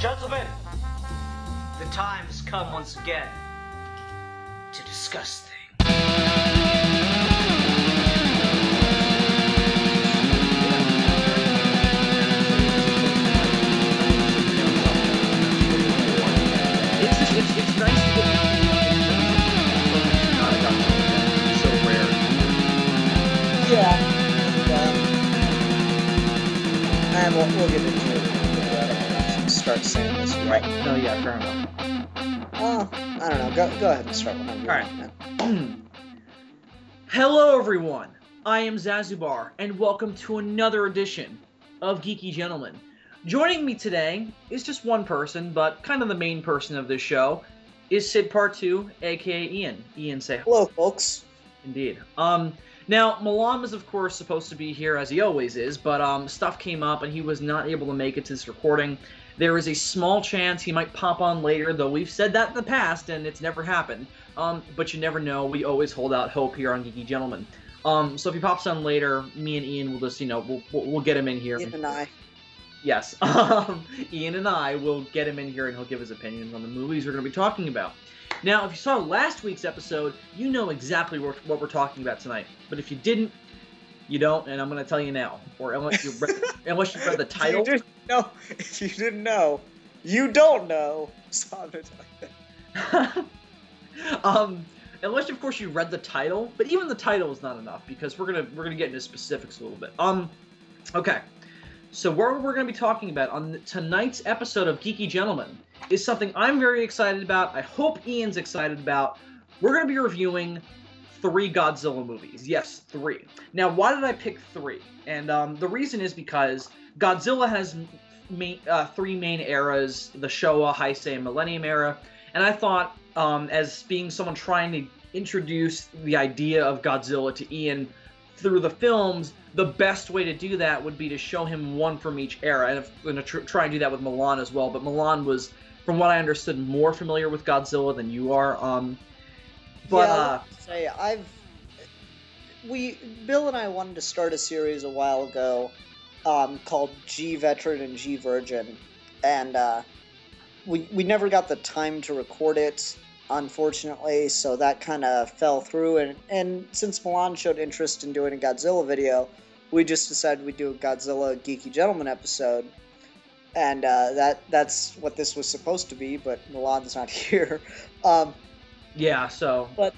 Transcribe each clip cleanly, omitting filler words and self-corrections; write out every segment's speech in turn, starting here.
Gentlemen, the time has come once again to discuss things. It's nice to get not a Godzilla. It's so rare. Yeah. And we'll get into it. I don't want to start saying this Right. No, yeah, fair enough. I don't know. Go ahead and start whenever you Alright. want. Hello, everyone. I am Zazubar, and welcome to another edition of Geeky Gentlemen. Joining me today is just one person, but kind of the main person of this show, is Sid Part 2, aka Ian. Ian, say Hello, folks. Indeed. Now, Milan was, of course, supposed to be here, as he always is, but stuff came up, and he was not able to make it to this recording. There is a small chance he might pop on later, though we've said that in the past, and it's never happened. But you never know. We always hold out hope here on Geeky Gentlemen. So if he pops on later, me and Ian will just, we'll get him in here. Ian and I. Yes. Ian and I will get him in here, and he'll give his opinions on the movies we're going to be talking about. Now, if you saw last week's episode, you know exactly what we're talking about tonight. But if you didn't, you don't, and I'm going to tell you now. Or unless you read the title. If you didn't know, you don't know. So I'm going to tell you that. Unless, of course, you read the title. But even the title is not enough, because we're gonna get into specifics a little bit. Okay. So what we're going to be talking about on tonight's episode of Geeky Gentlemen is something I'm very excited about. I hope Ian's excited about. We're going to be reviewing 3 Godzilla movies. Yes, 3. Now, why did I pick 3? And the reason is because Godzilla has 3 main eras, the Showa, Heisei, and Millennium era. And I thought, as being someone trying to introduce the idea of Godzilla to Ian through the films, the best way to do that would be to show him one from each era. And I'm going to try and do that with Milan as well. But Milan was, from what I understood, more familiar with Godzilla than you are. Bill and I wanted to start a series a while ago called G Veteran and G Virgin. And we never got the time to record it, unfortunately, so that kind of fell through. And since Milan showed interest in doing a Godzilla video, we just decided we'd do a Godzilla Geeky Gentleman episode. And that's what this was supposed to be, but Milan's not here. Yeah, so... But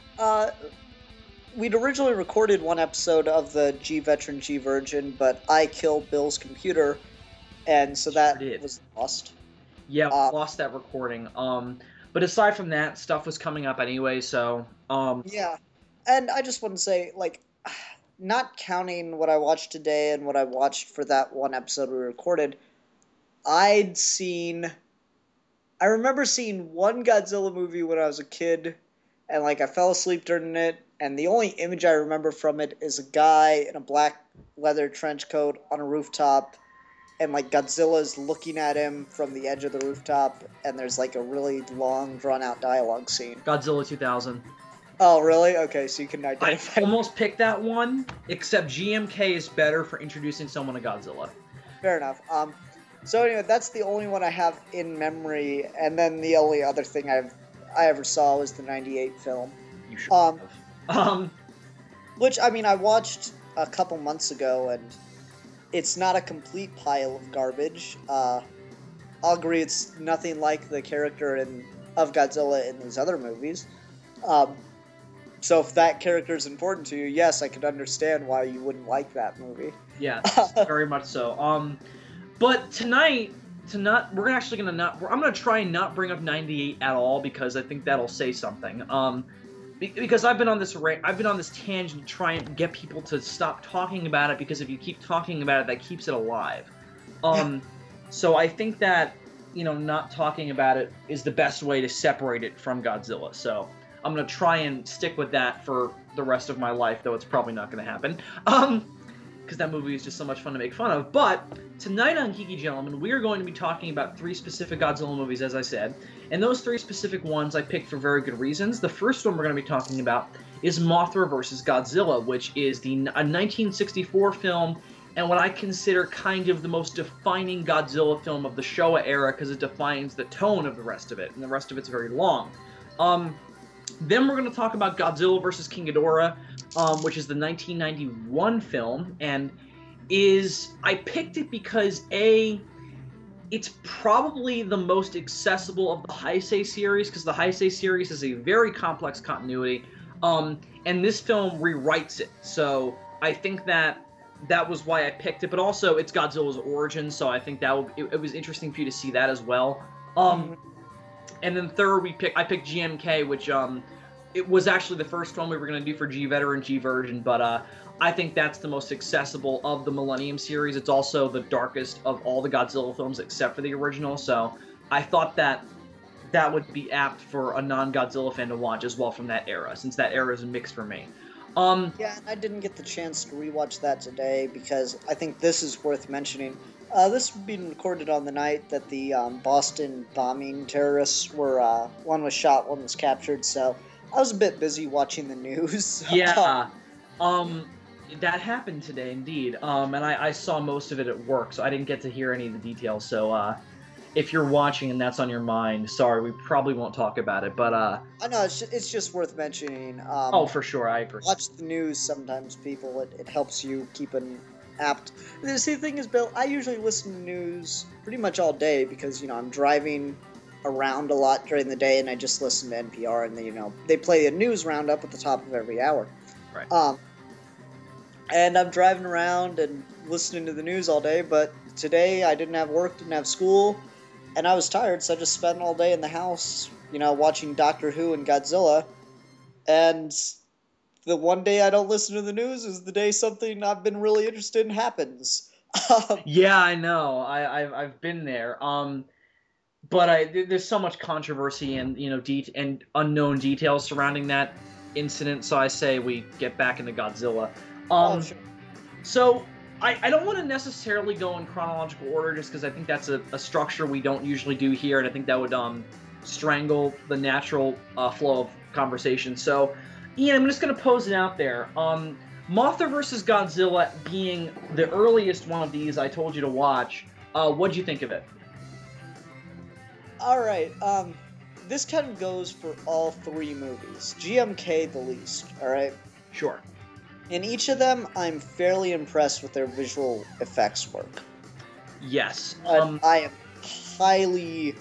we'd originally recorded one episode of the G Veteran, G Virgin, but I killed Bill's computer, and so that was lost. Yeah, we lost that recording. But aside from that, stuff was coming up anyway, so... Yeah, and I just want to say, not counting what I watched today and what I watched for that one episode we recorded, I remember seeing one Godzilla movie when I was a kid, and, I fell asleep during it, and the only image I remember from it is a guy in a black leather trench coat on a rooftop, and, Godzilla's looking at him from the edge of the rooftop, and there's, a really long, drawn-out dialogue scene. Godzilla 2000. Oh, really? Okay, so you can identify... I almost picked that one, except GMK is better for introducing someone to Godzilla. Fair enough. So anyway, that's the only one I have in memory, and then the only other thing I ever saw was the 98 film. You should have. Which, I watched a couple months ago, and it's not a complete pile of garbage. I'll agree it's nothing like the character of Godzilla in these other movies. So if that character is important to you, yes, I could understand why you wouldn't like that movie. Yeah, very much so. But tonight, we're actually I'm gonna try and not bring up 98 at all, because I think that'll say something. Because I've been on this tangent to try and get people to stop talking about it, because if you keep talking about it, that keeps it alive. So I think that, not talking about it is the best way to separate it from Godzilla. So I'm going to try and stick with that for the rest of my life, though it's probably not going to happen. Because that movie is just so much fun to make fun of. But tonight on Geeky Gentlemen, we are going to be talking about 3 specific Godzilla movies, as I said. And those 3 specific ones I picked for very good reasons. The first one we're going to be talking about is Mothra vs. Godzilla, which is a 1964 film and what I consider kind of the most defining Godzilla film of the Showa era, because it defines the tone of the rest of it, and the rest of it's very long. Then we're going to talk about Godzilla vs. King Ghidorah, which is the 1991 film, and I picked it because it's probably the most accessible of the Heisei series, because the Heisei series is a very complex continuity, and this film rewrites it. So I think that was why I picked it, but also it's Godzilla's origin, so I think that it was interesting for you to see that as well. And then third, I picked GMK, which it was actually the first one we were going to do for G Veteran, G Virgin, but I think that's the most accessible of the Millennium series. It's also the darkest of all the Godzilla films except for the original, so I thought that would be apt for a non-Godzilla fan to watch as well from that era, since that era is mixed for me. Yeah, I didn't get the chance to rewatch that today because I think this is worth mentioning. This was being recorded on the night that the Boston bombing terrorists were, one was shot, one was captured, so I was a bit busy watching the news. Yeah, that happened today, indeed, and I saw most of it at work, so I didn't get to hear any of the details, so if you're watching and that's on your mind, sorry, we probably won't talk about it, but I know, it's just worth mentioning. Oh, for sure, I agree. Watch the news sometimes, people. It helps you keep an apt... See, the thing is, Bill, I usually listen to news pretty much all day because, I'm driving around a lot during the day and I just listen to NPR and, they play a news roundup at the top of every hour. Right. And I'm driving around and listening to the news all day, but today I didn't have work, didn't have school, and I was tired, so I just spent all day in the house, watching Doctor Who and Godzilla. And the one day I don't listen to the news is the day something I've been really interested in happens. Yeah, I know. I've been there. But there's so much controversy and and unknown details surrounding that incident. So I say we get back into Godzilla. Sure. So I don't want to necessarily go in chronological order, just because I think that's a structure we don't usually do here, and I think that would strangle the natural flow of conversation. So, Ian, I'm just going to pose it out there. Mothra vs. Godzilla being the earliest one of these I told you to watch, what'd you think of it? All right. This kind of goes for all three movies. GMK the least, all right? Sure. In each of them, I'm fairly impressed with their visual effects work. Yes. I am highly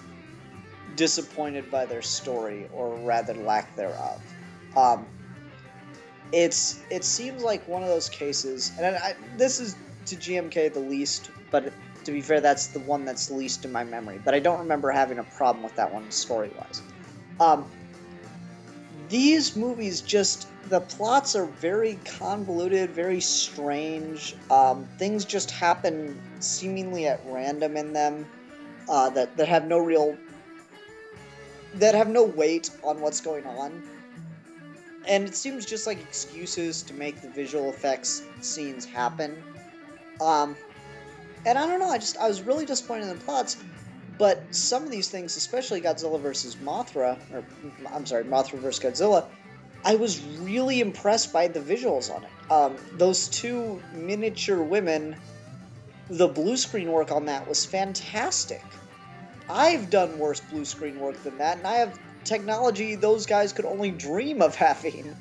disappointed by their story, or rather lack thereof. It seems like one of those cases, and this is to GMK the least, but to be fair, that's the one that's least in my memory. But I don't remember having a problem with that one story-wise. These movies the plots are very convoluted, very strange. Things just happen seemingly at random in them, that have no weight on what's going on. And it seems just like excuses to make the visual effects scenes happen. And I don't know, I was really disappointed in the plots. But some of these things, especially Godzilla vs. Mothra, Mothra vs. Godzilla, I was really impressed by the visuals on it. Those two miniature women, the blue screen work on that was fantastic. I've done worse blue screen work than that, and I have technology those guys could only dream of having.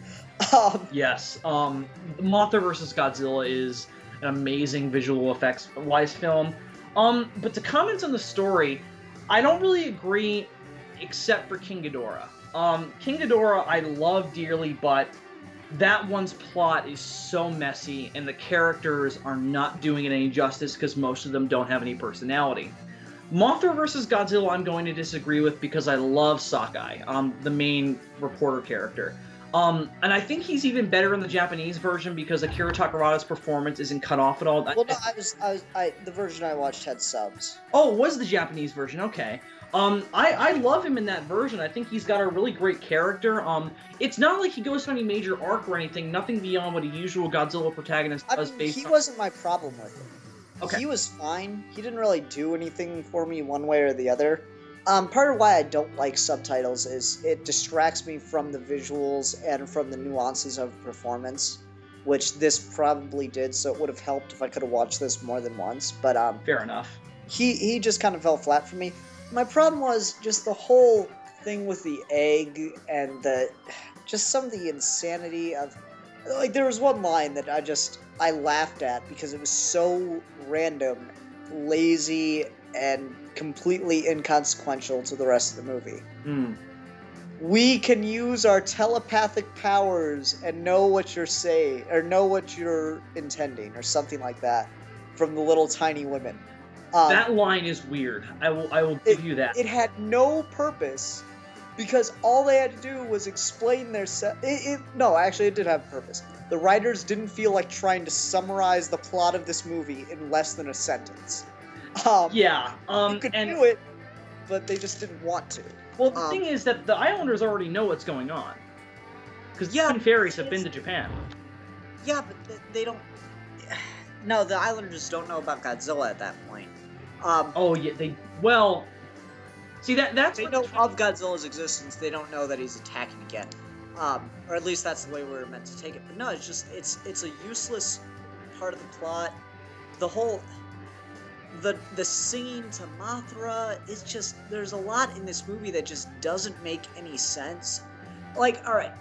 Yes. Mothra vs. Godzilla is an amazing visual effects-wise film. But to comment on the story, I don't really agree, except for King Ghidorah. King Ghidorah I love dearly, but that one's plot is so messy, and the characters are not doing it any justice because most of them don't have any personality. Mothra vs. Godzilla I'm going to disagree with because I love Sakai, the main reporter character. And I think he's even better in the Japanese version because Akira Takarada's performance isn't cut off at all. Well, no, the version I watched had subs. Oh, it was the Japanese version, okay. I love him in that version. I think he's got a really great character. It's not like he goes through any major arc or anything, nothing beyond what a usual Godzilla protagonist does. He wasn't my problem with him. Okay. He was fine. He didn't really do anything for me one way or the other. Part of why I don't like subtitles is it distracts me from the visuals and from the nuances of performance. which this probably did, so it would have helped if I could have watched this more than once. But Fair enough. he just kind of fell flat for me. My problem was just the whole thing with the egg and just some of the insanity of, like, there was one line that I laughed at because it was so random, lazy, and completely inconsequential to the rest of the movie. We can use our telepathic powers and know what you're saying, or know what you're intending, or something like that, from the little tiny women. That line is weird. I will give you that. It had no purpose, because all they had to do was explain their No, actually, it did have a purpose. The writers didn't feel like trying to summarize the plot of this movie in less than a sentence. You could do it, but they just didn't want to. Well, the thing is that the Islanders already know what's going on. Because the Twin Fairies have been to Japan. Yeah, but they don't... No, the Islanders don't know about Godzilla at that point. Well... See, that's... They know of Godzilla's existence, they don't know that he's attacking again. Or at least that's the way we were meant to take it. But no, it's just... It's a useless part of the plot. The whole... The singing to Mothra is just... There's a lot in this movie that just doesn't make any sense. Like, alright.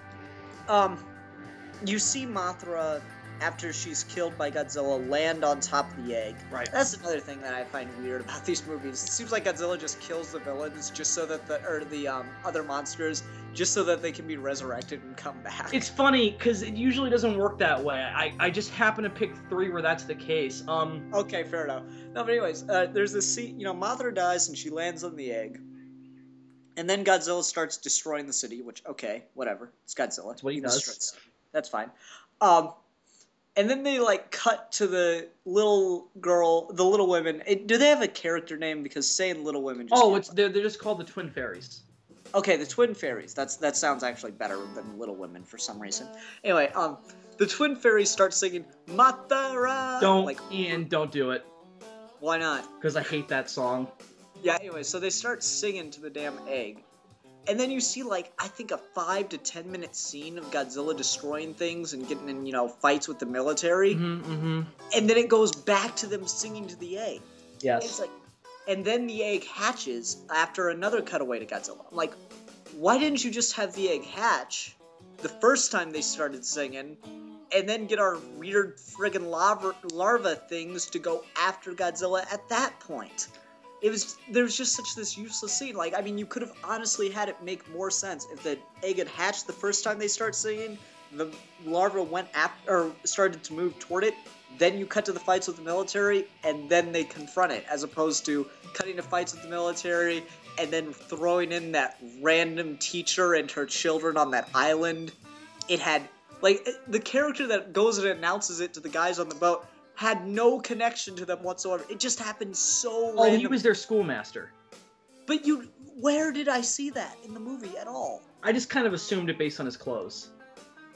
You see Mothra, after she's killed by Godzilla, land on top of the egg. Right. That's another thing that I find weird about these movies. It seems like Godzilla just kills the villains just so that the other monsters, just so that they can be resurrected and come back. It's funny, because it usually doesn't work that way. I just happen to pick 3 where that's the case. Okay, fair enough. No, but anyways, there's this scene, Mothra dies and she lands on the egg. And then Godzilla starts destroying the city, which, okay, whatever. It's Godzilla. That's what he does. That's fine. And then they, cut to the little girl, the Little Women. Do they have a character name? Because saying Little Women just... they're just called the Twin Fairies. Okay, the Twin Fairies. That sounds actually better than Little Women for some reason. Anyway, the Twin Fairies start singing Mothra! Don't do it. Why not? Because I hate that song. Yeah, anyway, so they start singing to the damn egg. And then you see, I think a 5 to 10 minute scene of Godzilla destroying things and getting in, fights with the military. And then it goes back to them singing to the egg. Yes. And then the egg hatches after another cutaway to Godzilla. I'm like, why didn't you just have the egg hatch the first time they started singing, and then get our weird friggin' larva things to go after Godzilla at that point? There was just such this useless scene. You could have honestly had it make more sense if the egg had hatched the first time they start singing, the larva went or started to move toward it, then you cut to the fights with the military, and then they confront it, as opposed to cutting to fights with the military, and then throwing in that random teacher and her children on that island. It had, the character that goes and announces it to the guys on the boat had no connection to them whatsoever. It just happened so random. Oh, he was their schoolmaster. But where did I see that in the movie at all? I just kind of assumed it based on his clothes.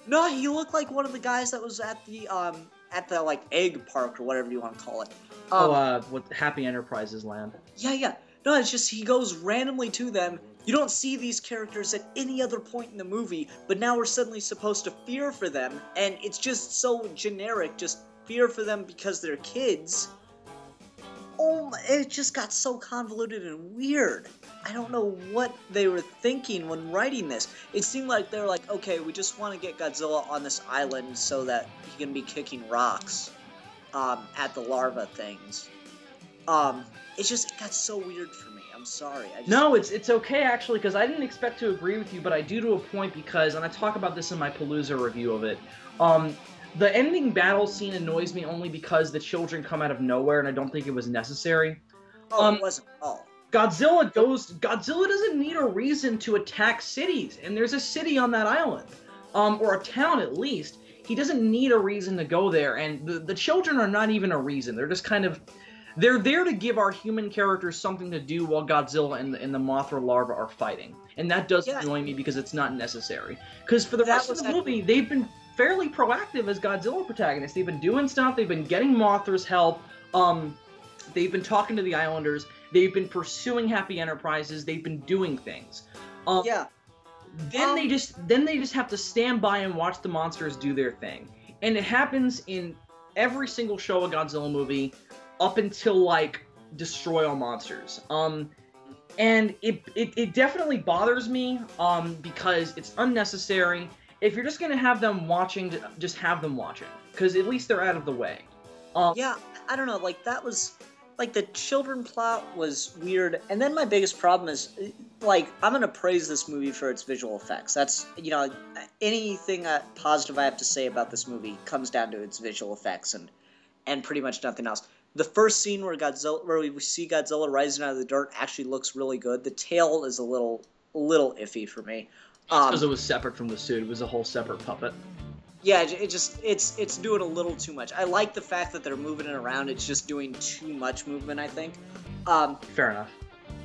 No, he looked like one of the guys that was at the egg park or whatever you want to call it. What Happy Enterprises land. Yeah. No, it's just he goes randomly to them. You don't see these characters at any other point in the movie, but now we're suddenly supposed to fear for them, and it's just so generic, just fear for them because they're kids. Oh, it just got so convoluted and weird. I don't know what they were thinking when writing this. It seemed like they were like, okay, we just want to get Godzilla on this island so that he can be kicking rocks at the larva things. It got so weird for me. I'm sorry. No, it's okay, actually, because I didn't expect to agree with you, but I do to a point because, and I talk about this in my Palooza review of it, the ending battle scene annoys me only because the children come out of nowhere, and I don't think it was necessary. It wasn't at all. Godzilla doesn't need a reason to attack cities, and there's a city on that island, or a town at least. He doesn't need a reason to go there, and the children are not even a reason. They're just kind of... They're there to give our human characters something to do while Godzilla and the Mothra larva are fighting. And that does annoy me because it's not necessary. Because for the rest of the movie, they've been fairly proactive as Godzilla protagonists. They've been doing stuff. They've been getting Mothra's help. They've been talking to the Islanders. They've been pursuing Happy Enterprises. They've been doing things. Then they just have to stand by and watch the monsters do their thing. and it happens in every single Showa Godzilla movie up until, like, Destroy All Monsters. And it definitely bothers me, because it's unnecessary. If you're just gonna have them watching, just have them watching, because at least they're out of the way. Yeah, I don't know, like, that was, like, the children plot was weird, and then my biggest problem is, like, I'm gonna praise this movie for its visual effects. That's, you know, anything positive I have to say about this movie comes down to its visual effects, and pretty much nothing else. The first scene where we see Godzilla rising out of the dirt actually looks really good. The tail is a little iffy for me. Because it was separate from the suit. It was a whole separate puppet. Yeah, it's doing a little too much. I like the fact that they're moving it around. It's just doing too much movement, I think. Fair enough.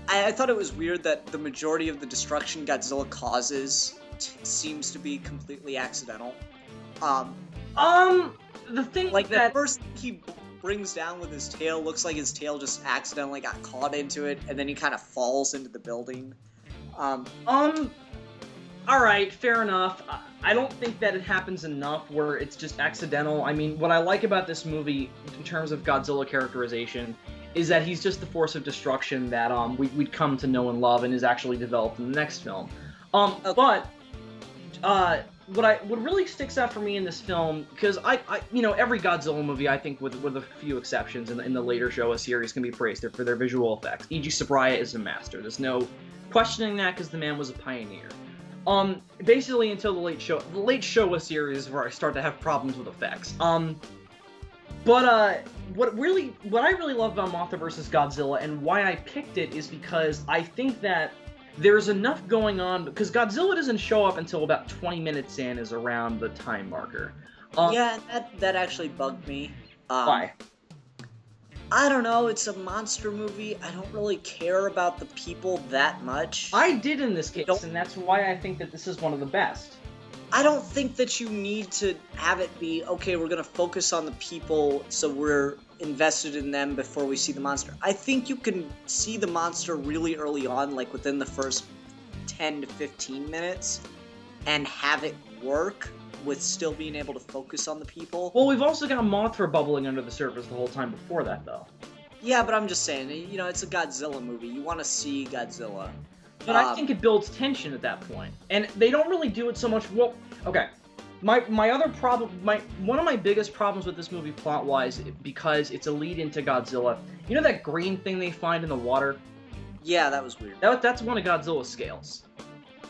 I thought it was weird that the majority of the destruction Godzilla causes seems to be completely accidental. The thing like that... the first he brings down with his tail looks like his tail just accidentally got caught into it, and then he kind of falls into the building. Alright, fair enough. I don't think that it happens enough where it's just accidental. I mean, what I like about this movie, in terms of Godzilla characterization, is that he's just the force of destruction that we'd come to know and love and is actually developed in the next film. But what really sticks out for me in this film, because I every Godzilla movie, I think with a few exceptions in the later Showa series, can be praised for their visual effects. E.g. Sakurai is a master. There's no questioning that because the man was a pioneer. Basically until the late Showa series is where I start to have problems with effects. What I really love about Mothra vs. Godzilla and why I picked it is because I think that there's enough going on, because Godzilla doesn't show up until about 20 minutes in is around the time marker. Yeah, that actually bugged me. Why? I don't know, it's a monster movie. I don't really care about the people that much. I did in this case, and that's why I think that this is one of the best. I don't think that you need to have it be, okay, we're going to focus on the people so we're invested in them before we see the monster. I think you can see the monster really early on, like within the first 10 to 15 minutes, and have it work with still being able to focus on the people. Well, we've also got Mothra bubbling under the surface the whole time before that, though. Yeah, but I'm just saying, it's a Godzilla movie. You want to see Godzilla. But I think it builds tension at that point. And they don't really do it so much. Well, okay. My other problem, one of my biggest problems with this movie plot-wise, because it's a lead into Godzilla, you know that green thing they find in the water? Yeah, that was weird. That's one of Godzilla's scales.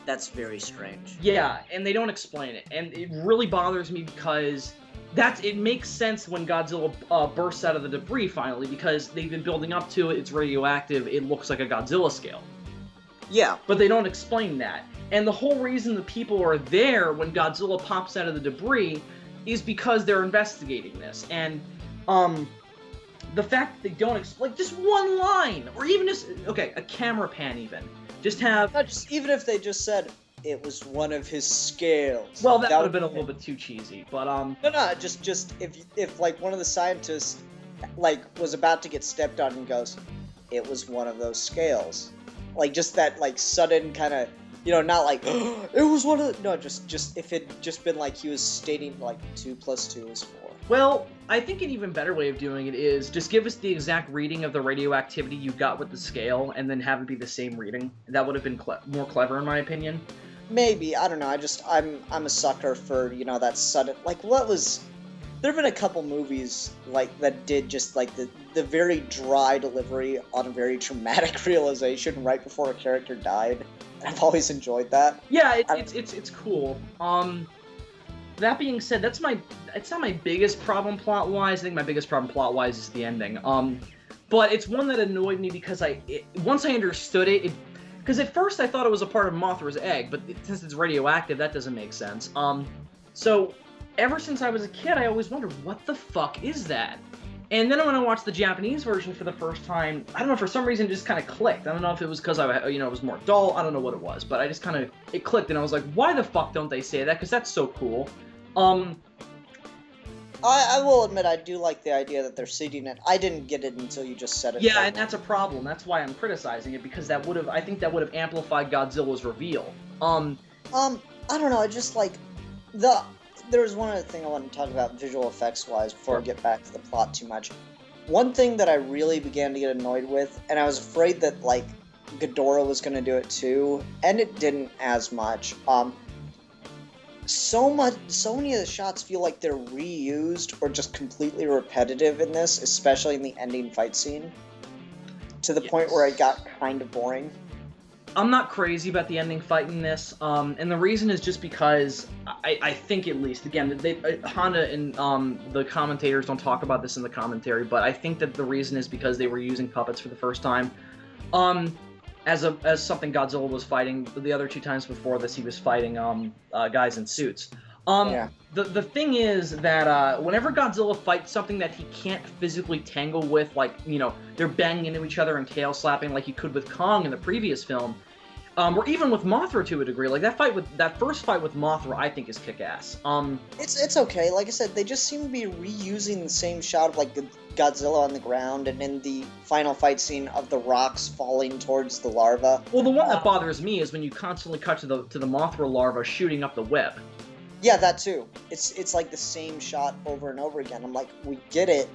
That's very strange. Yeah, and they don't explain it. And it really bothers me because it makes sense when Godzilla bursts out of the debris finally, because they've been building up to it, it's radioactive, it looks like a Godzilla scale. Yeah. But they don't explain that. And the whole reason the people are there when Godzilla pops out of the debris is because they're investigating this. And, the fact that they don't explain, just one line, or even just, okay, a camera pan even. Just have... even if they just said, it was one of his scales. Well, that would have been a little bit too cheesy, but, No, just if like, one of the scientists, like, was about to get stepped on and goes, it was one of those scales. Like, just that, like, sudden kind of, not like, it was one of the... No, just if it just been like he was stating, like, 2 + 2 is 4. Well, I think an even better way of doing it is just give us the exact reading of the radioactivity you got with the scale, and then have it be the same reading. That would have been more clever, in my opinion. Maybe, I don't know. I'm a sucker for, that sudden... Like, what was... There have been a couple movies, like, that did just, like, the very dry delivery on a very traumatic realization right before a character died. And I've always enjoyed that. Yeah, it's cool. That being said, it's not my biggest problem plot-wise. I think my biggest problem plot-wise is the ending. But it's one that annoyed me because once I understood it, because at first I thought it was a part of Mothra's egg, but since it's radioactive, that doesn't make sense. So ever since I was a kid, I always wondered, what the fuck is that? And then when I watched the Japanese version for the first time, I don't know, for some reason it just kind of clicked. I don't know if it was because it was more dull, I don't know what it was, but I just kind of, it clicked, and I was like, why the fuck don't they say that? Because that's so cool. I will admit I do like the idea that they're seeding it. I didn't get it until you just said it. Yeah, and that's a problem. That's why I'm criticizing it, because I think that would have amplified Godzilla's reveal. I don't know, just like, the there was one other thing I wanted to talk about visual effects wise before Sure. we get back to the plot too much. One thing that I really began to get annoyed with, and I was afraid that like Ghidorah was going to do it too, and it didn't as much. So many of the shots feel like they're reused or just completely repetitive in this, especially in the ending fight scene, to the point where it got kind of boring. I'm not crazy about the ending fight in this, and the reason is just because I think, at least, again, Honda and the commentators don't talk about this in the commentary, but I think that the reason is because they were using puppets for the first time. As something Godzilla was fighting the other 2 times before this, he was fighting guys in suits. Yeah. The thing is that whenever Godzilla fights something that he can't physically tangle with, like, you know, they're banging into each other and tail slapping like he could with Kong in the previous film, or even with Mothra to a degree, like that first fight with Mothra, I think is kick-ass. It's okay. Like I said, they just seem to be reusing the same shot of like Godzilla on the ground, and in the final fight scene of the rocks falling towards the larva. Well, the one that bothers me is when you constantly cut to the Mothra larva shooting up the web. Yeah, that too. It's like the same shot over and over again. I'm like, we get it.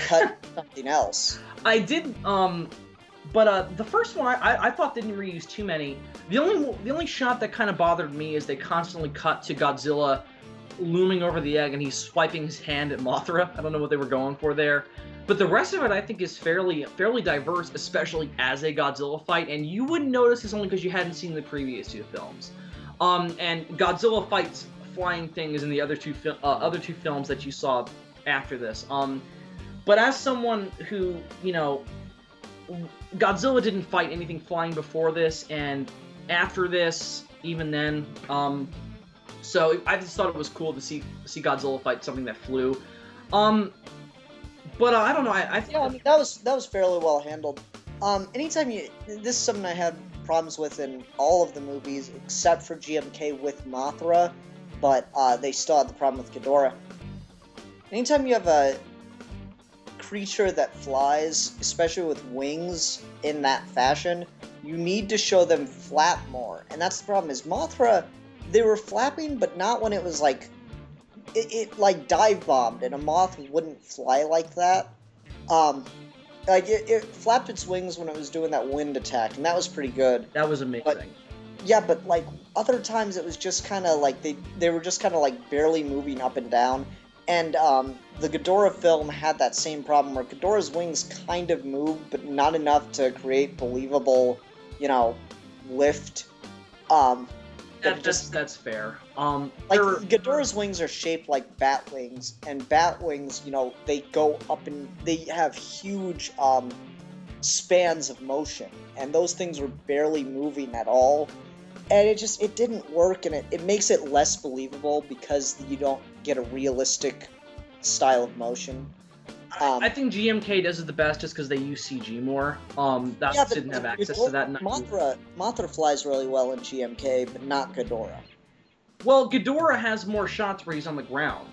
Cut something else. I did, but the first one I thought didn't reuse too many. The only shot that kind of bothered me is they constantly cut to Godzilla looming over the egg and he's swiping his hand at Mothra. I don't know what they were going for there. But the rest of it I think is fairly diverse, especially as a Godzilla fight, and you wouldn't notice this only because you hadn't seen the previous 2 films. And Godzilla fights flying things in the other two films that you saw after this. But as someone who, you know, Godzilla didn't fight anything flying before this, and after this, even then, so I just thought it was cool to see Godzilla fight something that flew. But I don't know. I think that was fairly well handled. Anytime this is something I had problems with in all of the movies except for GMK with Mothra, but they still had the problem with Ghidorah. Anytime you have a creature that flies, especially with wings in that fashion, you need to show them flap more. And that's the problem, is Mothra, they were flapping, but not when it was like, it like dive bombed, and a moth wouldn't fly like that. Like it flapped its wings when it was doing that wind attack, and that was pretty good. that was amazing. But, yeah, but like other times it was just kind of like they were just kind of like barely moving up and down. And the Ghidorah film had that same problem where Ghidorah's wings kind of moved, but not enough to create believable, you know, lift. That's fair. Like Ghidorah's wings are shaped like bat wings, and bat wings, you know, they go up and they have huge spans of motion, and those things were barely moving at all. And it didn't work, and it makes it less believable because you don't get a realistic style of motion. I think GMK does it the best just because they use CG more. That didn't have access to that. Mothra flies really well in GMK, but not Ghidorah. Well, Ghidorah has more shots where he's on the ground.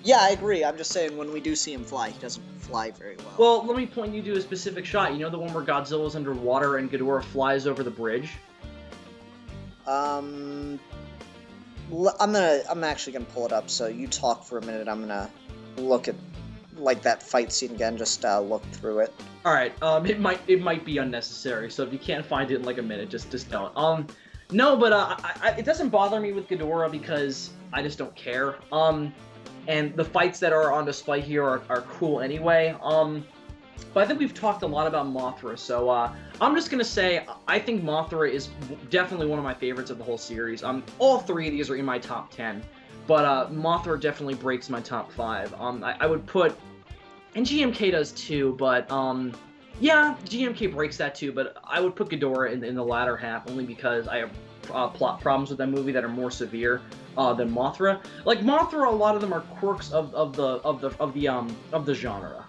Yeah, I agree. I'm just saying when we do see him fly, he doesn't fly very well. Well, let me point you to a specific shot. You know the one where Godzilla's underwater and Ghidorah flies over the bridge? I'm actually gonna pull it up. So you talk for a minute. I'm gonna look at like that fight scene again. Just look through it. All right. It might be unnecessary. So if you can't find it in like a minute, just don't. No, but it doesn't bother me with Ghidorah because I just don't care. And the fights that are on display here are cool anyway. But I think we've talked a lot about Mothra, so I'm just gonna say I think Mothra is definitely one of my favorites of the whole series. All 3 of these are in my top 10, but Mothra definitely breaks my top 5. I would put, and GMK does too, but yeah, GMK breaks that too. But I would put Ghidorah in the latter half only because I have plot problems with that movie that are more severe than Mothra. Like Mothra, a lot of them are quirks of the genre.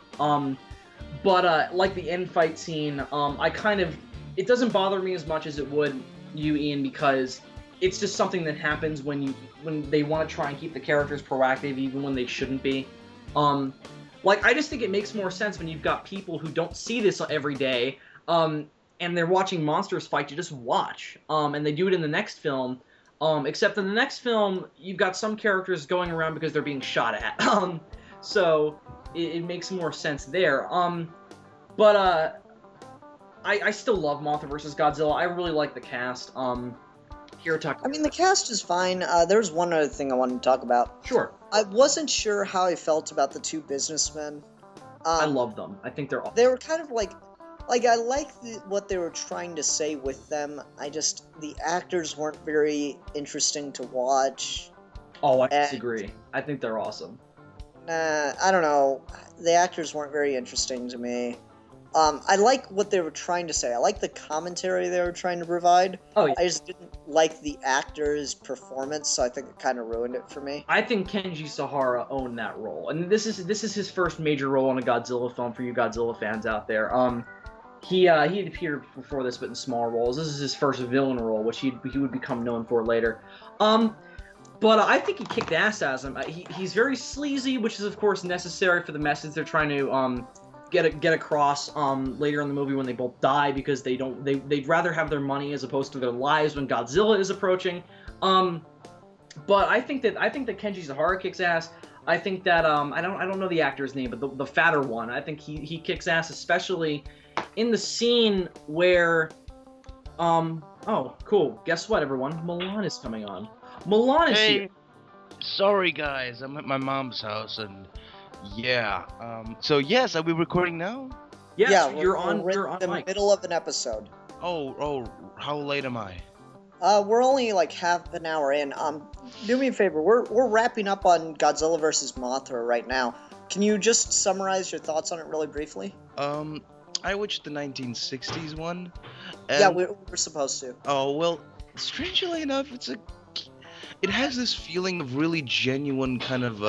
But like the end fight scene, it doesn't bother me as much as it would you, Ian, because it's just something that happens when they want to try and keep the characters proactive even when they shouldn't be. Like, I just think it makes more sense when you've got people who don't see this every day, and they're watching monsters fight to just watch. And they do it in the next film. Except in the next film, you've got some characters going around because they're being shot at. So it makes more sense there. But I still love Mothra vs. Godzilla. I really like the cast. Hirotaka. I mean, the cast is fine. There's one other thing I wanted to talk about. Sure. I wasn't sure how I felt about the two businessmen. I love them. I think they're awesome. They were kind of like I like what they were trying to say with them. The actors weren't very interesting to watch. Oh, I disagree. I think they're awesome. I don't know. The actors weren't very interesting to me. I like what they were trying to say. I like the commentary they were trying to provide. Oh, yeah. I just didn't like the actor's performance, so I think it kind of ruined it for me. I think Kenji Sahara owned that role, and this is his first major role in a Godzilla film for you Godzilla fans out there. He had appeared before this, but in small roles. This is his first villain role, which he would become known for later. But I think he kicked ass as him. He's very sleazy, which is of course necessary for the message they're trying to get across later in the movie when they both die, because they'd rather have their money as opposed to their lives when Godzilla is approaching. But I think that Kenji Sahara kicks ass. I think that I don't know the actor's name, but the fatter one. I think he kicks ass, especially in the scene where oh cool. Guess what, everyone? Milan is coming on. Milan is here. Sorry guys, I'm at my mom's house and yeah. So yes, are we recording now? Yes, yeah, you're we're on the mic. middle of an episode. Oh, how late am I? We're only like half an hour in. Do me a favor. We're wrapping up on Godzilla vs. Mothra right now. Can you just summarize your thoughts on it really briefly? I watched the 1960s one. Yeah, we're supposed to. Oh well, strangely enough, it has this feeling of really genuine kind of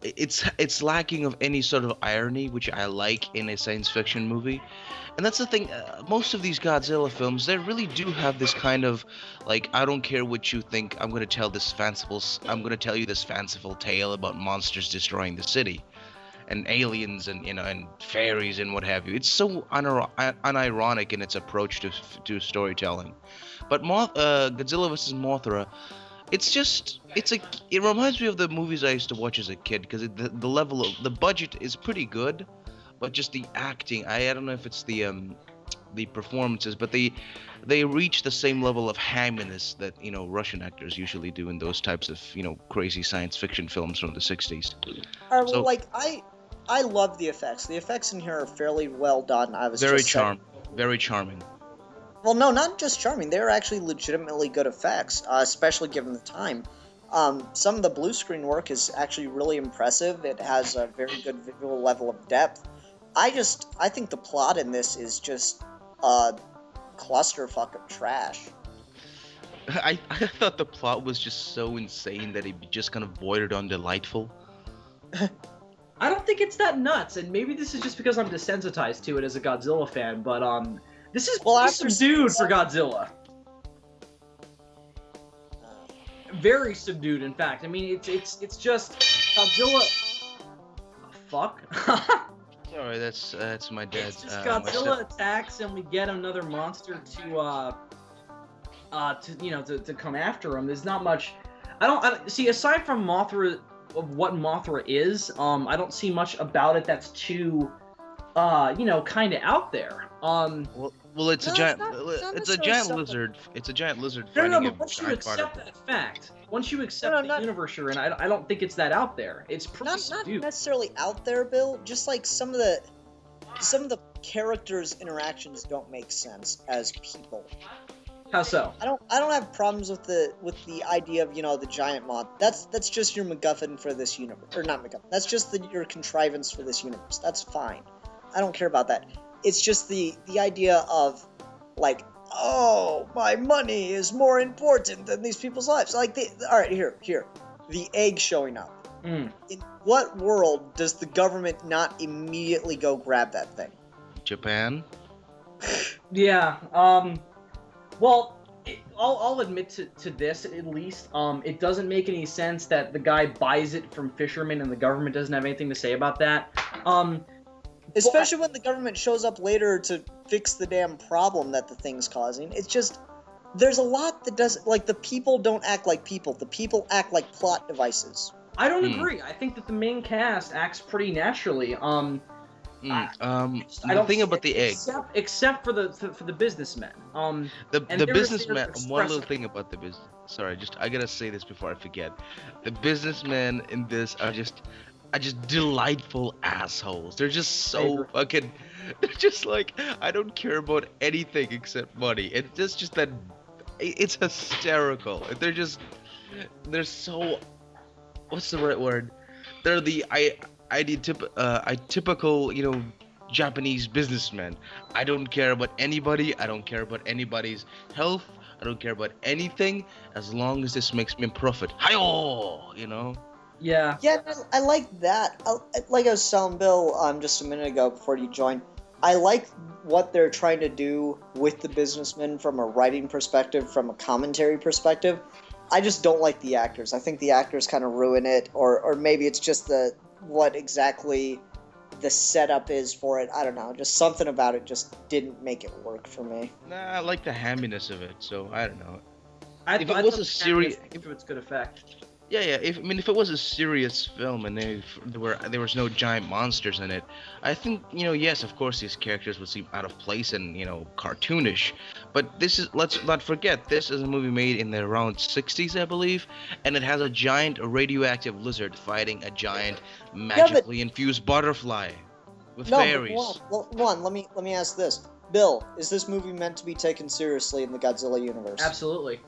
it's lacking of any sort of irony, which I like in a science fiction movie. And that's the thing, most of these Godzilla films, they really do have this kind of, like, I don't care what you think, I'm going to tell you this fanciful tale about monsters destroying the city. And aliens and, and fairies and what have you. It's so unironic in its approach to storytelling. But Godzilla vs. Mothra, it reminds me of the movies I used to watch as a kid, because the level of the budget is pretty good, but just the acting, I don't know if it's the performances, but they reach the same level of hamminess that Russian actors usually do in those types of crazy science fiction films from the 60s. I love the effects. The effects in here are fairly well done. Very charming. Well, no, not just charming. They're actually legitimately good effects, especially given the time. Some of the blue screen work is actually really impressive. It has a very good visual level of depth. I think the plot in this is just a clusterfuck of trash. I thought the plot was just so insane that it just kind of bordered on delightful. I don't think it's that nuts, and maybe this is just because I'm desensitized to it as a Godzilla fan, but this is subdued for Godzilla. Very subdued, in fact. I mean, it's just Godzilla. Fuck. Sorry, that's my dad. It's just Godzilla attacks, and we get another monster to come after him. There's not much. I don't see, aside from Mothra, of what Mothra is. I don't see much about it that's too, kind of out there. Well, it's a giant lizard. It's a giant lizard. No, but once you accept that fact, once you accept the universe you're in, I don't think it's that out there. It's pretty not necessarily out there, Bill. Just like some of the characters' interactions don't make sense as people. How so? I don't have problems with the idea of the giant moth. That's just your MacGuffin for this universe, or not MacGuffin. That's just your contrivance for this universe. That's fine. I don't care about that. It's just the idea of like, oh, my money is more important than these people's lives. Like, all right, here, the egg showing up. In what world does the government not immediately go grab that thing? Japan. Yeah. Well, I'll admit to this, at least. It doesn't make any sense that the guy buys it from fishermen and the government doesn't have anything to say about that. Especially when the government shows up later to fix the damn problem that the thing's causing. It's just, there's a lot that does, like, the people don't act like people. The people act like plot devices. I don't agree. I think that the main cast acts pretty naturally. The thing about the egg. Except for the businessmen. The they're businessman. expressive. One little thing about the business. Sorry, I gotta say this before I forget. The businessmen in this are just delightful assholes. They're just so fucking. They're just like, I don't care about anything except money. It's just that. It's hysterical. They're so. What's the right word? They're the typical, Japanese businessmen. I don't care about anybody. I don't care about anybody's health. I don't care about anything as long as this makes me profit. Hi-oh! Yeah. Yeah, I like that. Like I was telling Bill just a minute ago before you joined, I like what they're trying to do with the businessmen from a writing perspective, from a commentary perspective. I just don't like the actors. I think the actors kind of ruin it, or maybe it's just what exactly the setup is for it. I don't know. Just something about it just didn't make it work for me. Nah, I like the hamminess of it, so I don't know. If it was a serious, if it's good effect. Yeah. If it was a serious film and there was no giant monsters in it, I think yes, of course these characters would seem out of place and cartoonish. But let's not forget, this is a movie made in the around 60s, I believe, and it has a giant radioactive lizard fighting a giant magically infused butterfly with fairies. Let me ask this, Bill: is this movie meant to be taken seriously in the Godzilla universe? Absolutely.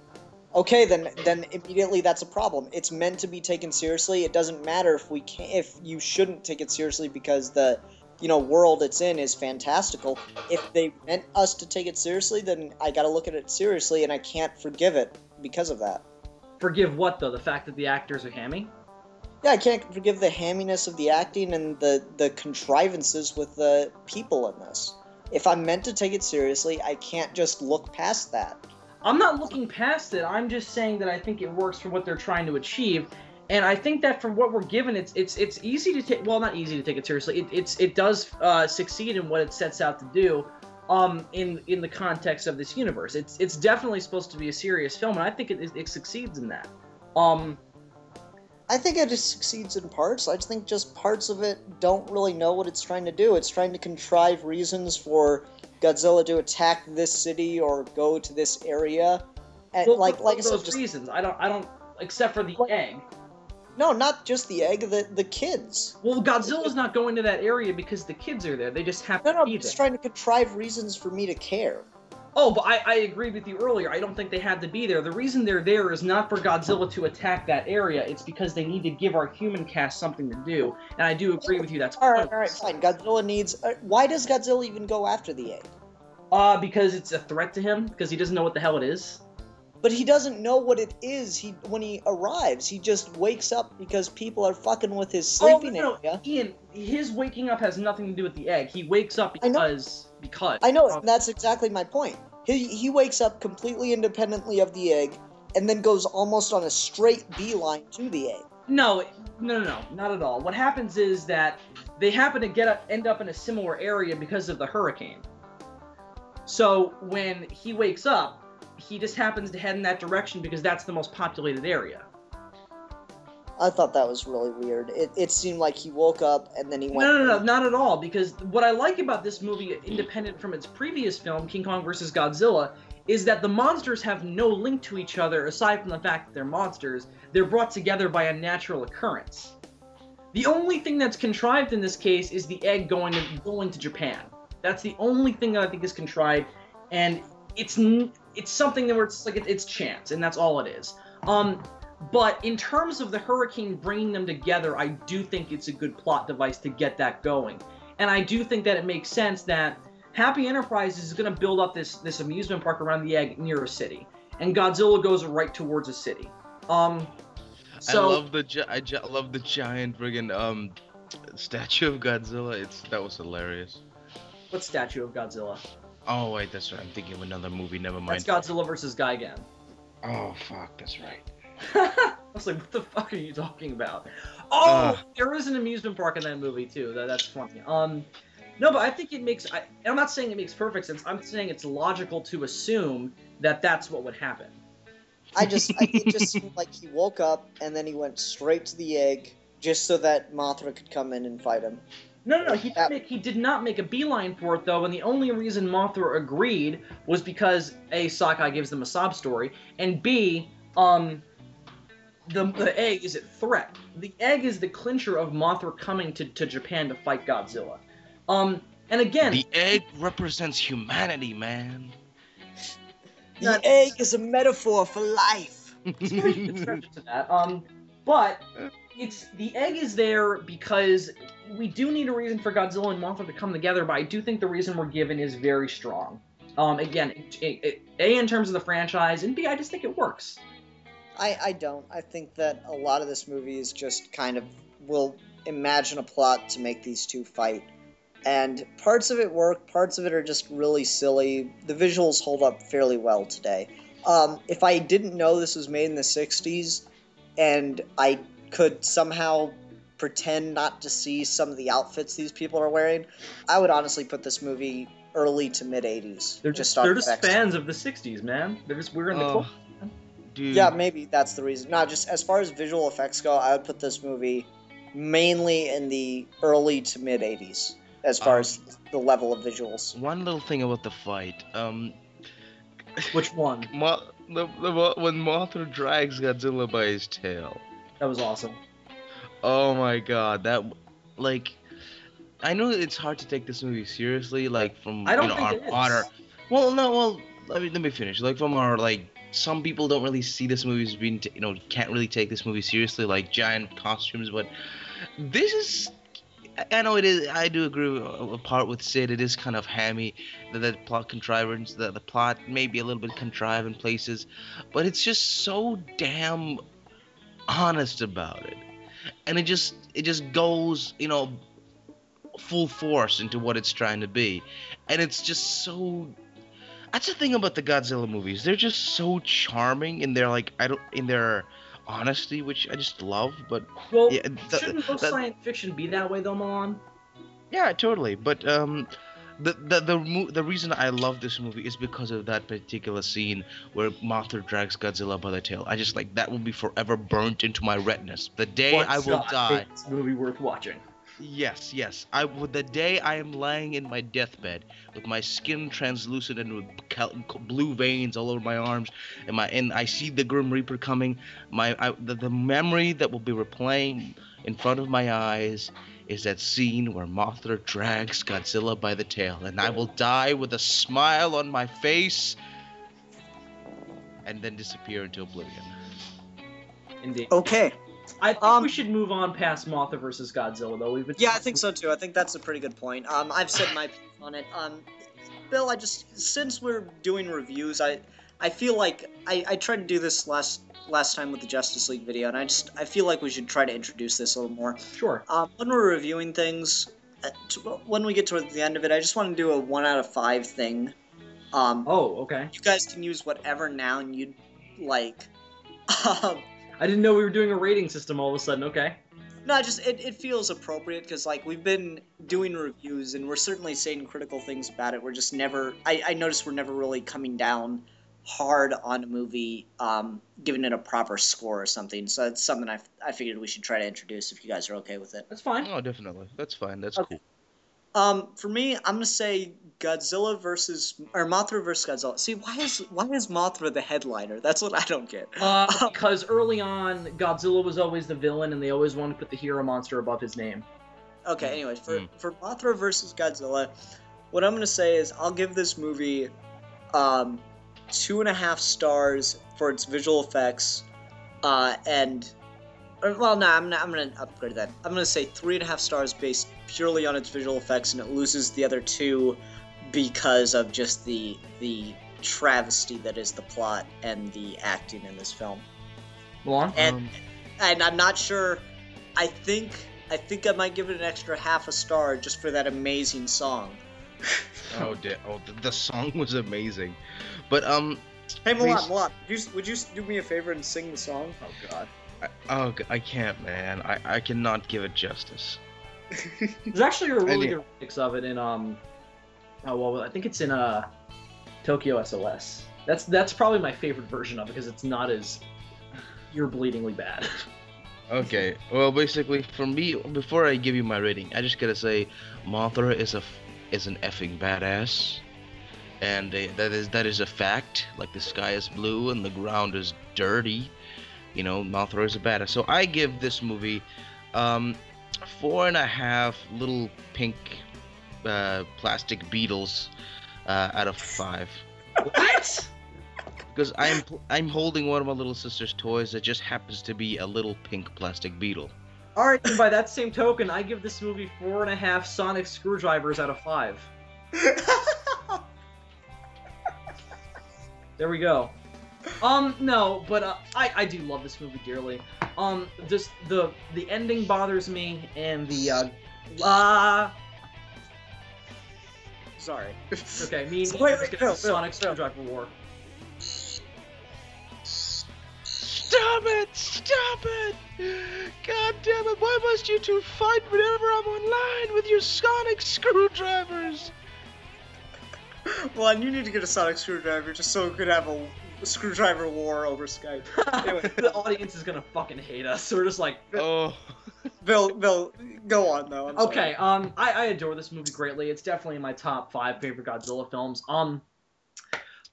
Okay, then immediately that's a problem. It's meant to be taken seriously. It doesn't matter if you shouldn't take it seriously because the world it's in is fantastical. If they meant us to take it seriously, then I gotta look at it seriously, and I can't forgive it because of that. Forgive what, though? The fact that the actors are hammy? Yeah, I can't forgive the hamminess of the acting and the contrivances with the people in this. If I'm meant to take it seriously, I can't just look past that. I'm not looking past it. I'm just saying that I think it works for what they're trying to achieve, and I think that from what we're given, it's easy to take. Well, not easy to take it seriously. It does succeed in what it sets out to do, in the context of this universe. It's definitely supposed to be a serious film, and I think it succeeds in that. I think it just succeeds in parts. I just think just parts of it don't really know what it's trying to do. It's trying to contrive reasons for Godzilla to attack this city or go to this area. And well, like I said, those reasons. I don't except for the egg. No, not just the egg. The kids. Well, Godzilla's not going to that area because the kids are there. They just happen to be there. It's trying to contrive reasons for me to care. Oh, but I agreed with you earlier. I don't think they had to be there. The reason they're there is not for Godzilla to attack that area. It's because they need to give our human cast something to do. And I do agree with you. That's all right, fine. Godzilla needs. Why does Godzilla even go after the egg? Because it's a threat to him. Because he doesn't know what the hell it is. But he doesn't know what it is. When he arrives, he just wakes up because people are fucking with his sleeping area. Ian, his waking up has nothing to do with the egg. He wakes up because. I know, that's exactly my point. He wakes up completely independently of the egg, and then goes almost on a straight beeline to the egg. No, not at all. What happens is that they happen to end up in a similar area because of the hurricane. So when he wakes up, he just happens to head in that direction because that's the most populated area. I thought that was really weird. It seemed like he woke up and then he went... No, not at all. Because what I like about this movie, independent from its previous film, King Kong vs. Godzilla, is that the monsters have no link to each other aside from the fact that they're monsters. They're brought together by a natural occurrence. The only thing that's contrived in this case is the egg going to Japan. That's the only thing that I think is contrived, and it's something that it's chance, and that's all it is. But in terms of the hurricane bringing them together, I do think it's a good plot device to get that going. And I do think that it makes sense that Happy Enterprises is going to build up this amusement park around the egg near a city. And Godzilla goes right towards a city. I love the giant friggin' statue of Godzilla. That was hilarious. What statue of Godzilla? Oh, wait, that's right. I'm thinking of another movie. Never mind. That's Godzilla vs. Gigan. Oh, fuck. That's right. I was like, what the fuck are you talking about? Oh, there is an amusement park in that movie, too. That's funny. No, but I think it makes. I'm not saying it makes perfect sense. I'm saying it's logical to assume that that's what would happen. It just seemed like he woke up and then he went straight to the egg just so that Mothra could come in and fight him. No. He did not make a beeline for it, though, and the only reason Mothra agreed was because A, Sakai gives them a sob story, and B, the egg is a threat. The egg is the clincher of Mothra coming to Japan to fight Godzilla. And again... The egg represents humanity, man. The egg is a metaphor for life. to that. But the egg is there because we do need a reason for Godzilla and Mothra to come together, but I do think the reason we're given is very strong. Again, A, in terms of the franchise, and B, I just think it works. I don't. I think that a lot of this movie is just kind of will imagine a plot to make these two fight. And parts of it work, parts of it are just really silly. The visuals hold up fairly well today. If I didn't know this was made in the 60s, and I could somehow pretend not to see some of the outfits these people are wearing, I would honestly put this movie early to mid-80s. They're just fans of the 60s, man. We're in the club. Dude. Yeah, maybe that's the reason. No, just as far as visual effects go, I would put this movie mainly in the early to mid-80s. As far as the level of visuals. One little thing about the fight. Which one? When Mothra drags Godzilla by his tail. That was awesome. Oh my god, that I know it's hard to take this movie seriously, from I don't think our let me finish. From our some people don't really see this movie as being can't really take this movie seriously, giant costumes, but this is. I know it is. I do agree a part with Sid. It is kind of hammy. The plot contrivance, the plot may be a little bit contrived in places, but it's just so damn honest about it, and it just goes full force into what it's trying to be, and it's just so. That's the thing about the Godzilla movies. They're just so charming in their in their honesty, which I just love, but shouldn't most science fiction be that way though, Milan? Yeah, totally. But the reason I love this movie is because of that particular scene where Mothra drags Godzilla by the tail. I just that will be forever burnt into my retinas. The day I will die. It's a movie worth watching. Yes. The day I am lying in my deathbed with my skin translucent and with blue veins all over my arms, and I see the Grim Reaper coming, the memory that will be replaying in front of my eyes is that scene where Mothra drags Godzilla by the tail, and I will die with a smile on my face, and then disappear into oblivion. Indeed. Okay. I think we should move on past Mothra versus Godzilla, though. Yeah, I think so too. I think that's a pretty good point. I've said my piece on it. Bill, since we're doing reviews, I feel like I tried to do this last time with the Justice League video, and I feel like we should try to introduce this a little more. Sure. When we're reviewing things, when we get towards the end of it, I just want to do a 1 out of 5 thing. Okay. You guys can use whatever noun you'd like. I didn't know we were doing a rating system all of a sudden. Okay. No, it feels appropriate because we've been doing reviews and we're certainly saying critical things about it. We're just never. I noticed we're never really coming down hard on a movie, giving it a proper score or something. So it's something I figured we should try to introduce if you guys are okay with it. That's fine. Oh, definitely. That's fine. That's cool. For me, I'm gonna say Mothra versus Godzilla. See, why is Mothra the headliner? That's what I don't get. Because early on, Godzilla was always the villain, and they always wanted to put the hero monster above his name. Okay. Anyways, for Mothra versus Godzilla, what I'm gonna say is I'll give this movie 2.5 stars for its visual effects, I'm gonna upgrade that. I'm gonna say 3.5 stars based purely on its visual effects, and it loses the other 2 because of just the travesty that is the plot and the acting in this film. Go on. And I'm not sure. I think I might give it an extra 0.5 star just for that amazing song. The song was amazing, but Hey, Milan, would you do me a favor and sing the song? Oh God. I can't, man. I cannot give it justice. There's actually a really Any- good remix of it in I think it's in Tokyo SOS. That's probably my favorite version of it because it's not as ear-bleedingly bad. Okay, well, basically, for me, before I give you my rating, I just gotta say, Mothra is an effing badass, and that is a fact. Like the sky is blue and the ground is dirty. You know, Mothra is a badass. So I give this movie, 4.5 little pink, plastic beetles, out of 5. What? Because I'm holding one of my little sister's toys that just happens to be a little pink plastic beetle. All right, and by that same token, I give this movie 4.5 sonic screwdrivers out of 5. There we go. No, but I do love this movie dearly. Just the ending bothers me, and the Sorry. okay, me and Wait, just get Phil, the sonic screwdriver war. Stop it! Stop it! God damn it! Why must you two fight whenever I'm online with your sonic screwdrivers? Well, and you need to get a sonic screwdriver just so we could have a screwdriver war over Skype. Anyway, The audience is gonna fucking hate us. So we're just like, Oh. Bill, go on though. I'm sorry. okay. I adore this movie greatly. It's definitely in my top 5 favorite Godzilla films.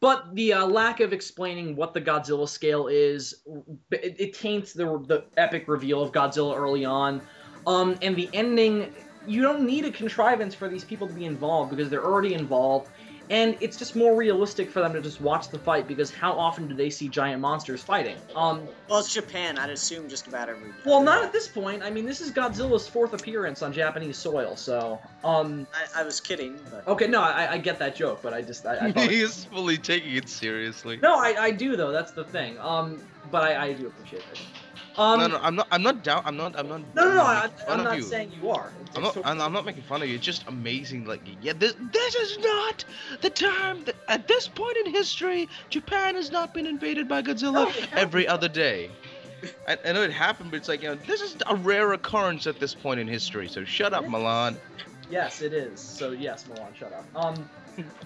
But the lack of explaining what the Godzilla scale is, it taints the epic reveal of Godzilla early on. And the ending, you don't need a contrivance for these people to be involved because they're already involved. And it's just more realistic for them to just watch the fight because how often do they see giant monsters fighting? Well, it's Japan. I'd assume just about every. Well, not at this point. I mean, this is Godzilla's 4th appearance on Japanese soil, so I was kidding, but. okay, no, I get that joke, but I thought He is fully taking it seriously. no, I do though. That's the thing. But I do appreciate it. No, I'm not down. I'm not. No, making I'm fun of not you. saying you are. I'm not making fun of you. It's just amazing. Like, yeah, this is not the time. At this point in history, Japan has not been invaded by Godzilla No, it happened. every other day. I know it happened, but it's like, this is a rare occurrence at this point in history. So shut up, Milan. Yes, it is. So yes, Milan, shut up.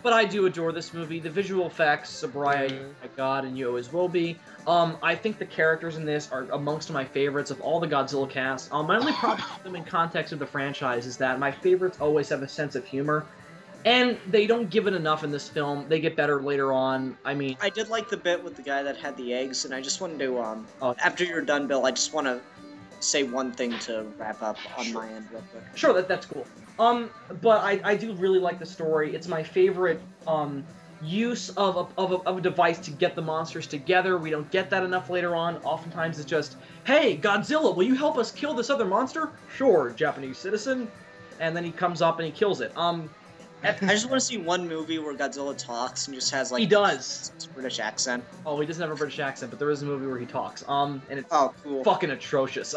But I do adore this movie. The visual effects, sobriety, my God, and you always will be. I think the characters in this are amongst my favorites of all the Godzilla cast. My only problem with them in context of the franchise is that my favorites always have a sense of humor, and they don't give it enough in this film. They get better later on. I mean, I did like the bit with the guy that had the eggs, and I just wanted to, Oh. after you're done, Bill, I just want to say one thing to wrap up on my end real quick. sure, that's cool. But I do really like the story. It's my favorite use of a device to get the monsters together. We don't get that enough later on. Oftentimes it's just, hey, Godzilla, will you help us kill this other monster? Sure, Japanese citizen. And then he comes up and he kills it. I just want to see one movie where Godzilla talks and just has like He does. this British accent. Oh, he doesn't have a British accent, but there is a movie where he talks. And it's Oh, cool. fucking atrocious.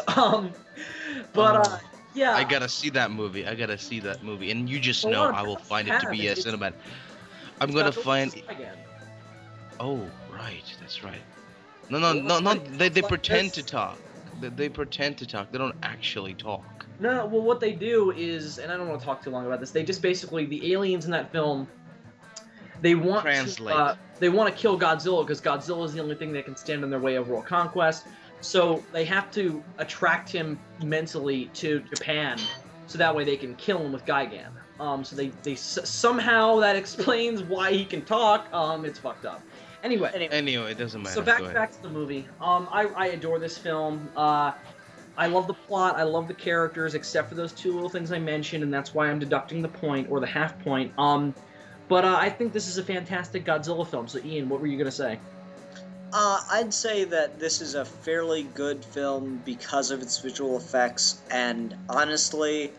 Yeah. I gotta see that movie. And you just Well, know what I will about find it to Japan? be a It's- cinematic. I'm gonna Godzilla's find. again. Oh, right. That's right. No. Well, They it's like pretend this. to talk. They pretend to talk. They don't actually talk. No, well, what they do is, and I don't want to talk too long about this. They just basically, the aliens in that film, they want Translate. to kill Godzilla because Godzilla is the only thing that can stand in their way of world conquest. So they have to attract him mentally to Japan, so that way they can kill him with Gigan. So they somehow that explains why he can talk. It's fucked up. Anyway. Anyway, it doesn't matter. So Go ahead. back to the movie. I adore this film. I love the plot. I love the characters, except for those two little things I mentioned, and that's why I'm deducting the point or the half point. But I think this is a fantastic Godzilla film. So Ian, what were you gonna say? I'd say that this is a fairly good film because of its visual effects, and honestly,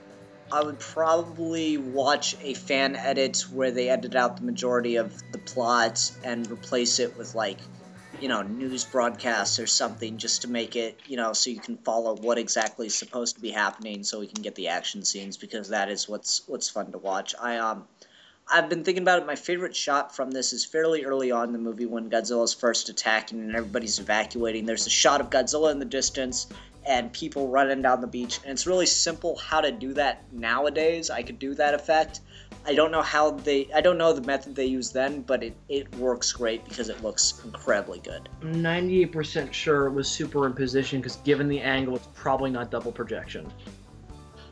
I would probably watch a fan edit where they edit out the majority of the plot and replace it with, like, news broadcasts or something, just to make it, so you can follow what exactly is supposed to be happening, so we can get the action scenes, because that is what's fun to watch. I've been thinking about it. My favorite shot from this is fairly early on in the movie when Godzilla's first attacking and everybody's evacuating. There's a shot of Godzilla in the distance, and people running down the beach. And it's really simple how to do that nowadays. I could do that effect. I don't know the method they used then, but it works great because it looks incredibly good. I'm 98% sure it was superimposition because given the angle, it's probably not double projection.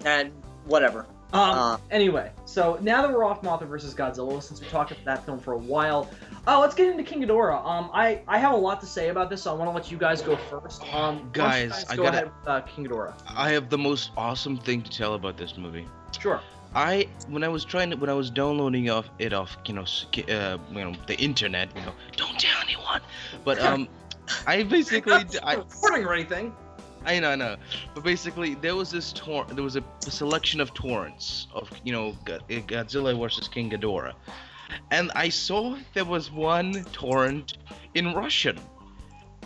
And whatever. Anyway, so now that we're off Mothra vs. Godzilla, since we talked about that film for a while, let's get into King Ghidorah. I have a lot to say about this, so I want to let you guys go first. Guys, go ahead with King Ghidorah. I have the most awesome thing to tell about this movie. Sure. When I was downloading off the internet, don't tell anyone. But I basically recording or anything. I know. But basically, there was a selection of torrents of Godzilla versus King Ghidorah, and I saw there was one torrent in Russian.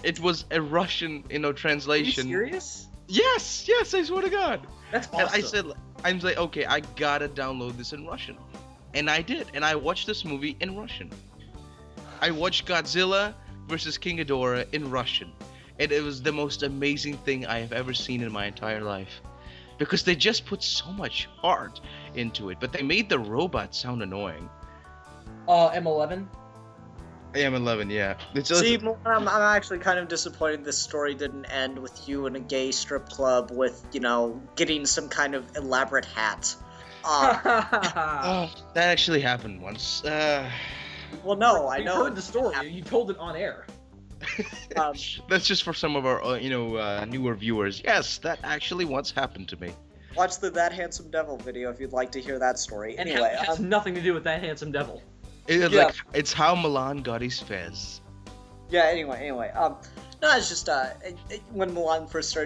It was a Russian, translation. Are you serious? Yes, I swear to God. That's awesome. And I'm like, okay, I gotta download this in Russian, and I did, and I watched this movie in Russian. I watched Godzilla versus King Ghidorah in Russian. And it was the most amazing thing I have ever seen in my entire life. Because they just put so much heart into it, but they made the robot sound annoying. M11? M11, yeah. See, I'm actually kind of disappointed this story didn't end with you in a gay strip club with, getting some kind of elaborate hat. That actually happened once. Well, no, I know. You heard the story. You told it on air. That's just for some of our, newer viewers. Yes, that actually once happened to me. Watch the That Handsome Devil video if you'd like to hear that story. Anyway, it has nothing to do with That Handsome Devil. It's how Milan got his fez. Yeah. Anyway. No, it's just when Milan first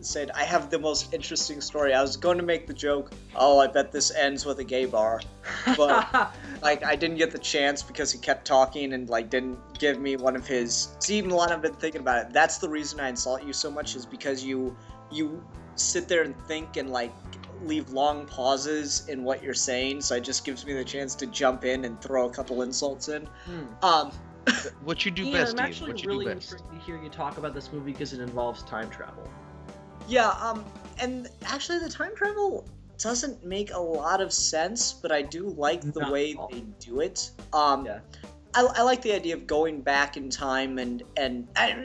said, "I have the most interesting story." I was going to make the joke, "Oh, I bet this ends with a gay bar," but I didn't get the chance because he kept talking and didn't give me one of his. See, Milan, I've been thinking about it. That's the reason I insult you so much is because you sit there and think and leave long pauses in what you're saying, so it just gives me the chance to jump in and throw a couple insults in. What you do Ian, best, I'm actually What you really do best. intrigued to hear you talk about this movie because it involves time travel. Yeah, and actually the time travel doesn't make a lot of sense, but I do like the way they do it. Yeah. I like the idea of going back in time, and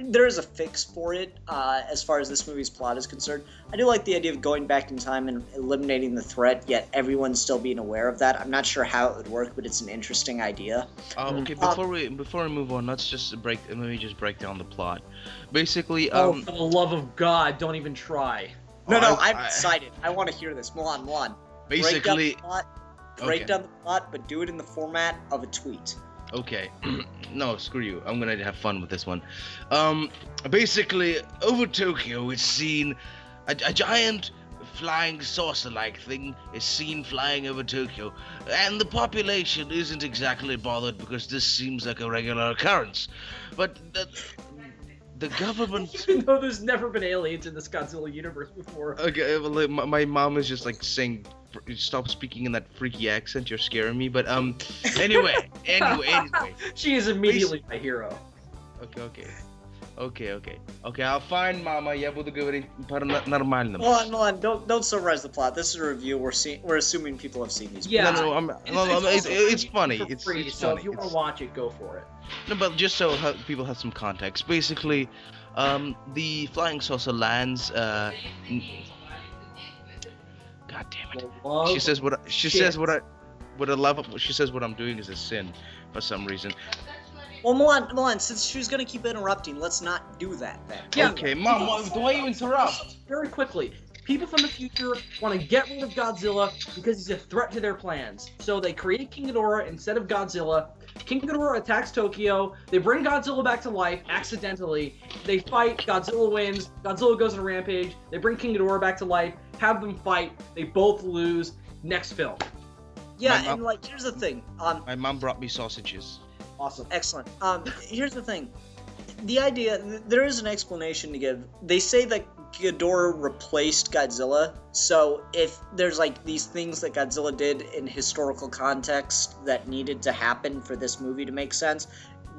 there is a fix for it as far as this movie's plot is concerned. I do like the idea of going back in time and eliminating the threat, yet everyone still being aware of that. I'm not sure how it would work, but it's an interesting idea. Okay, before we move on, let me just break down the plot. Basically, for the love of God, don't even try. No, I'm excited. I want to hear this. Milan. Basically, break down the plot, but do it in the format of a tweet. Okay. No, screw you. I'm gonna have fun with this one. Basically, over Tokyo, it's seen a giant flying saucer-like thing is seen flying over Tokyo, and the population isn't exactly bothered because this seems like a regular occurrence. But the government... Even though there's never been aliens in this Godzilla universe before. Okay, well, my mom is just saying, stop speaking in that freaky accent, you're scaring me. But anyway. She is immediately my hero. Okay, I'll find Mama. Я буду говорить нормально. Milan, don't summarize the plot. This is a review. We're assuming people have seen these. Yeah. No, it's funny. It's free, it's so funny. if you want to watch it, go for it. No, but just so people have some context. Basically, the flying saucer lands. God damn it! She says what I'm doing is a sin for some reason. Well, Milan, since she was gonna keep interrupting, let's not do that then. Yeah. Okay, Mom, the way you interrupt. Very quickly, people from the future want to get rid of Godzilla because he's a threat to their plans. So they create King Ghidorah instead of Godzilla. King Ghidorah attacks Tokyo. They bring Godzilla back to life accidentally. They fight. Godzilla wins. Godzilla goes on a rampage. They bring King Ghidorah back to life. Have them fight. They both lose. Next film. Yeah, and here's the thing. My mom brought me sausages. Awesome. Excellent. Here's the thing. The idea, there is an explanation to give. They say that Ghidorah replaced Godzilla, so if there's these things that Godzilla did in historical context that needed to happen for this movie to make sense,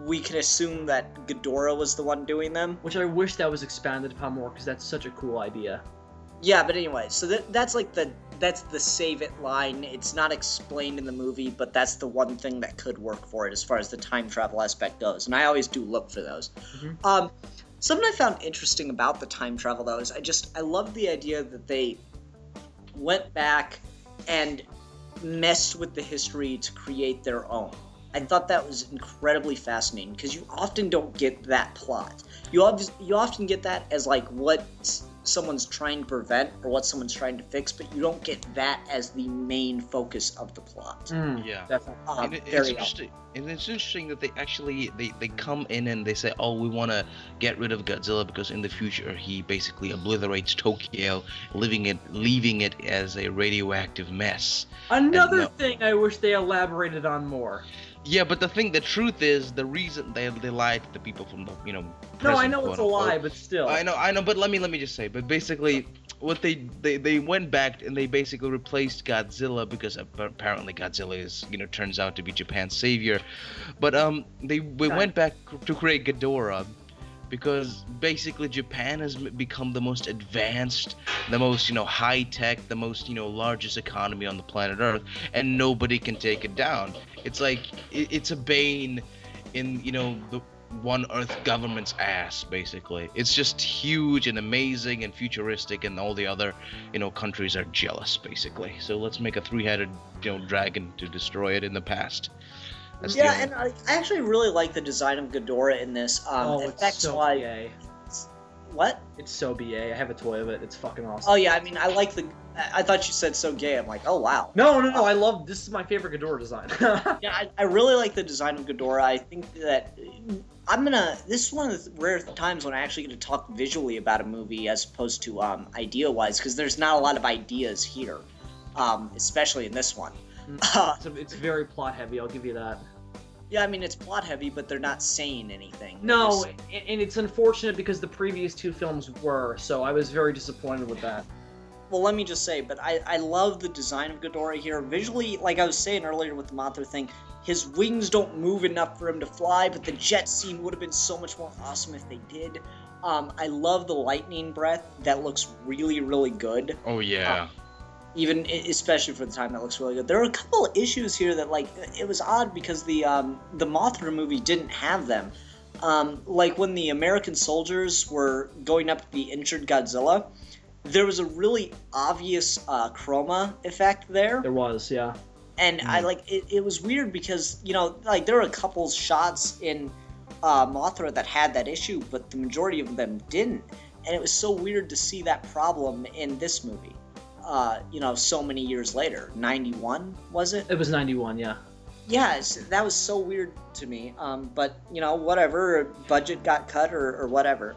we can assume that Ghidorah was the one doing them. Which I wish that was expanded upon more, because that's such a cool idea. Yeah, but anyway, so that's like that's the save it line. It's not explained in the movie, but that's the one thing that could work for it as far as the time travel aspect goes. And I always do look for those. Mm-hmm. Something I found interesting about the time travel, though, is I love the idea that they went back and messed with the history to create their own. I thought that was incredibly fascinating, because you often don't get that plot. You often get that as, like, what someone's trying to prevent or what someone's trying to fix, but you don't get that as the main focus of the plot. Yeah. Definitely. And it's interesting. And it's interesting that they actually they come in and they say, oh, we want to get rid of Godzilla because in the future he basically obliterates Tokyo, leaving it as a radioactive mess. Another thing I wish they elaborated on more. Yeah, but the truth is, the reason they lied to the people from the, No, present, I know it's a lie, but still. I know, but let me just say, but basically, what they went back and they basically replaced Godzilla because apparently Godzilla is, turns out to be Japan's savior, but we went back to create Ghidorah because basically Japan has become the most advanced, the most high tech, the most largest economy on the planet Earth, and nobody can take it down. It's like it's a bane in the One Earth government's ass, basically. It's just huge and amazing and futuristic, and all the other countries are jealous, basically. So let's make a three-headed dragon to destroy it in the past. Yeah, and I actually really like the design of Ghidorah in this. It's so BA. What? It's so BA. I have a toy of it. It's fucking awesome. Oh yeah, I mean, I thought you said so gay. I'm like, oh wow. No, I love. This is my favorite Ghidorah design. Yeah, I really like the design of Ghidorah. I think that this is one of the rare times when I actually get to talk visually about a movie as opposed to idea-wise, because there's not a lot of ideas here, especially in this one. It's very plot heavy. I'll give you that. Yeah, I mean, it's plot heavy, but they're not saying anything. No, and it's unfortunate because the previous two films were, so I was very disappointed with that. Well, let me just say, but I love the design of Ghidorah here. Visually, like I was saying earlier with the Mothra thing, his wings don't move enough for him to fly, but the jet scene would have been so much more awesome if they did. I love the lightning breath. That looks really, really good. Oh, yeah. Even especially for the time, that looks really good. There are a couple of issues here that, like, it was odd because the Mothra movie didn't have them. Like when the American soldiers were going up the injured Godzilla, there was a really obvious chroma effect there. There was, yeah. And it was weird because there were a couple shots in Mothra that had that issue, but the majority of them didn't. And it was so weird to see that problem in this movie. So many years later. 91, was it? It was 91, yeah. Yeah, that was so weird to me. But, whatever, budget got cut or whatever.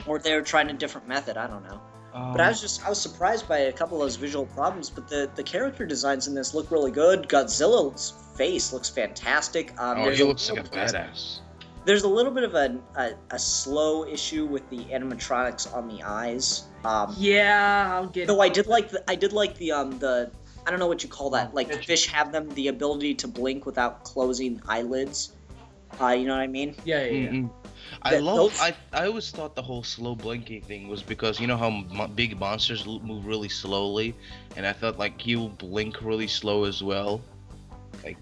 Or they were trying a different method, I don't know. But I was surprised by a couple of those visual problems, but the character designs in this look really good. Godzilla's face looks fantastic. He looks like a badass. There's a little bit of a slow issue with the animatronics on the eyes. Yeah, I'll get. Though I did like the I don't know what you call that. Like fish have the ability to blink without closing eyelids. You know what I mean? Yeah. Mm-hmm. I always thought the whole slow blinking thing was because how big monsters move really slowly, and I thought like he'll blink really slow as well.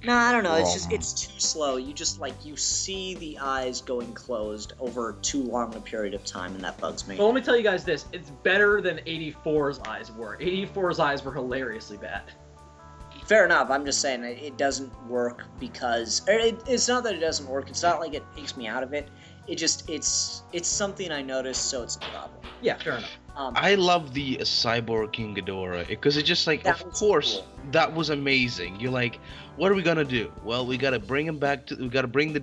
No, I don't know. It's too slow. You just you see the eyes going closed over too long a period of time, and that bugs me. Well, let me tell you guys this: it's better than 84's eyes were. 84's eyes were hilariously bad. Fair enough. I'm just saying it doesn't work because it's not that it doesn't work. It's not like it takes me out of it. It's something I noticed, so it's a problem. Yeah, fair enough. I love the cyborg King Ghidorah because it's just of course, cool. That was amazing. You're like, what are we gonna do? Well, we gotta bring him back we gotta bring the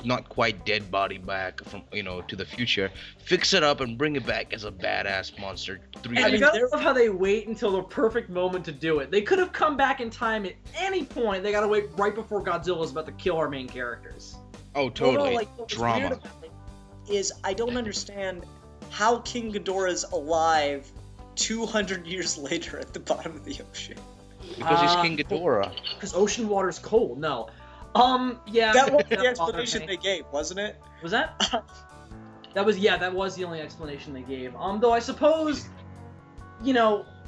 not quite dead body back from to the future, fix it up and bring it back as a badass monster. I love how they wait until the perfect moment to do it. They could have come back in time at any point. They gotta wait right before Godzilla's about to kill our main characters. Oh, totally. What's drama. Weird about it is I don't understand how King Ghidorah's alive 200 years later at the bottom of the ocean. Because he's King Ghidorah. Because ocean water's cold. No. Yeah. That was the bother explanation me. they gave, wasn't it? Was that? That was the only explanation they gave. Though I suppose,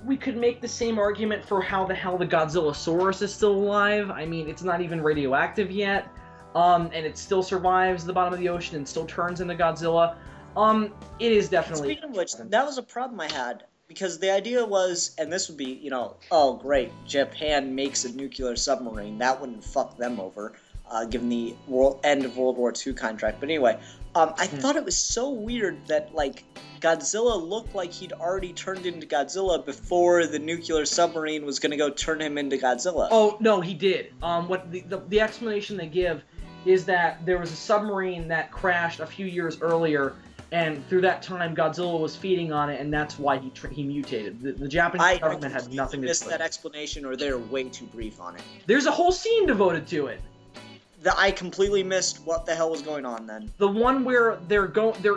we could make the same argument for how the hell the Godzillasaurus is still alive. I mean, it's not even radioactive yet, and it still survives the bottom of the ocean and still turns into Godzilla. It is definitely. Speaking of which, that was a problem I had. Because the idea was, and this would be, oh great, Japan makes a nuclear submarine. That wouldn't fuck them over, given the end of World War II contract. But anyway, I thought it was so weird that, like, Godzilla looked like he'd already turned into Godzilla before the nuclear submarine was going to go turn him into Godzilla. Oh, no, he did. What the explanation they give is that there was a submarine that crashed a few years earlier, and through that time, Godzilla was feeding on it, and that's why he mutated. The Japanese government had nothing to do with it. I missed that explanation, or they're way too brief on it. There's a whole scene devoted to it. I completely missed what the hell was going on then. The one where they're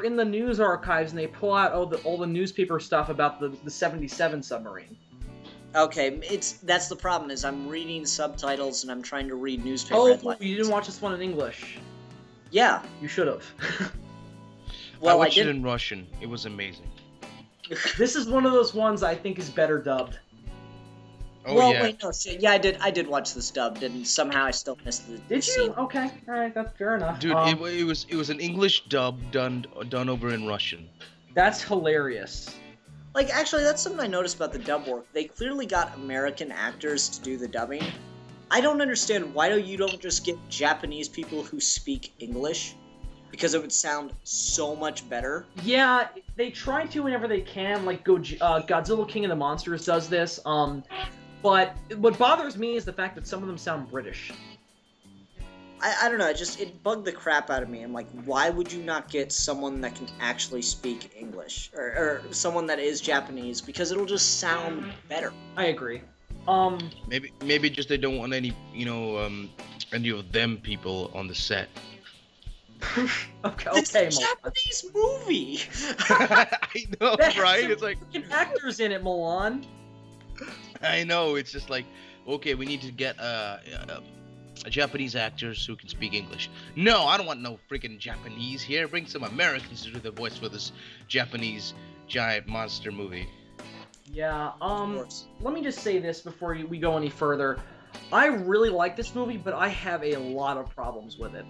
in the news archives and they pull out all the newspaper stuff about the 77 submarine. Okay, that's the problem. Is I'm reading subtitles and I'm trying to read newspaper headlines. You didn't watch this one in English? Yeah, you should have. Well, I watched it in Russian. It was amazing. This is one of those ones I think is better dubbed. Oh, well, yeah. wait, no, yeah, I did watch this dubbed, and somehow I still missed the Did scene. you? Okay, all right, that's fair enough. Dude, it was an English dub done over in Russian. That's hilarious. Like, actually, that's something I noticed about the dub work. They clearly got American actors to do the dubbing. I don't understand why you don't just get Japanese people who speak English, because it would sound so much better. Yeah, they try to whenever they can. Like Godzilla King of the Monsters does this. But what bothers me is the fact that some of them sound British. I don't know, it bugged the crap out of me. I'm like, why would you not get someone that can actually speak English? Or someone that is Japanese, because it'll just sound better. I agree. Maybe just they don't want any of them people on the set. okay, it's a Milan. Japanese movie! I know, right? It's like actors in it, Milan. I know, it's just like, okay, we need to get Japanese actors who can speak English. No, I don't want no freaking Japanese here. Bring some Americans to do the voice for this Japanese giant monster movie. Yeah, let me just say this before we go any further. I really like this movie, but I have a lot of problems with it.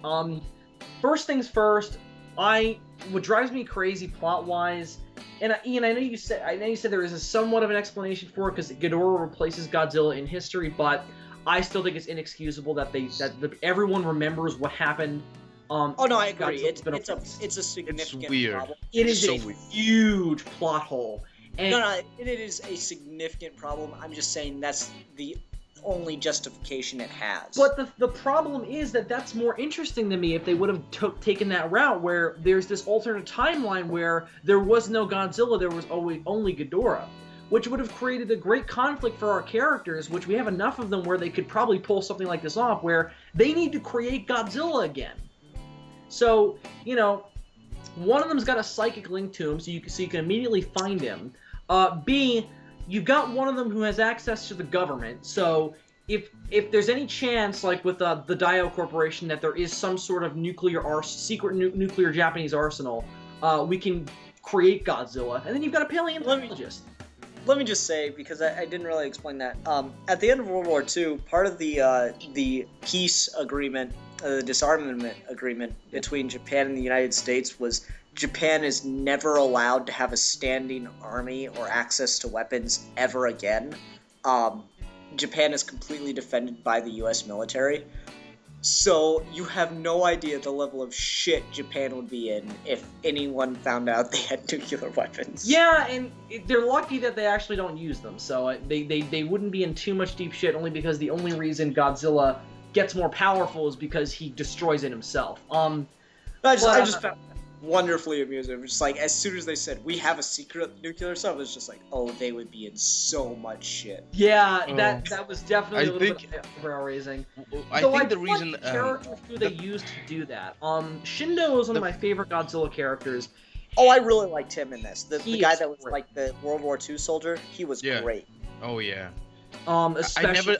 First things first, what drives me crazy plot-wise, and Ian, I know you said there is somewhat of an explanation for it because Ghidorah replaces Godzilla in history, but I still think it's inexcusable that everyone remembers what happened. Oh no, I agree. Godzilla's It's a significant it's weird. problem. It is so a weird. huge plot hole. And No, it is a significant problem. I'm just saying that's the only justification it has. But the problem is that's more interesting to me if they would have taken that route where there's this alternate timeline where there was no Godzilla, there was only Ghidorah, which would have created a great conflict for our characters, which we have enough of them where they could probably pull something like this off where they need to create Godzilla again. So, one of them's got a psychic link to him so you can immediately find him. B, you've got one of them who has access to the government, so if there's any chance, like with the Dio Corporation, that there is some sort of secret nuclear Japanese arsenal, we can create Godzilla, and then you've got a paleontologist. Let me just say, because I didn't really explain that, at the end of World War II, part of the peace agreement, the disarmament agreement between Japan and the United States was Japan is never allowed to have a standing army or access to weapons ever again. Japan is completely defended by the U.S. military. So you have no idea the level of shit Japan would be in if anyone found out they had nuclear weapons. Yeah, and they're lucky that they actually don't use them, so they wouldn't be in too much deep shit, only because the only reason Godzilla gets more powerful is because he destroys it himself. I just found that wonderfully amusing. Just like, as soon as they said, we have a secret nuclear stuff, it's just like, oh, they would be in so much shit. Yeah, that was definitely a little bit eyebrow-raising. I think the reason... the characters who they used to do that. Shindo is one of my favorite Godzilla characters. Oh, I really liked him in this. The guy that was great. like the World War II soldier, he was great. Oh yeah. Especially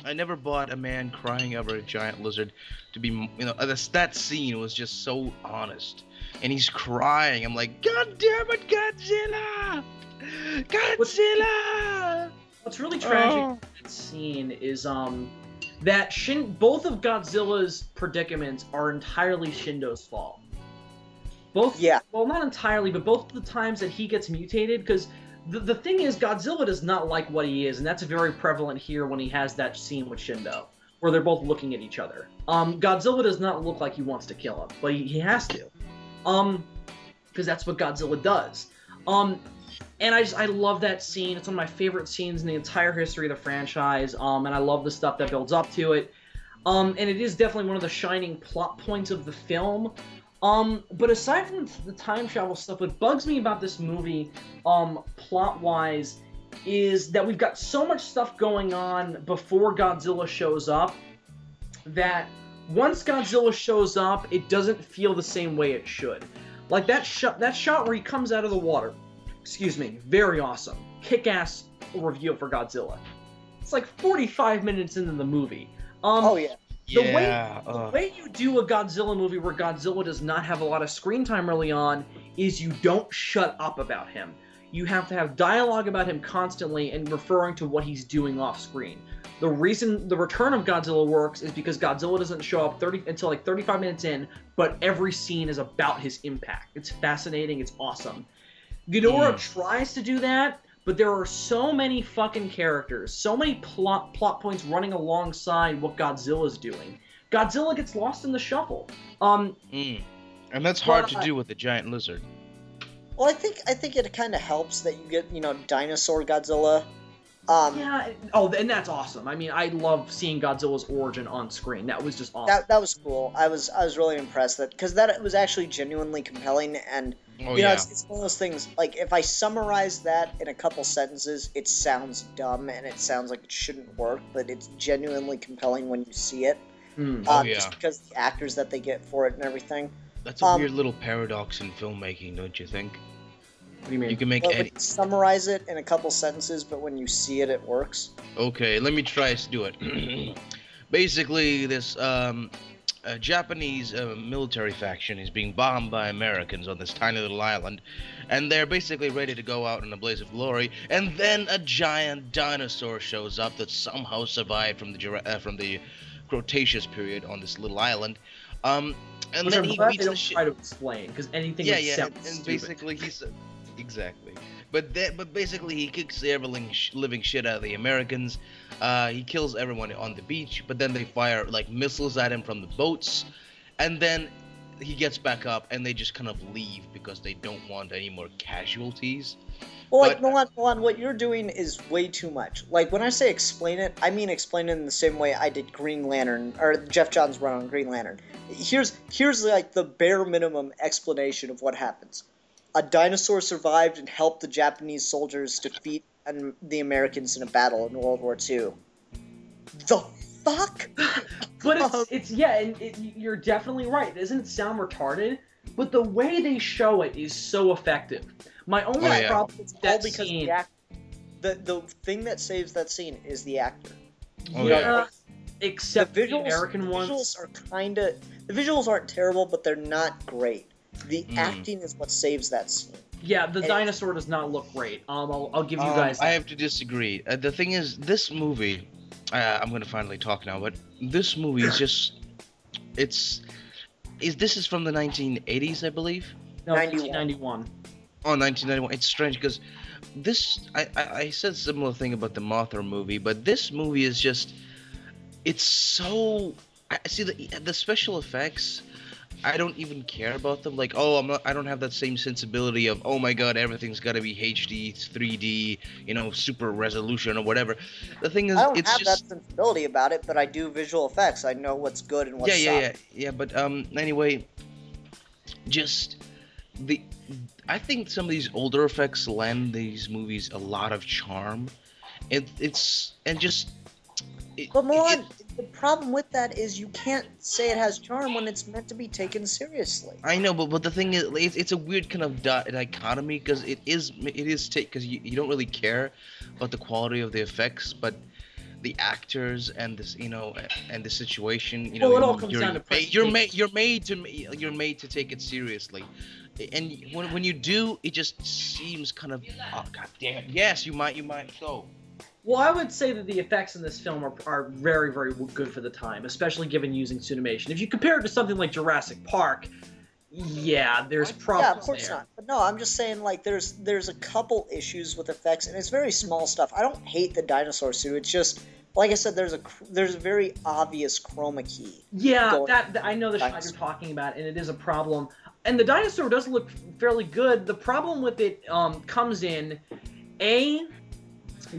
I never bought a man crying over a giant lizard to be, that scene was just so honest. And he's crying. I'm like, God damn it, Godzilla! Godzilla! What's really tragic in that scene is that both of Godzilla's predicaments are entirely Shindo's fault. Both, Yeah. Well, not entirely, but both of the times that he gets mutated, because the thing is, Godzilla does not like what he is, and that's very prevalent here when he has that scene with Shindo, where they're both looking at each other. Godzilla does not look like he wants to kill him, but he has to. Because that's what Godzilla does. And I love that scene. It's one of my favorite scenes in the entire history of the franchise, and I love the stuff that builds up to it. And it is definitely one of the shining plot points of the film. But aside from the time travel stuff, what bugs me about this movie, plot-wise, is that we've got so much stuff going on before Godzilla shows up, that once Godzilla shows up, it doesn't feel the same way it should. Like that shot where he comes out of the water, very awesome. Kick-ass review for Godzilla. It's like 45 minutes into the movie. Oh, yeah. The way you do a Godzilla movie where Godzilla does not have a lot of screen time early on is you don't shut up about him. You have to have dialogue about him constantly and referring to what he's doing off screen. The reason the return of Godzilla works is because Godzilla doesn't show up until like 35 minutes in, but every scene is about his impact. It's fascinating. It's awesome. Ghidorah tries to do that, but there are so many fucking characters, so many plot points running alongside what Godzilla's doing. Godzilla gets lost in the shuffle. And that's hard to do with the giant lizard. Well, I think it kind of helps that you get, dinosaur Godzilla. And that's awesome. I mean, I love seeing Godzilla's origin on screen. That was just awesome. That was cool. I was really impressed because that was actually genuinely compelling, and it's one of those things. Like, if I summarize that in a couple sentences, it sounds dumb and it sounds like it shouldn't work, but it's genuinely compelling when you see it. Just because the actors that they get for it and everything. That's a weird little paradox in filmmaking, don't you think? What do you mean? You can make summarize it in a couple sentences, but when you see it, it works. Okay, let me try to do it. Basically, this Japanese military faction is being bombed by Americans on this tiny little island, and they're basically ready to go out in a blaze of glory. And then a giant dinosaur shows up that somehow survived from the Cretaceous period on this little island. And which then he beats the shit. Try to explain because anything. And basically he's exactly. But basically he kicks the living shit out of the Americans. He kills everyone on the beach, but then they fire like missiles at him from the boats, and then he gets back up and they just kind of leave because they don't want any more casualties. Well, Milan, what you're doing is way too much. Like, when I say explain it, I mean explain it in the same way I did Green Lantern, or Jeff Johns' run on Green Lantern. Here's like the bare minimum explanation of what happens. A dinosaur survived and helped the Japanese soldiers defeat the Americans in a battle in World War II. The fuck? But you're definitely right. Doesn't it sound retarded? But the way they show it is so effective. My only problem with that scene... The thing that saves that scene is the actor. Except the American ones. The visuals aren't terrible, but they're not great. The acting is what saves that scene. Yeah, the dinosaur does not look great. I'll give you guys that. I have to disagree. The thing is, this movie... I'm going to finally talk now, but this movie is just... This is from the 1980s, I believe? No, 1991. Oh, 1991. It's strange because I said a similar thing about the Mothra movie, but this movie is just... It's so... I see the special effects... I don't even care about them. Like, I don't have that same sensibility of, oh my god, everything's got to be HD, 3D, super resolution or whatever. The thing is, I don't have that sensibility about it, but I do visual effects. I know what's good and what's Yeah, but anyway, I think some of these older effects lend these movies a lot of charm. But Milan, the problem with that is you can't say it has charm when it's meant to be taken seriously. I know, but the thing is, it's a weird kind of dichotomy because because you don't really care about the quality of the effects, but the actors and this, and the situation. Well, it all comes down to presentation. You're made to take it seriously, and when you do, it just seems kind of, oh god damn it. Yes, you might so. Well, I would say that the effects in this film are very, very good for the time, especially given using Sunimation. If you compare it to something like Jurassic Park, yeah, there's problems. Yeah, of course not. But no, I'm just saying, like, there's a couple issues with effects, and it's very small stuff. I don't hate the dinosaur suit. It's just, like I said, there's a very obvious chroma key. Yeah, that I know the shot you're talking about, and it is a problem. And the dinosaur does look fairly good. The problem with it comes in,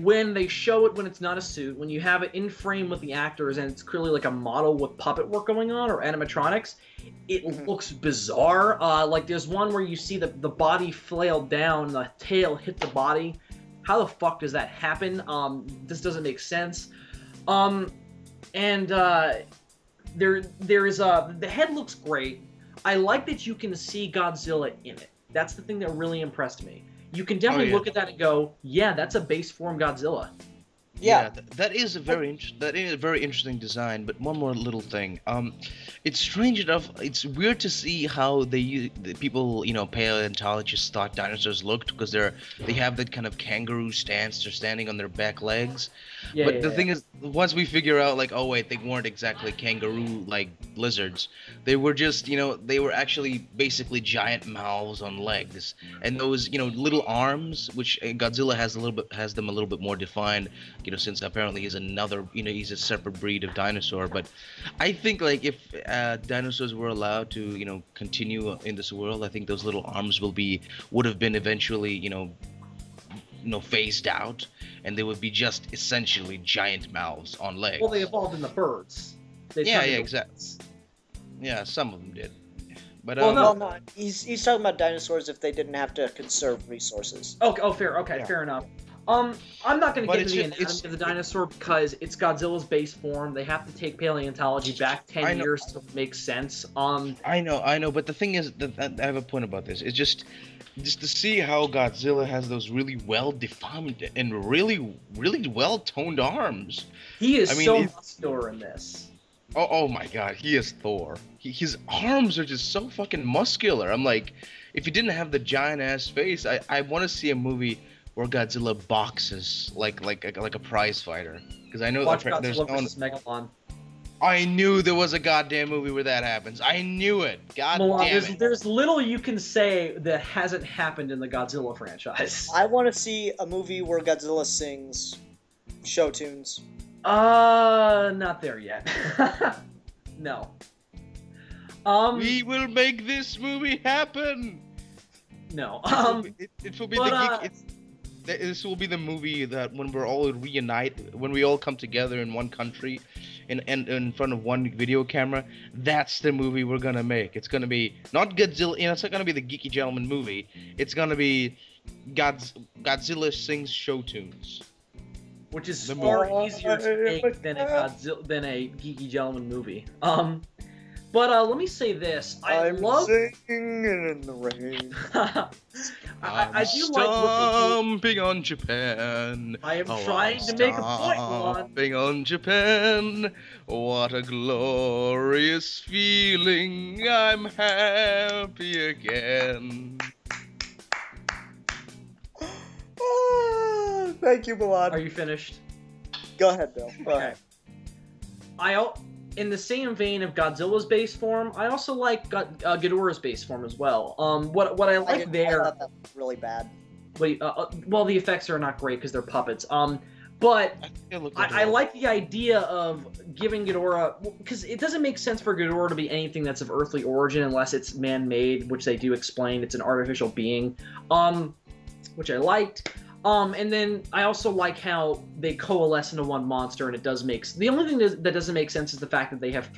when they show it when it's not a suit, when you have it in frame with the actors and it's clearly like a model with puppet work going on or animatronics, it looks bizarre. Like there's one where you see the body flailed down, the tail hit the body. How the fuck does that happen? This doesn't make sense. The head looks great. I like that you can see Godzilla in it. That's the thing that really impressed me. You can definitely look at that and go, yeah, that's a base form Godzilla. Yeah, that is a very interesting design. But one more little thing, it's strange enough. It's weird to see how the people, paleontologists thought dinosaurs looked, because they have that kind of kangaroo stance. They're standing on their back legs. But the thing is, once we figure out, like, oh wait, they weren't exactly kangaroo-like lizards. They were just, they were actually basically giant mouths on legs, and those, little arms, which Godzilla has them a little bit more defined. Since apparently he's he's a separate breed of dinosaur. But I think, like, if dinosaurs were allowed to, continue in this world, I think those little arms would have been eventually, phased out, and they would be just essentially giant mouths on legs. Well, they evolved into birds. Exactly. Yeah, some of them did. But no, he's talking about dinosaurs if they didn't have to conserve resources. Fair. Okay, fair enough. I'm not going to get into the anatomy of the dinosaur because it's Godzilla's base form. They have to take paleontology back 10 years to make sense. I know, but the thing is, I have a point about this. It's just to see how Godzilla has those really well-defined and really, really well-toned arms. He is so muscular in this. Oh my god, he is Thor. His arms are just so fucking muscular. I'm like, if he didn't have the giant-ass face, I want to see a movie where Godzilla boxes like a prize fighter, because I know there's Megalon. I knew there was a goddamn movie where that happens. I knew it. God damn it. There's little you can say that hasn't happened in the Godzilla franchise. I want to see a movie where Godzilla sings show tunes. Not there yet. No. We will make this movie happen. No. It will be this will be the movie that when we're all reunite, when we all come together in one country, and in front of one video camera, that's the movie we're gonna make. It's gonna be not Godzilla. It's not gonna be the Geeky Gentleman movie. It's gonna be Godzilla sings show tunes, which is far easier to make than a Geeky Gentleman movie. But let me say this: I'm singing in the rain. I do like stomping on Japan. I am trying to make a point, Juan. Stomping on Japan. What a glorious feeling! I'm happy again. Thank you, Milan. Are you finished? Go ahead, Bill. Okay. In the same vein of Godzilla's base form, I also like Ghidorah's base form as well. What I like there... I thought that was really bad. Well, the effects are not great because they're puppets. But I like the idea of giving Ghidorah... Because it doesn't make sense for Ghidorah to be anything that's of earthly origin unless it's man-made, which they do explain. It's an artificial being, which I liked. And then I also like how they coalesce into one monster, and it does make... The only thing that doesn't make sense is the fact that they have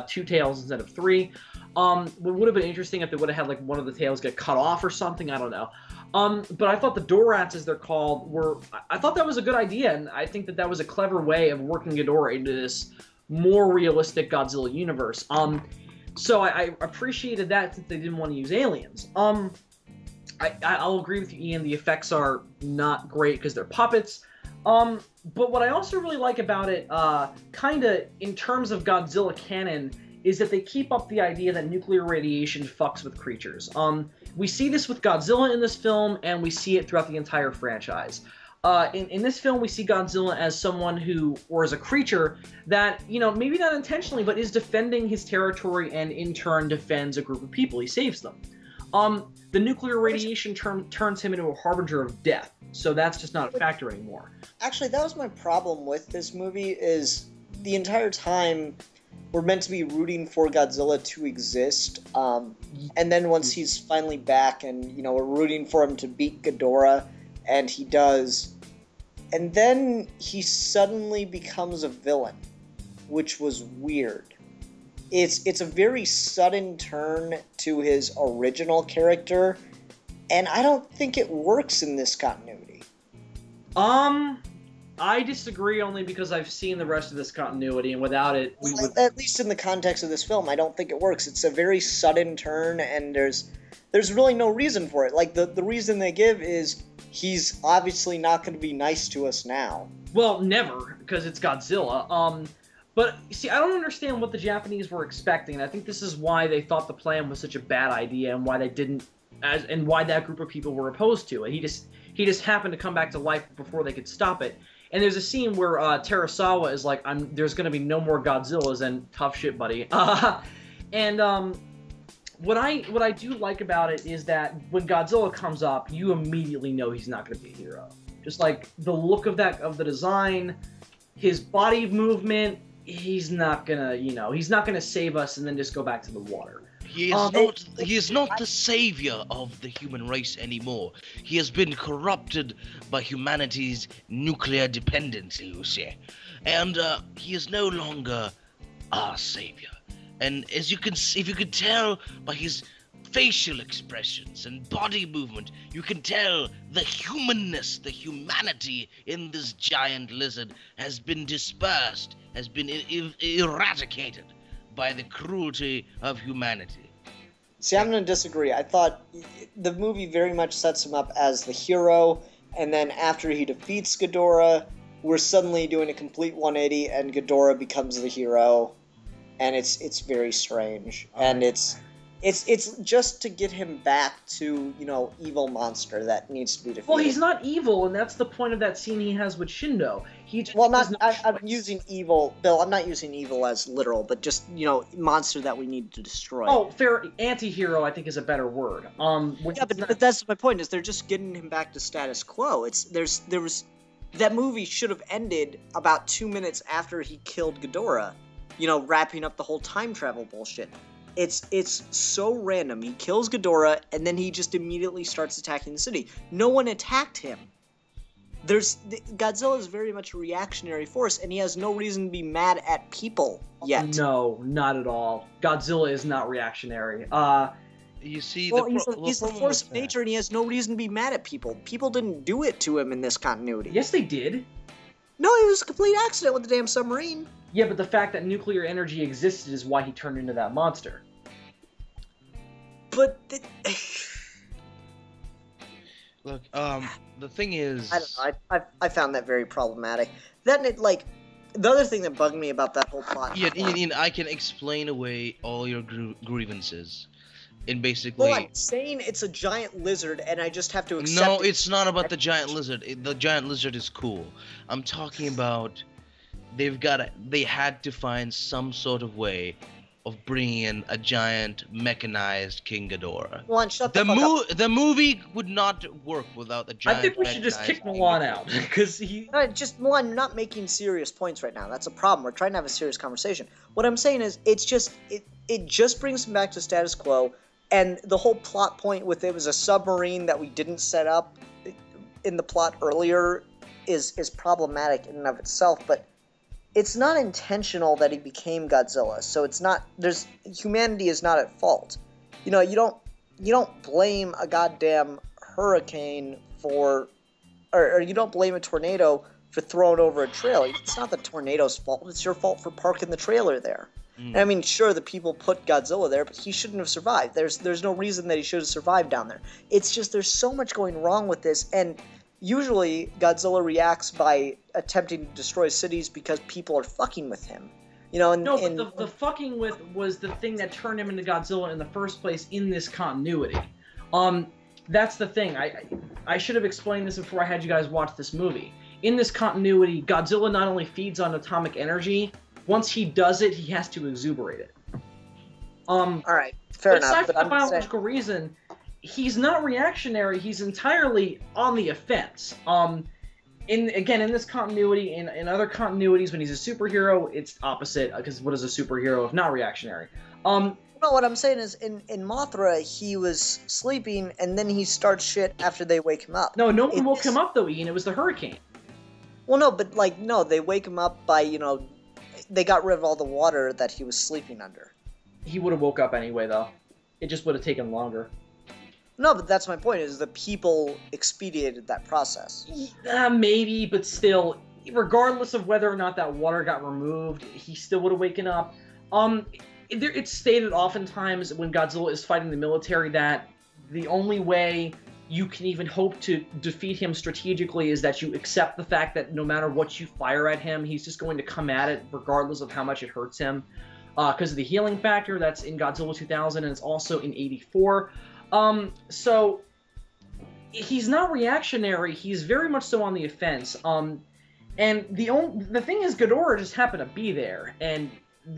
two tails instead of three. What would have been interesting if they would have had, like, one of the tails get cut off or something, I don't know. But I thought the Dorats, as they're called, I thought that was a good idea, and I think that was a clever way of working Ghidorah into this more realistic Godzilla universe. So I appreciated that since they didn't want to use aliens. I'll agree with you, Ian. The effects are not great because they're puppets. But what I also really like about it, kind of in terms of Godzilla canon, is that they keep up the idea that nuclear radiation fucks with creatures. We see this with Godzilla in this film, and we see it throughout the entire franchise. In this film, we see Godzilla as someone or as a creature that, maybe not intentionally, but is defending his territory and in turn defends a group of people. He saves them. The nuclear radiation turns him into a harbinger of death, so that's just not a factor anymore. Actually, that was my problem with this movie, is the entire time we're meant to be rooting for Godzilla to exist, and then once he's finally back and, we're rooting for him to beat Ghidorah, and he does, and then he suddenly becomes a villain, which was weird. It's a very sudden turn to his original character, and I don't think it works in this continuity. I disagree only because I've seen the rest of this continuity, and without it, At least in the context of this film, I don't think it works. It's a very sudden turn, and there's really no reason for it. Like, the reason they give is he's obviously not going to be nice to us now. Well, never, because it's Godzilla. But, see, I don't understand what the Japanese were expecting, and I think this is why they thought the plan was such a bad idea, and why they didn't, and why that group of people were opposed to it. He just happened to come back to life before they could stop it. And there's a scene where Terasawa is like, there's going to be no more Godzillas, and tough shit, buddy. What I do like about it is that when Godzilla comes up, you immediately know he's not going to be a hero. Just like the look of the design, his body movement, he's not gonna save us and then just go back to the water. He is not the savior of the human race anymore. He has been corrupted by humanity's nuclear dependency, you see. And he is no longer our savior. And if you could tell by his facial expressions and body movement, you can tell the humanness, the humanity in this giant lizard has been dispersed, has been eradicated by the cruelty of humanity. See, I'm going to disagree. I thought the movie very much sets him up as the hero, and then after he defeats Ghidorah, we're suddenly doing a complete 180, and Ghidorah becomes the hero, and it's very strange. And it's just to get him back to, evil monster that needs to be defeated. Well, he's not evil, and that's the point of that scene he has with Shindo. I'm using evil, Bill, I'm not using evil as literal, but just, monster that we need to destroy. Oh, fair. Anti-hero, I think, is a better word. But that's my point, is they're just getting him back to status quo. That movie should have ended about 2 minutes after he killed Ghidorah, wrapping up the whole time travel bullshit. It's so random. He kills Ghidorah, and then he just immediately starts attacking the city. No one attacked him. Godzilla is very much a reactionary force, and he has no reason to be mad at people yet. No, not at all. Godzilla is not reactionary. You see, he's the force of nature, and he has no reason to be mad at people. People didn't do it to him in this continuity. Yes, they did. No, it was a complete accident with the damn submarine. Yeah, but the fact that nuclear energy existed is why he turned into that monster. But look, the thing is, I don't know. I found that very problematic. Then the other thing that bugged me about that whole plot. Yeah, I can explain away all your grievances. And basically, well, I'm saying it's a giant lizard, and I just have to accept. No, it's not about the giant lizard. The giant lizard is cool. I'm talking about they had to find some sort of way of bringing in a giant mechanized King Ghidorah. Milan, shut the fuck up. The movie would not work without a giant. I think we should just kick Milan out because he. Milan, you're not making serious points right now. That's a problem. We're trying to have a serious conversation. What I'm saying is, it just brings him back to status quo. And the whole plot point with it was a submarine that we didn't set up in the plot earlier is problematic in and of itself, but it's not intentional that he became Godzilla. So humanity is not at fault. You don't blame a goddamn hurricane or you don't blame a tornado for throwing over a trailer. It's not the tornado's fault. It's your fault for parking the trailer there. And I mean, sure, the people put Godzilla there, but he shouldn't have survived. There's no reason that he should have survived down there. It's just there's so much going wrong with this, and usually Godzilla reacts by attempting to destroy cities because people are fucking with him. You know, No, but the fucking with was the thing that turned him into Godzilla in the first place in this continuity. That's the thing. I should have explained this before I had you guys watch this movie. In this continuity, Godzilla not only feeds on atomic energy, once he does it, he has to exuberate it. All right, fair enough. Aside But from the I'm saying, biological reason, he's not reactionary. He's entirely on the offense. In this continuity, in other continuities, when he's a superhero, it's opposite. Because what is a superhero if not reactionary? no, what I'm saying is, in Mothra, he was sleeping, and then he starts shit after they wake him up. No one woke him up though, Ian. It was the hurricane. Well, no, but no, they wake him up by they got rid of all the water that he was sleeping under. He would have woke up anyway, though. It just would have taken longer. No, but that's my point, is the people expedited that process. Maybe, but still, regardless of whether or not that water got removed, he still would have waken up. It's stated oftentimes when Godzilla is fighting the military that the only way you can even hope to defeat him strategically is that you accept the fact that no matter what you fire at him, he's just going to come at it regardless of how much it hurts him. Because of the healing factor that's in Godzilla 2000 and it's also in 84. So he's not reactionary. He's very much so on the offense. And the thing is, Ghidorah just happened to be there, and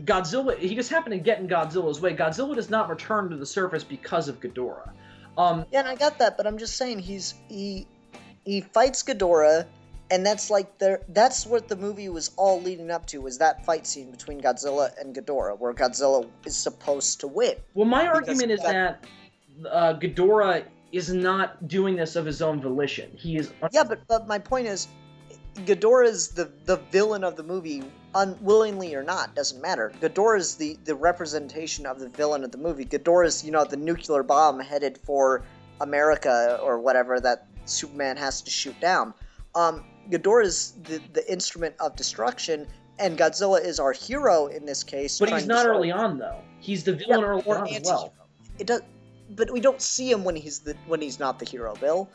Godzilla, he just happened to get in Godzilla's way. Godzilla does not return to the surface because of Ghidorah. Yeah, and I got that, but I'm just saying he fights Ghidorah, and that's what the movie was all leading up to, was that fight scene between Godzilla and Ghidorah, where Godzilla is supposed to win. Well, my argument is that Ghidorah is not doing this of his own volition. He is. Yeah, but my point is, Ghidorah is the villain of the movie, unwillingly or not, doesn't matter. Ghidorah is the representation of the villain of the movie. Ghidorah is, the nuclear bomb headed for America or whatever that Superman has to shoot down. Ghidorah is the instrument of destruction, and Godzilla is our hero in this case. But he's not early on, though. He's the villain early on as well. But we don't see him when he's not the hero, Bill.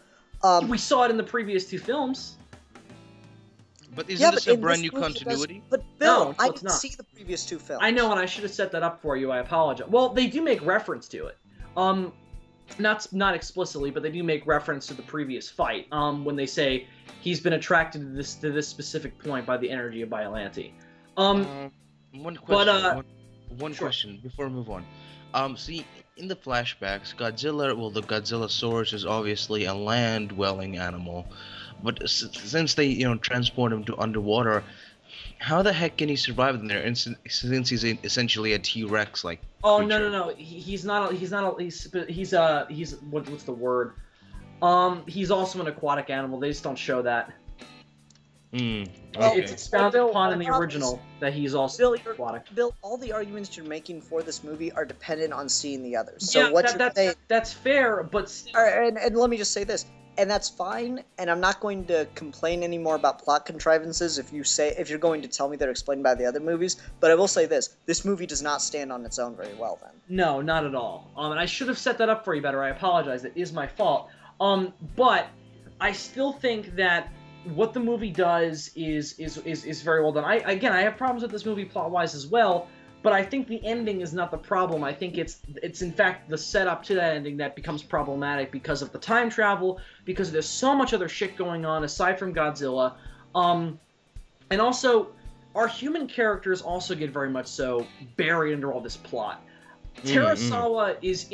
We saw it in the previous two films. But isn't this a brand new continuity? But Bill, No, I it's didn't not. see the previous two films. I know, and I should have set that up for you. I apologize. Well, they do make reference to it. Not explicitly, but they do make reference to the previous fight. When they say he's been attracted to this specific point by the energy of Biollante. One question before we move on. See, in the flashbacks, the Godzilla source is obviously a land-dwelling animal. But since they, transport him to underwater, how the heck can he survive in there? Since he's essentially a T-Rex, like. Oh creature? no! He's what's the word? He's also an aquatic animal. They just don't show that. Okay. It's expounded Bill, upon in my the problem original that he's also aquatic. Bill, all the arguments you're making for this movie are dependent on seeing the others. So that's fair, but still. All right, and let me just say this. And that's fine, and I'm not going to complain anymore about plot contrivances if you're going to tell me they're explained by the other movies, but I will say this movie does not stand on its own very well then. No, not at all. And I should have set that up for you better. I apologize. It is my fault. But I still think that what the movie does is very well done. I have problems with this movie plot-wise as well, but I think the ending is not the problem. I think it's in fact the setup to that ending that becomes problematic because of the time travel, because there's so much other shit going on aside from Godzilla. And also, our human characters also get very much so buried under all this plot. Terasawa is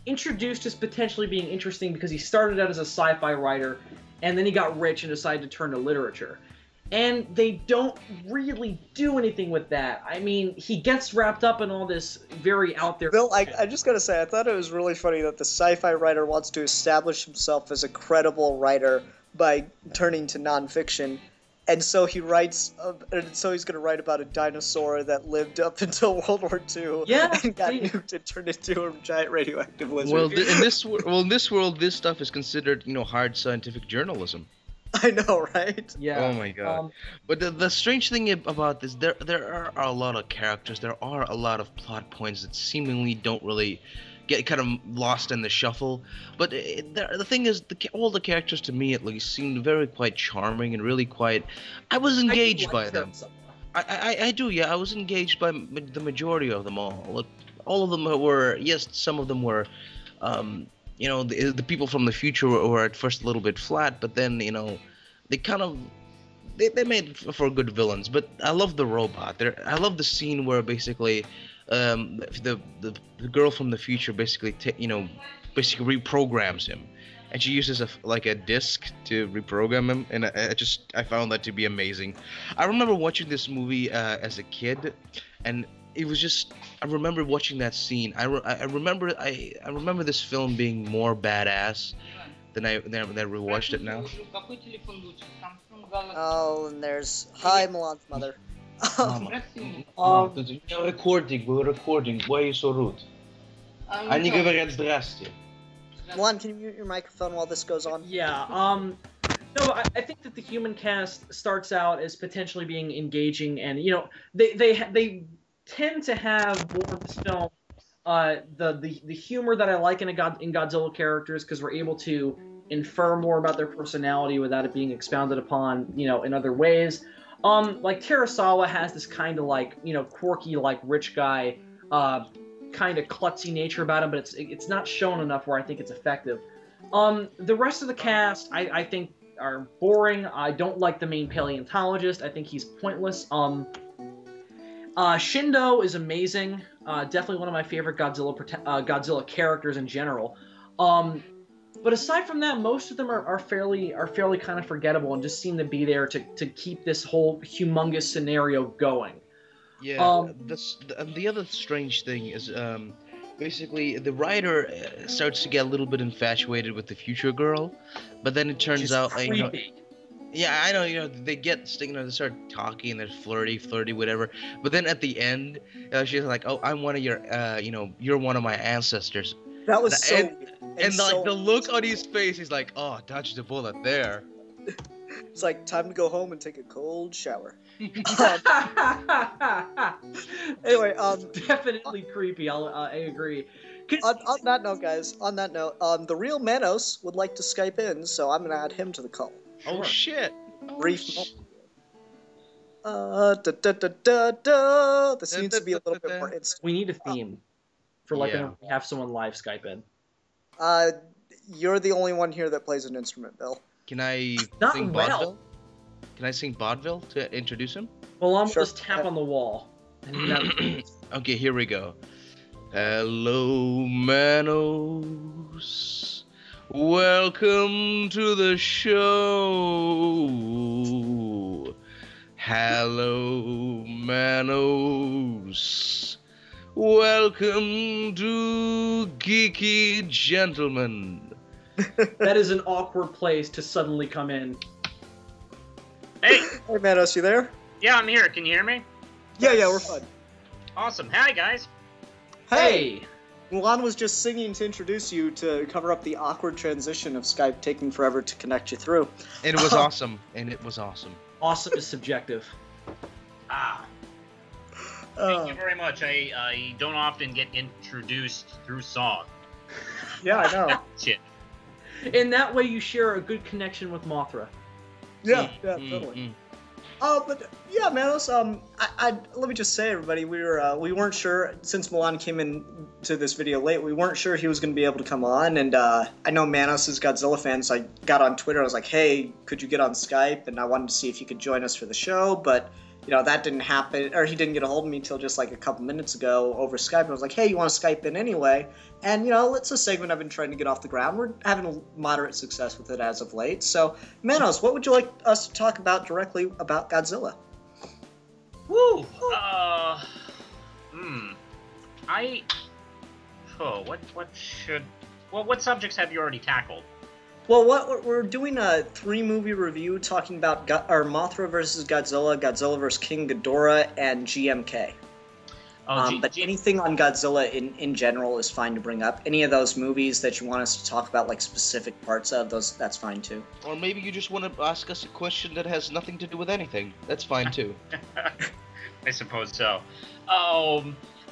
introduced as potentially being interesting because he started out as a sci-fi writer, and then he got rich and decided to turn to literature. And they don't really do anything with that. I mean, he gets wrapped up in all this very out there... Bill, I just gotta say, I thought it was really funny that the sci-fi writer wants to establish himself as a credible writer by turning to nonfiction. And so he writes, so he's gonna write about a dinosaur that lived up until World War II and got nuked and turned into a giant radioactive lizard. Well, in this world, this stuff is considered, hard scientific journalism. I know, right? Yeah. Oh my god. But the strange thing about this, there are a lot of characters, there are a lot of plot points that seemingly don't really get kind of lost in the shuffle. But the thing is, all the characters to me at least seemed very quite charming and really quite. I was engaged by them. I do, yeah. I was engaged by the majority of them all. Look, all of them were, yes, some of them were, the people from the future were at first a little bit flat, but then, they kind of, they made for good villains. But I love the robot. I love the scene where basically, the girl from the future basically, basically reprograms him. And she uses a disc to reprogram him, and I found that to be amazing. I remember watching this movie as a kid, and it was just, I remember watching that scene. I remember this film being more badass than I rewatched it now. Oh, and there's hi Milan's mother. We're recording. Why are you so rude? I need to zdrastie. Milan, can you mute your microphone while this goes on? Yeah, no, I think that the human cast starts out as potentially being engaging, and they tend to have more of this film, the humor that I like in Godzilla characters, because we're able to infer more about their personality without it being expounded upon, in other ways. Like Terasawa has this kind of quirky, rich guy, kind of klutzy nature about him, but it's not shown enough where I think it's effective. The rest of the cast, I think, are boring. I don't like the main paleontologist. I think he's pointless. Shindo is amazing. Definitely one of my favorite Godzilla characters in general. But aside from that, most of them are fairly kind of forgettable and just seem to be there to keep this whole humongous scenario going. Yeah, the other strange thing is basically the writer starts to get a little bit infatuated with the future girl, but then it turns out yeah, I know, they get they start talking, they're flirty, whatever. But then at the end, she's like, "Oh, I'm one of your, you're one of my ancestors." That was so. And the look on his face, he's like, "Oh, dodged the bullet there." It's like time to go home and take a cold shower. Anyway, definitely creepy. I agree. On that note, guys, the real Manos would like to Skype in, so I'm gonna add him to the call. Oh shit! Brief. This needs to be a little bit more instant. We need a theme for when we have someone live Skype in. You're the only one here that plays an instrument, Bill. Can I sing vaudeville? Can I sing vaudeville to introduce him? Well, I'm just tap on the wall. Okay, here we go. Hello, Manos. Welcome to the show. Hello, Manos. Welcome to Geeky Gentlemen. That is an awkward place to suddenly come in. Hey! Hey, Manos, you there? Yeah, I'm here. Can you hear me? Yeah, we're fine. Awesome. Hi, guys. Hey! Mulan was just singing to introduce you to cover up the awkward transition of Skype taking forever to connect you through. It was awesome. Awesome is subjective. Thank you very much. I don't often get introduced through song. Yeah, I know. Shit. In that way, you share a good connection with Mothra. Yeah, totally. But yeah, Manos. Let me just say, everybody, we weren't sure, since Milan came in to this video late. We weren't sure he was going to be able to come on, and I know Manos is Godzilla fan, so I got on Twitter. I was like, "Hey, could you get on Skype?" And I wanted to see if you could join us for the show, but that didn't happen, or he didn't get a hold of me until just a couple minutes ago over Skype. And I was like, "Hey, you want to Skype in anyway?" And it's a segment I've been trying to get off the ground. We're having a moderate success with it as of late. So, Manos, what would you like us to talk about directly about Godzilla? Woo! What subjects have you already tackled? Well, we're doing a 3-movie review talking about Mothra versus Godzilla, Godzilla versus King Ghidorah, and GMK. But anything on Godzilla in general is fine to bring up. Any of those movies that you want us to talk about, specific parts of those, that's fine too. Or maybe you just want to ask us a question that has nothing to do with anything. That's fine too. I suppose so.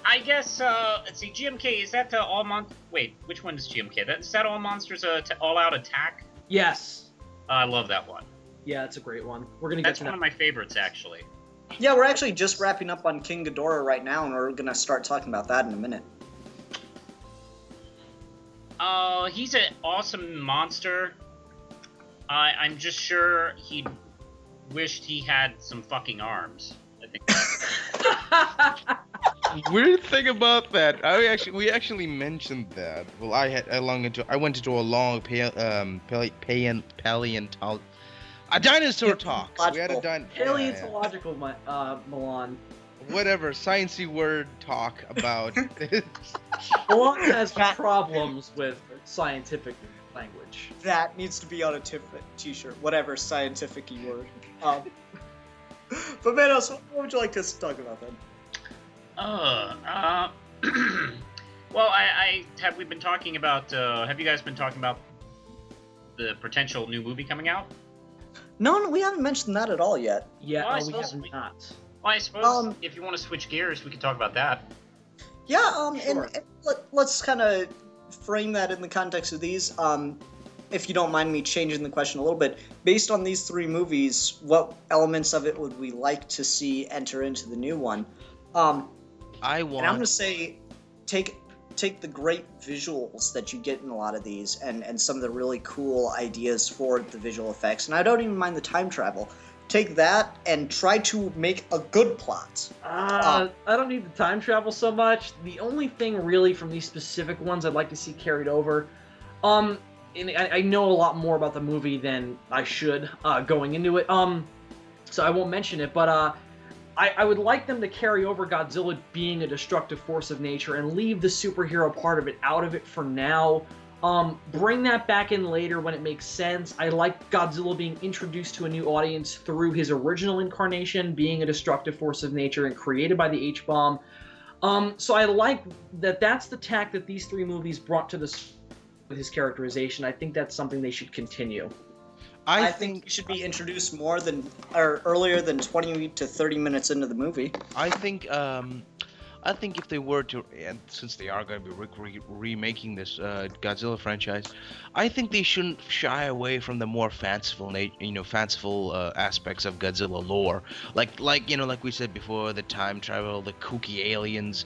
I guess, let's see, GMK, is that all wait, which one is GMK? Is that All Monsters All-Out Attack? Yes. I love that one. Yeah, it's a great one. We're gonna get That's to one that. of my favorites, actually. Yeah, we're actually just wrapping up on King Ghidorah right now, and we're gonna start talking about that in a minute. He's an awesome monster. I'm just sure he wished he had some fucking arms. I think. Weird thing about that, we actually mentioned that. Well, I went into a long paleontology. A dinosaur talk. So we had a Paleontological, Milan. Whatever, sciencey word talk about this. Milan has problems with scientific language. That needs to be on a t-shirt. Whatever scientific word. But Manos, what would you like us to talk about then? Well, have we been talking about? Have you guys been talking about the potential new movie coming out? No, we haven't mentioned that at all yet. Yeah, Well, we have not. Well, I suppose if you want to switch gears, we could talk about that. Yeah, Sure. and let's kind of frame that in the context of these. If you don't mind me changing the question a little bit, based on these three movies, what elements of it would we like to see enter into the new one? And I'm gonna say, take the great visuals that you get in a lot of these, and some of the really cool ideas for the visual effects. And I don't even mind the time travel. Take that and try to make a good plot. I don't need the time travel so much. The only thing really from these specific ones I'd like to see carried over, and I know a lot more about the movie than I should going into it, so I won't mention it, but I would like them to carry over Godzilla being a destructive force of nature and leave the superhero part of it out of it for now. Bring that back in later when it makes sense. I like Godzilla being introduced to a new audience through his original incarnation, being a destructive force of nature and created by the H-bomb. So I like that that's the tack that these three movies brought to this with his characterization. I think that's something they should continue. I think he should be introduced earlier than 20 to 30 minutes into the movie. I think if they were to, and since they are going to be remaking this Godzilla franchise, I think they shouldn't shy away from the more fanciful aspects of Godzilla lore, like we said before, the time travel, the kooky aliens,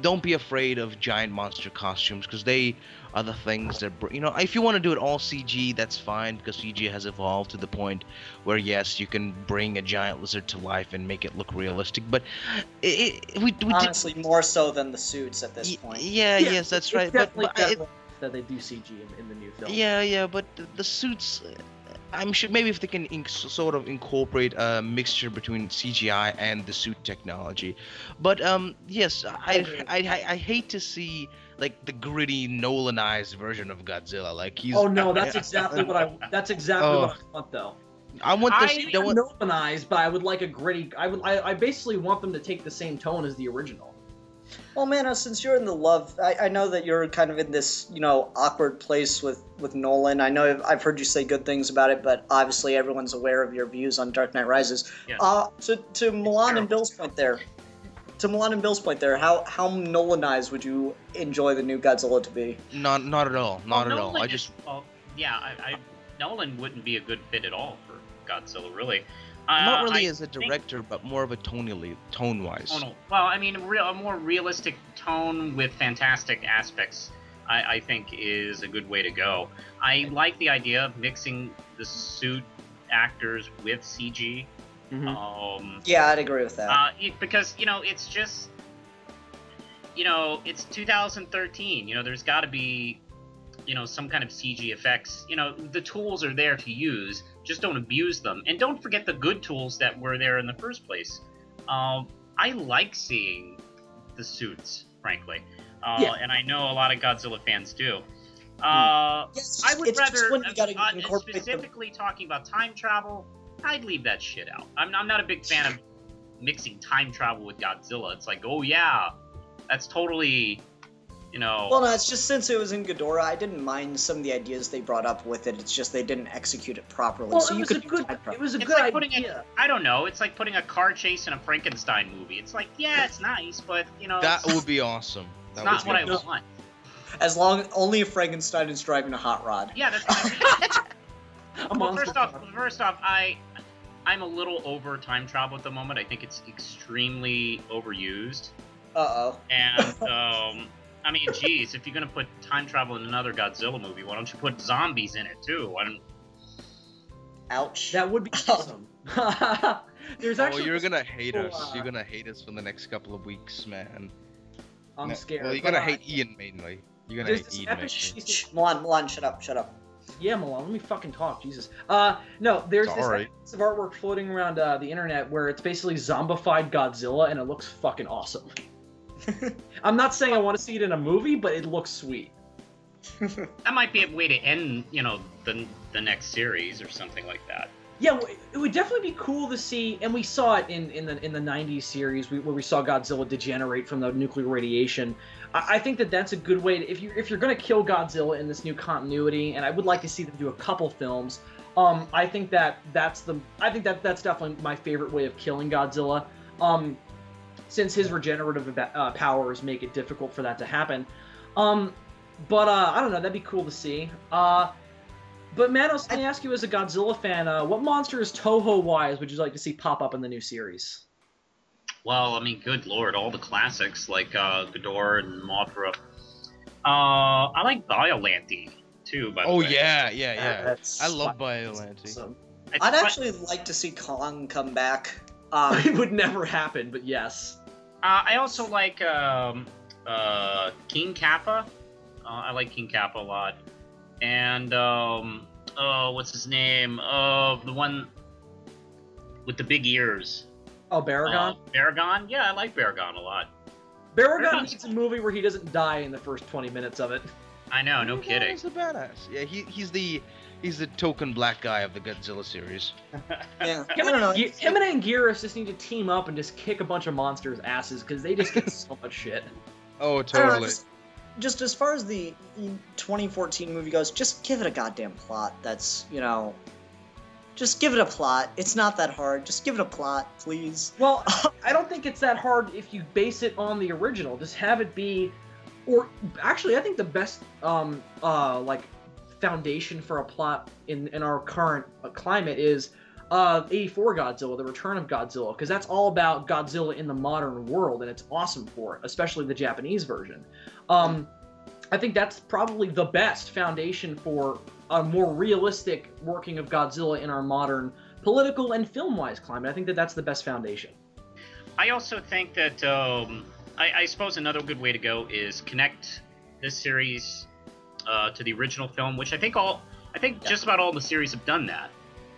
don't be afraid of giant monster costumes, because they are the things that, if you want to do it all CG, that's fine, because CG has evolved to the point where, yes, you can bring a giant lizard to life and make it look realistic, but honestly, more so than the suits at this point. Yes, that's right. But that they do CG in the new film. Yeah, but the suits, I'm sure maybe if they can sort of incorporate a mixture between CGI and the suit technology. But yes, I hate to see like the gritty Nolanized version of Godzilla. Like he's. Oh no, that's exactly what I want though. I want this. Nolanized, but I would like a gritty. I basically want them to take the same tone as the original. Well, man, since you're in the love, I know that you're kind of in this, awkward place with Nolan. I know I've heard you say good things about it, but obviously everyone's aware of your views on Dark Knight Rises. Yeah. To Milan and Bill's point there, how Nolanized would you enjoy the new Godzilla to be? Not at all. Not at all. Nolan wouldn't be a good fit at all for Godzilla, really. Not really as a director, but more of a tone-wise. Well, I mean, a more realistic tone with fantastic aspects, I think, is a good way to go. I like the idea of mixing the suit actors with CG. Mm-hmm. Yeah, I'd agree with that. Because, it's just, it's 2013. There's got to be, some kind of CG effects. The tools are there to use. Just don't abuse them. And don't forget the good tools that were there in the first place. I like seeing the suits, frankly. And I know a lot of Godzilla fans do. Yes, I would rather, specifically talking about time travel, I'd leave that shit out. I'm not a big fan of mixing time travel with Godzilla. It's like, oh yeah, that's totally you know. Well, no, it's just since it was in Ghidorah, I didn't mind some of the ideas they brought up with it. It's just they didn't execute it properly. Well, so it you was could a good. It was a It's good like putting idea. I don't know. It's like putting a car chase in a Frankenstein movie. It's like, yeah, it's nice, but you know, That it's would be awesome. it's That not would what be I awesome. want. As long only if Frankenstein is driving a hot rod. Yeah, that's what A well, monster first off, I'm a little over time travel at the moment. I think it's extremely overused. Uh-oh. And I mean, geez, if you're gonna put time travel in another Godzilla movie, why don't you put zombies in it too? Ouch. That would be awesome. There's actually. You're gonna hate cool, us. You're gonna hate us for the next couple of weeks, man. I'm No, scared. Well, you're but, gonna hate Ian mainly. You're gonna there's hate this Ian epic mainly. shit- Milan, shut up, shut up. Yeah, Milan, let me fucking talk, Jesus. No, there's this Sorry. piece of artwork floating around the internet where it's basically zombified Godzilla, and it looks fucking awesome. I'm not saying I want to see it in a movie, but it looks sweet. That might be a way to end, you know, the next series or something like that. Yeah, it would definitely be cool to see, and we saw it in the '90s series where we saw Godzilla degenerate from the nuclear radiation. I think that's a good way to, if you're gonna kill Godzilla in this new continuity, and I would like to see them do a couple films. I think that's definitely my favorite way of killing Godzilla. Since his regenerative powers make it difficult for that to happen. But I don't know, that'd be cool to see. But Manos, let me ask you as a Godzilla fan, what monsters Toho-wise would you like to see pop up in the new series? Well, I mean, good lord, all the classics like Ghidorah and Mothra. I like Biollante too, by the way. Yeah. That's I love fucking Biollante. awesome. I'd actually like to see Kong come back. It would never happen, but yes. I also like King Kappa. I like King Kappa a lot. And what's his name? The one with the big ears. Oh, Baragon? Baragon? Yeah, I like Baragon a lot. Baragon needs a movie where he doesn't die in the first 20 minutes of it. I know, no kidding. He's a badass. Yeah, he's the token black guy of the Godzilla series. Yeah, I Him don't know. and Anguirus just need to team up and just kick a bunch of monsters' asses, because they just get so much shit. Oh, I don't know, totally. just as far as the 2014 movie goes, just give it a goddamn plot. That's, just give it a plot. It's not that hard. Just give it a plot, please. Well, I don't think it's that hard if you base it on the original. Just have it be, or actually, I think the best foundation for a plot in our current climate is 84 Godzilla, The Return of Godzilla, because that's all about Godzilla in the modern world, and it's awesome for it, especially the Japanese version. I think that's probably the best foundation for a more realistic working of Godzilla in our modern political and film-wise climate. I think that's the best foundation. I also think that I suppose another good way to go is connect this series to the original film, which I think just about all the series have done that.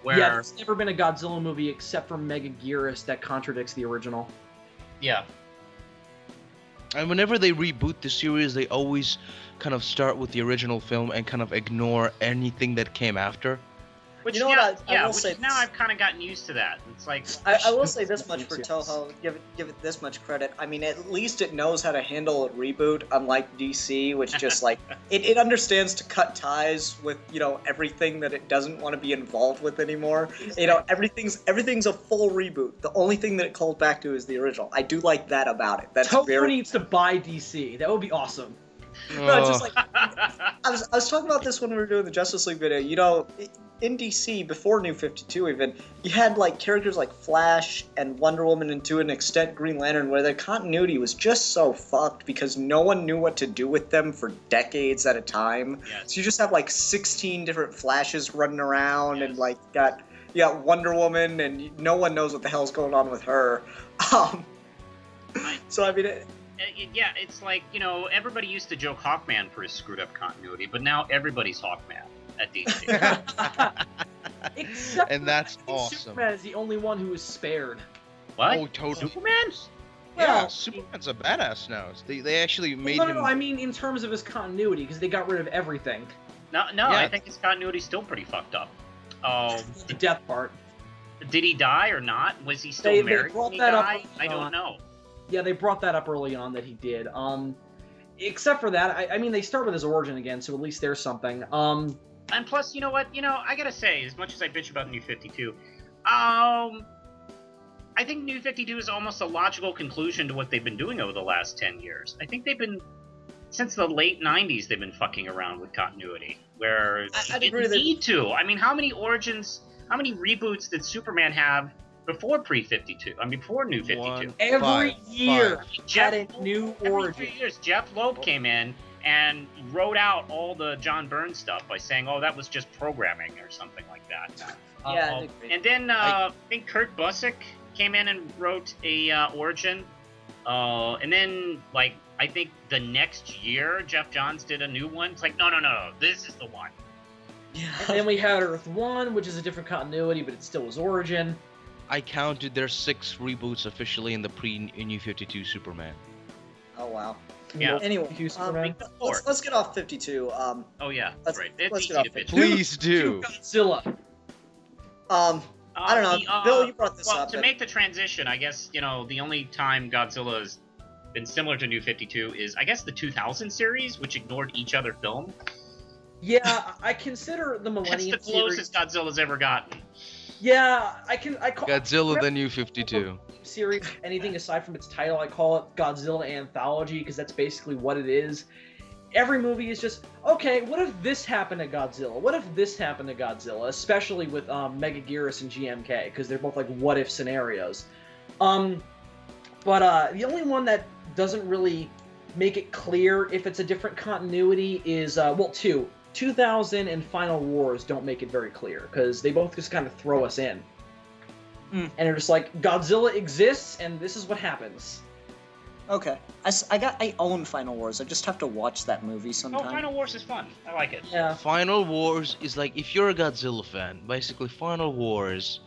Where, yeah, there's never been a Godzilla movie except for Megaguirus that contradicts the original. Yeah. And whenever they reboot the series, they always kind of start with the original film and kind of ignore anything that came after. Which You know now, what, I will say now I've kind of gotten used to that. It's like I will say this much for Yes. Toho. Give it this much credit. I mean, at least it knows how to handle a reboot, unlike DC, which just it understands to cut ties with everything that it doesn't want to be involved with anymore. Everything's a full reboot. The only thing that it calls back to is the original. I do like that about it. That's Toho very. needs to buy DC. That would be awesome. No, just like I was talking about this when we were doing the Justice League video. In DC before New 52, even you had characters like Flash and Wonder Woman, and to an extent Green Lantern, where their continuity was just so fucked because no one knew what to do with them for decades at a time. Yes. So you just have 16 different Flashes running around, and got Wonder Woman, and no one knows what the hell's going on with her. So I mean. yeah, it's like, everybody used to joke Hawkman for his screwed up continuity, but now everybody's Hawkman at DC. Except And that's I think awesome. Superman is the only one who is spared. What? Oh, totally. Superman? Yeah, Well, Superman's a badass now. They actually made no, him. I mean in terms of his continuity, because they got rid of everything. No, Yeah. I think his continuity's still pretty fucked up. The death part. Did he die or not? Was he still They married brought when he that up died? I don't know. Yeah, they brought that up early on that he did. except for that, I mean, they start with his origin again, so at least there's something. And plus, you know what? I gotta say, as much as I bitch about New 52, I think New 52 is almost a logical conclusion to what they've been doing over the last 10 years. I think they've been, since the late 90s, they've been fucking around with continuity, where I'd they agree didn't that- need to. I mean, how many reboots did Superman have before pre-52? I mean, before New 52? One, Every five, year five. had a new Every origin. 3 years, Jeff Loeb came in and wrote out all the John Byrne stuff by saying, "Oh, that was just programming" or something like that. Yeah, I'd agree. And then I think Kurt Busiek came in and wrote a origin. And then, like, I think the next year, Jeff Johns did a new one. It's like, no, this is the one. And then we had Earth 1, which is a different continuity, but it's still his origin. I counted there's 6 reboots officially in the pre-New 52 Superman. Oh wow. Yeah. Anyway, New Superman. let's get off 52. Oh yeah, Let's- right. It's let's easy get to off bitch. it. Please do. Godzilla. I don't know. Bill, you brought this well, up. to make the transition, I guess, the only time Godzilla has been similar to New 52 is, I guess, the 2000 series, which ignored each other film. Yeah, I consider the That's Millennium the closest series. Godzilla's ever gotten. Yeah, I call Godzilla the New 52. series anything aside from its title. I call it Godzilla Anthology because that's basically what it is. Every movie is just, okay, what if this happened to Godzilla? What if this happened to Godzilla? Especially with Megaguirus and GMK, because they're both like what if scenarios. But the only one that doesn't really make it clear if it's a different continuity is, two. 2000 and Final Wars don't make it very clear, because they both just kind of throw us in. And they're just like, Godzilla exists, and this is what happens. Okay. I own Final Wars. I just have to watch that movie sometime. Oh, Final Wars is fun. I like it. Yeah. Final Wars is like, if you're a Godzilla fan, basically Final Wars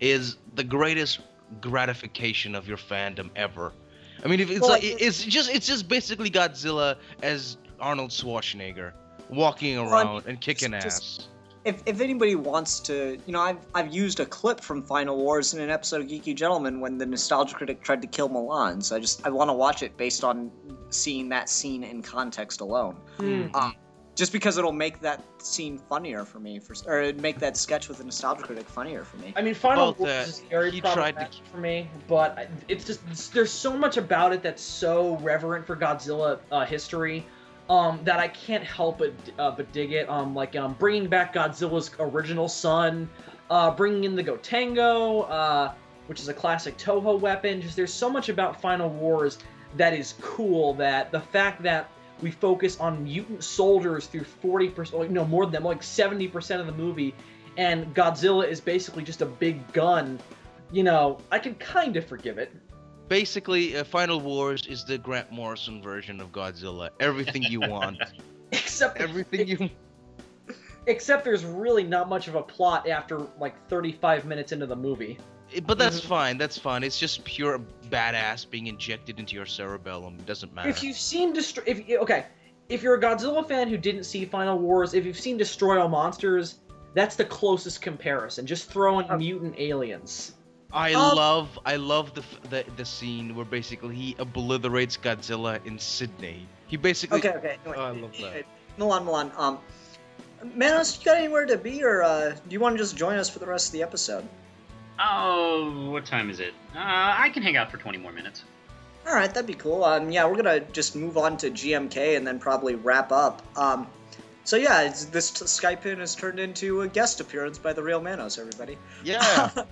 is the greatest gratification of your fandom ever. I mean, if it's Well, like it's just basically Godzilla as Arnold Schwarzenegger walking around and kicking ass. If anybody wants to, I've used a clip from Final Wars in an episode of Geeky Gentleman when the Nostalgia Critic tried to kill Milan, so I want to watch it based on seeing that scene in context alone. Just because it'll make that scene funnier for me, or it'd make that sketch with the Nostalgia Critic funnier for me. I mean, Final Both, Wars is very he tried problematic for me, but it's just, there's so much about it that's so reverent for Godzilla history. That I can't help but dig it. Bringing back Godzilla's original son, bringing in the Gotengo, which is a classic Toho weapon. Just there's so much about Final Wars that is cool. That the fact that we focus on mutant soldiers through 40%, no more than that, like 70% of the movie, and Godzilla is basically just a big gun. I can kind of forgive it. Basically, Final Wars is the Grant Morrison version of Godzilla. Everything you want. Except Everything you... Except there's really not much of a plot after like 35 minutes into the movie. But that's fine, that's fine. It's just pure badass being injected into your cerebellum. It doesn't matter. If you've seen if you're a Godzilla fan who didn't see Final Wars, if you've seen Destroy All Monsters, that's the closest comparison. Just throw in mutant aliens. I love the scene where basically he obliterates Godzilla in Sydney. He basically... Okay. Anyway, Oh, I love that. Milan. Manos, you got anywhere to be, or do you want to just join us for the rest of the episode? Oh, what time is it? I can hang out for 20 more minutes. All right, that'd be cool. Yeah, we're gonna just move on to GMK and then probably wrap up. So yeah, this Skype in has turned into a guest appearance by the real Manos, everybody. Yeah. Awesome.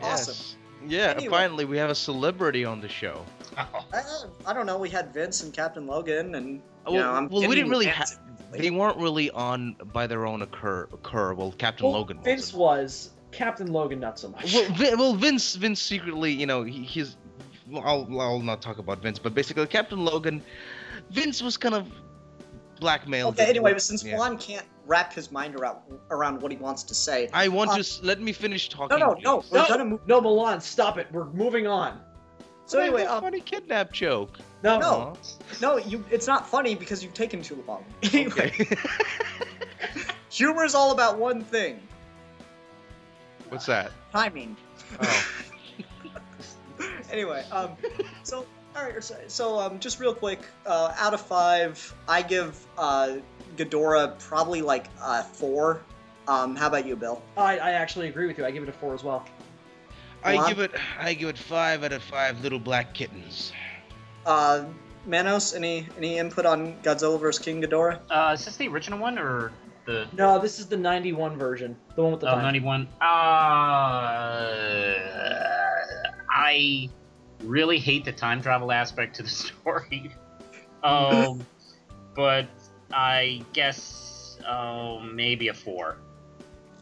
Yes. Yeah, Anyway. finally we have a celebrity on the show. I don't know. We had Vince and Captain Logan, and Well, we didn't really have. They weren't really on by their own occur. Well, Captain Logan was. Vince was. Captain Logan, not so much. Well, Vince secretly, he's. I'll not talk about Vince, but basically, Captain Logan, Vince was kind of blackmailed. Okay, anyway, but since Milan can't wrap his mind around what he wants to say, I want to let me finish talking. No, we're gonna move. No, Milan, stop it. We're moving on. So anyway, funny kidnap joke. No, it's not funny because you've taken too long. Anyway, Okay. humor is all about one thing: What's that? timing. Oh. Anyway, so All right, so just real quick, out of 5, I give Ghidorah probably like 4. How about you, Bill? I actually agree with you. I give it a 4 as well. I give it 5 out of 5 little black kittens. Manos, any input on Godzilla vs. King Ghidorah? Is this the original one or the? No, this is the 91 version, the one with the time. 91. I really hate the time travel aspect to the story. But I guess maybe a 4.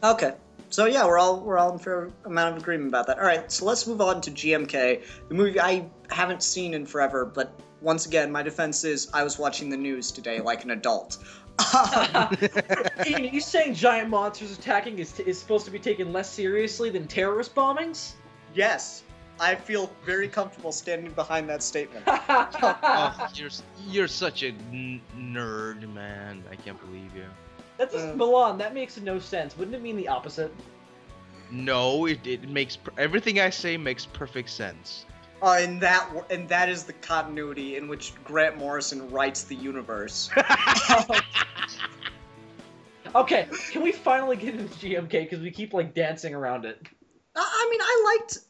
Okay. So yeah, we're all in fair amount of agreement about that. All right, so let's move on to GMK, the movie I haven't seen in forever, but once again, my defense is I was watching the news today like an adult. Ian, are you saying giant monsters attacking is supposed to be taken less seriously than terrorist bombings? Yes, I feel very comfortable standing behind that statement. Oh, you're such a nerd, man. I can't believe you. That doesn't, Milan, that makes no sense. Wouldn't it mean the opposite? No, it makes everything I say makes perfect sense. And that is the continuity in which Grant Morrison writes the universe. Okay, can we finally get into GMK because we keep like dancing around it? I mean,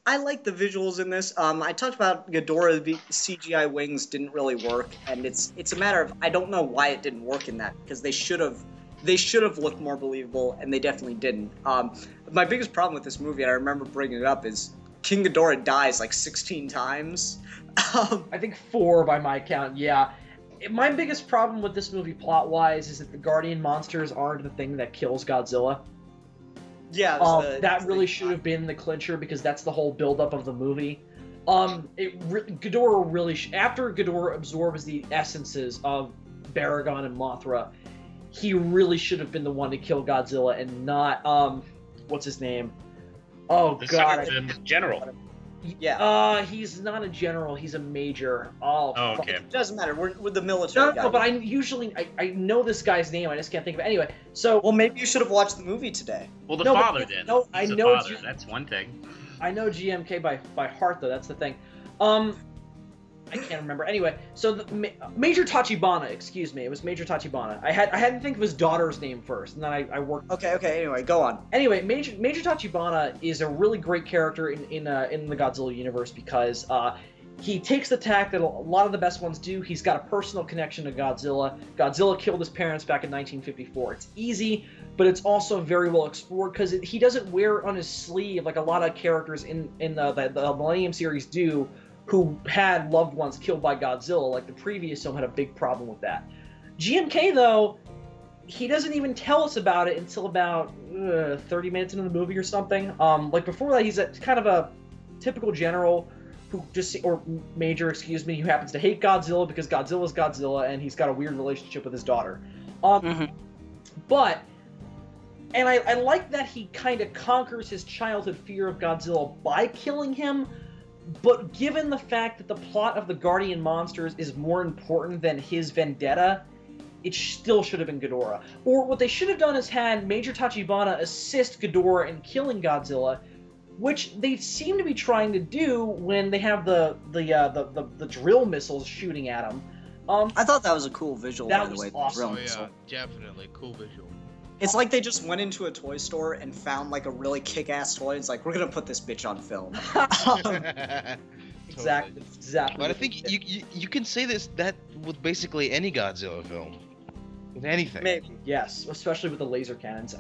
I liked the visuals in this. I talked about Ghidorah. The CGI wings didn't really work, and it's a matter of I don't know why it didn't work in that because they should have looked more believable, and they definitely didn't. My biggest problem with this movie, and I remember bringing it up, is King Ghidorah dies like 16 times. I think 4 by my count, yeah. My biggest problem with this movie plot-wise is that the Guardian monsters aren't the thing that kills Godzilla. Yeah, that really should have been the clincher because that's the whole build-up of the movie. Ghidorah really after Ghidorah absorbs the essences of Baragon and Mothra, he really should have been the one to kill Godzilla and not what's his name? Oh god, the general. Yeah. He's not a general. He's a major. Oh, okay. It doesn't matter. We're the military guy. No, but I know this guy's name. I just can't think of it. Anyway, so well, maybe you should have watched the movie today. Well, the father did. No, I know. That's one thing. I know GMK by heart though. That's the thing. I can't remember. Anyway, so Major Tachibana, excuse me, it was Major Tachibana. I had to think of his daughter's name first, and then I worked. Okay. Anyway, go on. Anyway, Major Tachibana is a really great character in the Godzilla universe because he takes the tack that a lot of the best ones do. He's got a personal connection to Godzilla. Godzilla killed his parents back in 1954. It's easy, but it's also very well explored because he doesn't wear on his sleeve like a lot of characters in the Millennium series do, who had loved ones killed by Godzilla. Like the previous film had a big problem with that. GMK, though, he doesn't even tell us about it until about 30 minutes into the movie or something. Like before that, he's kind of a typical general who or major, excuse me, who happens to hate Godzilla because Godzilla's Godzilla and he's got a weird relationship with his daughter. But, and I like that he kind of conquers his childhood fear of Godzilla by killing him. But given the fact that the plot of the Guardian monsters is more important than his vendetta, it still should have been Ghidorah. Or what they should have done is had Major Tachibana assist Ghidorah in killing Godzilla, which they seem to be trying to do when they have the drill missiles shooting at him. I thought that was a cool visual, by the way. Awesome. Oh yeah, definitely cool visual. It's like they just went into a toy store and found like a really kick-ass toy. It's like, we're gonna put this bitch on film. Exactly. But I think you can say that with basically any Godzilla film. With anything. Maybe. Yes, especially with the laser cannons.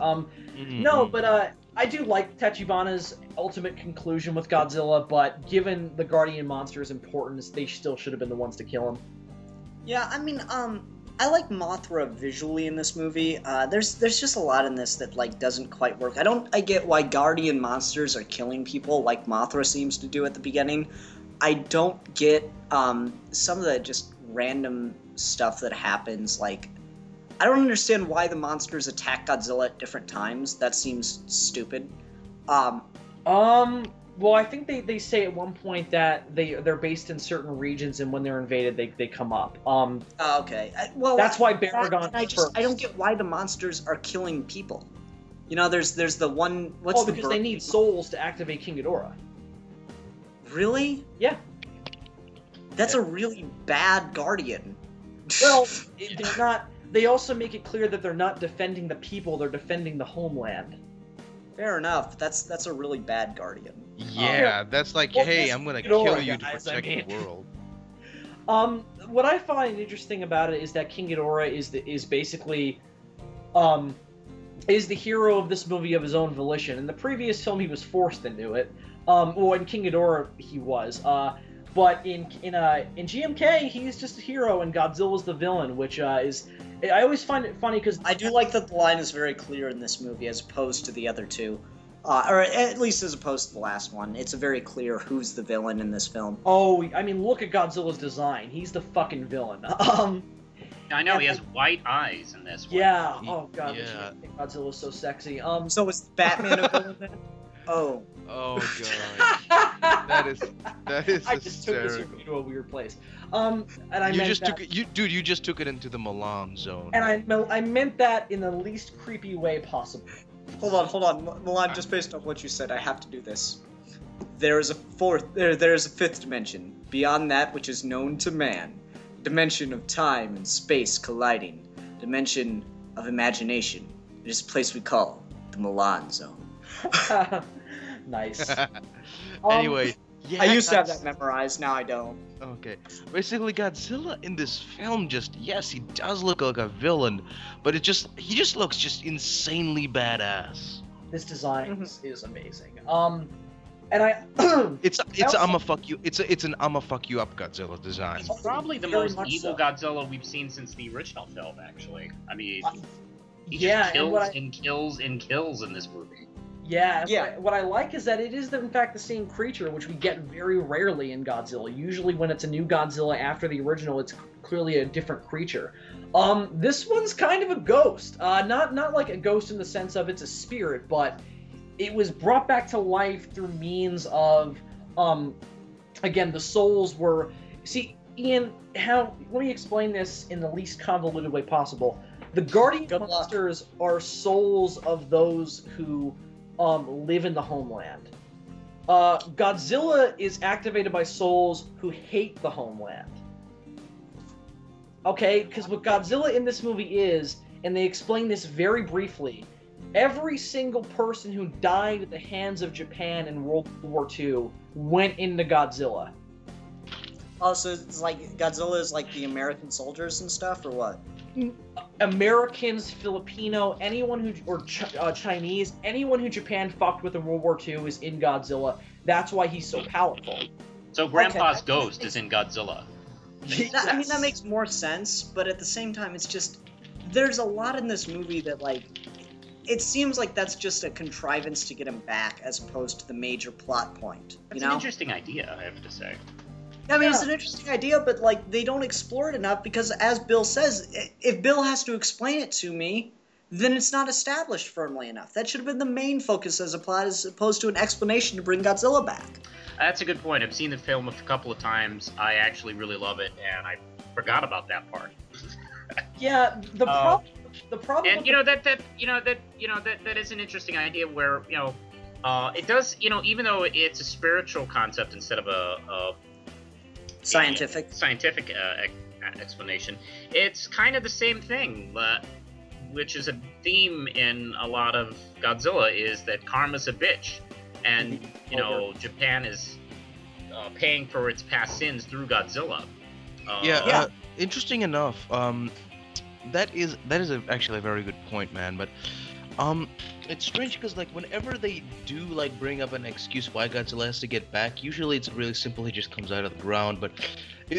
No, but I do like Tachibana's ultimate conclusion with Godzilla, but given the Guardian monster's importance, they still should have been the ones to kill him. Yeah, I mean, I like Mothra visually in this movie. There's just a lot in this that like doesn't quite work. I get why Guardian monsters are killing people like Mothra seems to do at the beginning. I don't get some of the just random stuff that happens. Like, I don't understand why the monsters attack Godzilla at different times. That seems stupid. Well, I think they say at one point that they're based in certain regions, and when they're invaded, they come up. Okay. Well, that's why Baragon. I don't get why the monsters are killing people. You know, there's the one. What's the because they need souls to activate King Ghidorah. Really? Yeah. That's a really bad Guardian. Well, they're not. They also make it clear that they're not defending the people; they're defending the homeland. Fair enough. That's a really bad Guardian. Yeah, that's like, well, hey, that's I'm gonna Ghidorah, kill you to guys, protect I mean. the world. What I find interesting about it is that King Ghidorah is basically, is the hero of this movie of his own volition. In the previous film, he was forced into it. Well, in King Ghidorah, he was. But in GMK, he's just a hero, and Godzilla's the villain, which is. I always find it funny because I do like that the line is very clear in this movie as opposed to the other two. Or at least as opposed to the last one. It's very clear who's the villain in this film. Oh, I mean, look at Godzilla's design. He's the fucking villain. I know, he has white eyes in this one. Yeah. Oh god, Yeah. Godzilla's so sexy. So is Batman a villain then? Oh. Oh god, that is I just took this hysterical. into a weird place. And I You meant just that, took it, you just took it into the Milan zone. and I meant that in the least creepy way possible. Hold on. Milan, just based on what you said, I have to do this. There is a fifth dimension, beyond that which is known to man. Dimension of time and space colliding. Dimension of imagination. It is a place we call the Milan zone. Nice. Anyway, yeah, I used to have that Godz- memorized, now I don't. Okay, basically Godzilla in this film yes, he does look like a villain, but he just looks just insanely badass. This design is amazing. And I It's also- I'ma fuck you. It's an I'ma fuck you up Godzilla design. It's probably the Very most much evil so. Godzilla we've seen since the original film, actually. I mean, he yeah, just and kills what I, and kills and kills in this movie. yeah, Yeah. What I like is that it is in fact the same creature, which we get very rarely in Godzilla. Usually, when it's a new Godzilla after the original, it's clearly a different creature. This one's kind of a ghost. Not like a ghost in the sense of it's a spirit, but it was brought back to life through means of, again, the souls were. See, Ian, let me explain this in the least convoluted way possible. The Guardian Good luck. monsters are souls of those who live in the homeland. Godzilla is activated by souls who hate the homeland. Okay, because what Godzilla in this movie is, and they explain this very briefly, every single person who died at the hands of Japan in World War II went into Godzilla. Oh, so it's like Godzilla is like the American soldiers and stuff, or what? Americans, Filipino, anyone who, or Chinese, anyone who Japan fucked with in World War II is in Godzilla. That's why he's so powerful. So Grandpa's Okay. ghost is in Godzilla. I mean, that makes more sense, but at the same time, it's just... There's a lot in this movie that, like... It seems like that's just a contrivance to get him back, as opposed to the major plot point, That's you an know? interesting idea, I have to say. I mean, it's an interesting idea, but, like, they don't explore it enough, because as Bill says, if Bill has to explain it to me, then it's not established firmly enough. That should have been the main focus as a plot, as opposed to an explanation to bring Godzilla back. That's a good point. I've seen the film a couple of times. I actually really love it, and I forgot about that part. Yeah, the problem. And that is an interesting idea where it does even though it's a spiritual concept instead of a Scientific. explanation, it's kind of the same thing, which is a theme in a lot of Godzilla, is that karma's a bitch, and Japan is paying for its past sins through Godzilla. Interesting enough. That is actually a very good point, man. But it's strange because like whenever they do like bring up an excuse why Godzilla has to get back, usually it's really simple. He just comes out of the ground. But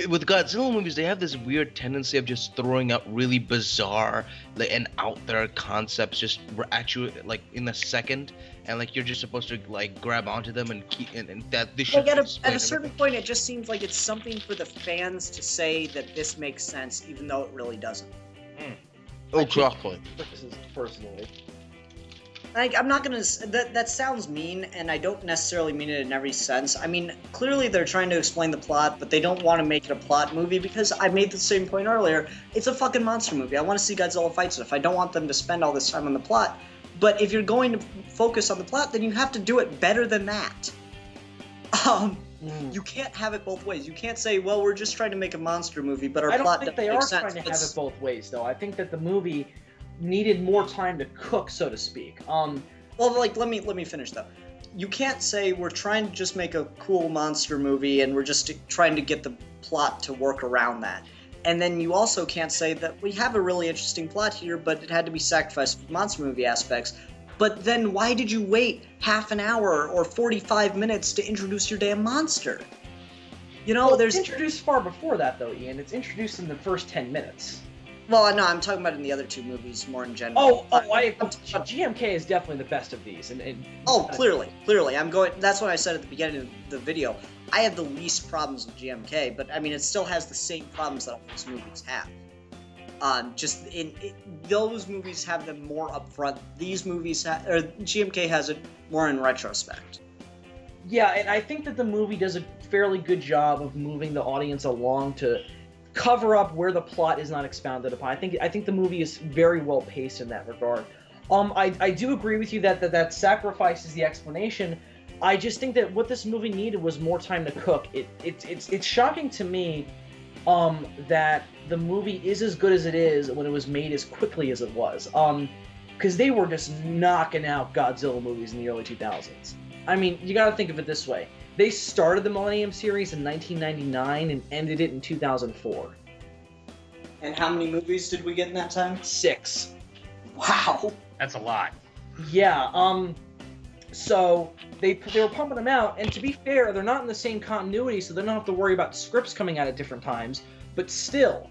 with Godzilla movies, they have this weird tendency of just throwing out really bizarre and out there concepts just actually like in a second, and like you're just supposed to like grab onto them and keep and that this should Like at explain a certain everything. point, it just seems like it's something for the fans to say that this makes sense, even though it really doesn't. Oh, chocolate. Personally. Like, I'm not gonna. That sounds mean, and I don't necessarily mean it in every sense. I mean, clearly they're trying to explain the plot, but they don't want to make it a plot movie because I made the same point earlier. It's a fucking monster movie. I want to see Godzilla fight stuff. I don't want them to spend all this time on the plot. But if you're going to focus on the plot, then you have to do it better than that. You can't have it both ways. You can't say, well, we're just trying to make a monster movie, but our I don't plot think doesn't they make are sense. trying to have it both ways, though. I think that the movie needed more time to cook, so to speak. Well, like, let me finish though. You can't say we're trying to just make a cool monster movie and we're just trying to get the plot to work around that. And then you also can't say that we have a really interesting plot here, but it had to be sacrificed for monster movie aspects. But then why did you wait half an hour or 45 minutes to introduce your damn monster? You know, It's introduced far before that, though, Ian. It's introduced in the first 10 minutes. Well, no, I'm talking about in the other two movies more in general. GMK is definitely the best of these. Clearly. That's what I said at the beginning of the video. I have the least problems with GMK, but I mean, it still has the same problems that all these movies have. Those movies have them more up front. These movies or GMK has it more in retrospect. Yeah, and I think that the movie does a fairly good job of moving the audience along to cover up where the plot is not expounded upon. I think the movie is very well paced in that regard. I do agree with you that sacrifice is the explanation. I just think that what this movie needed was more time to cook. It's shocking to me that the movie is as good as it is when it was made as quickly as it was. Because they were just knocking out Godzilla movies in the early 2000s. I mean, you gotta think of it this way. They started the Millennium series in 1999 and ended it in 2004. And how many movies did we get in that time? 6. Wow. That's a lot. Yeah, so they were pumping them out, and to be fair, they're not in the same continuity, so they don't have to worry about scripts coming out at different times. But still,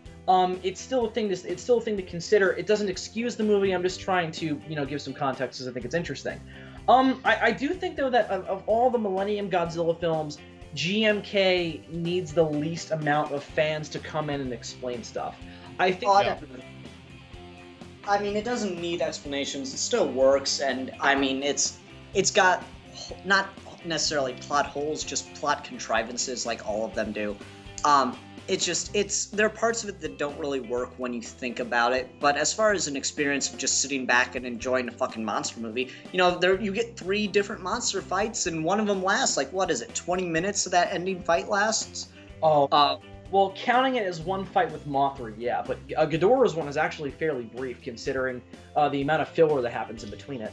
it's still a thing to consider. It doesn't excuse the movie. I'm just trying to give some context because I think it's interesting. I do think though that of all the Millennium Godzilla films, GMK needs the least amount of fans to come in and explain stuff. I think. I mean, it doesn't need explanations. It still works, and I mean, it's got not necessarily plot holes, just plot contrivances, like all of them do. There are parts of it that don't really work when you think about it. But as far as an experience of just sitting back and enjoying a fucking monster movie, you get 3 different monster fights, and one of them lasts 20 minutes. So that ending fight lasts. Well, counting it as one fight with Mothra, yeah, but Ghidorah's one is actually fairly brief, considering the amount of filler that happens in between it.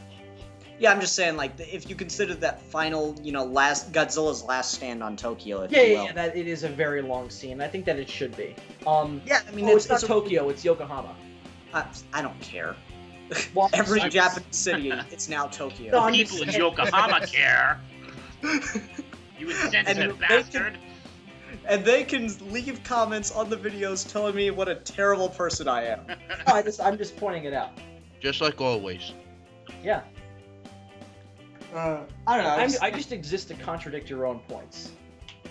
Yeah, I'm just saying, if you consider that final, Godzilla's last stand on Tokyo, Yeah, that it is a very long scene. I think that it should be. Yeah, I mean, it's not Tokyo, it's Yokohama. I don't care. Well, Every Japanese city, it's now Tokyo. The people in Yokohama care. You insensitive bastard. And they can leave comments on the videos telling me what a terrible person I am. I'm just pointing it out. Just like always. Yeah. I don't know. I just exist to contradict your own points.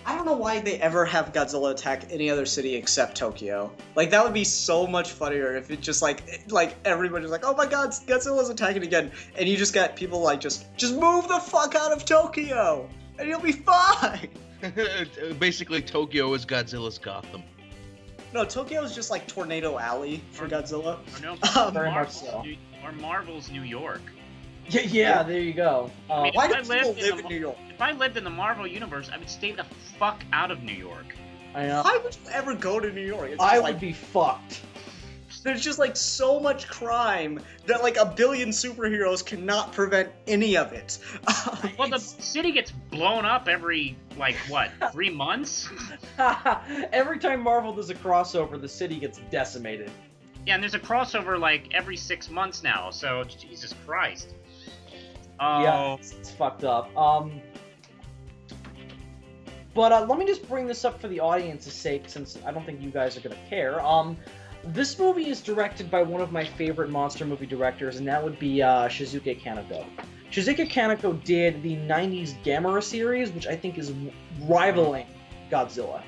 I don't know why they ever have Godzilla attack any other city except Tokyo. That would be so much funnier if it just everybody's like, oh my god, Godzilla's attacking again, and you just got people just move the fuck out of Tokyo, and you'll be fine. Basically, Tokyo is Godzilla's Gotham. No, Tokyo is just Tornado Alley for Godzilla. Very much so. Or Marvel's New York. Yeah, there you go. Why do people live in New York? If I lived in the Marvel universe, I would stay the fuck out of New York. I know. Why would you ever go to New York? I would be fucked. There's just so much crime that a billion superheroes cannot prevent any of it. Well, the city gets blown up every 3 months. Every time Marvel does a crossover, the city gets decimated. Yeah, and there's a crossover every 6 months now. So Jesus Christ. Yeah, it's fucked up. But let me just bring this up for the audience's sake, since I don't think you guys are gonna care. This movie is directed by one of my favorite monster movie directors, and that would be Shizuke Kaneko. Shizuke Kaneko did the 90s Gamera series, which I think is rivaling Godzilla.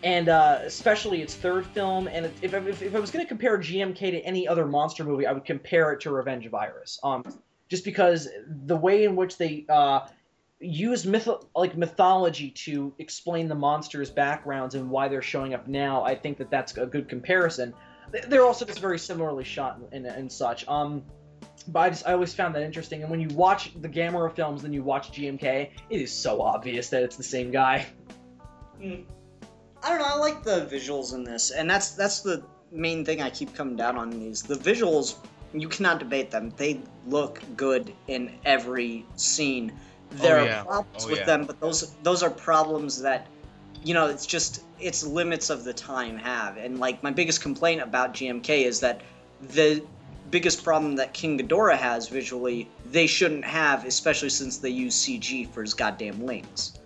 And especially its 3rd film, and if I was going to compare GMK to any other monster movie, I would compare it to Revenge of Iris. Just because the way in which they use mythology to explain the monsters' backgrounds and why they're showing up now, I think that's a good comparison. They're also just very similarly shot and such. But I always found that interesting. And when you watch the Gamera films, then you watch GMK, it is so obvious that it's the same guy. I don't know. I like the visuals in this, and that's the main thing I keep coming down on these. The visuals, you cannot debate them. They look good in every scene. There are problems with them, but those are problems that, you know, it's limits of the time have. And like my biggest complaint about GMK is that the biggest problem that King Ghidorah has visually, they shouldn't have, especially since they use CG for his goddamn wings.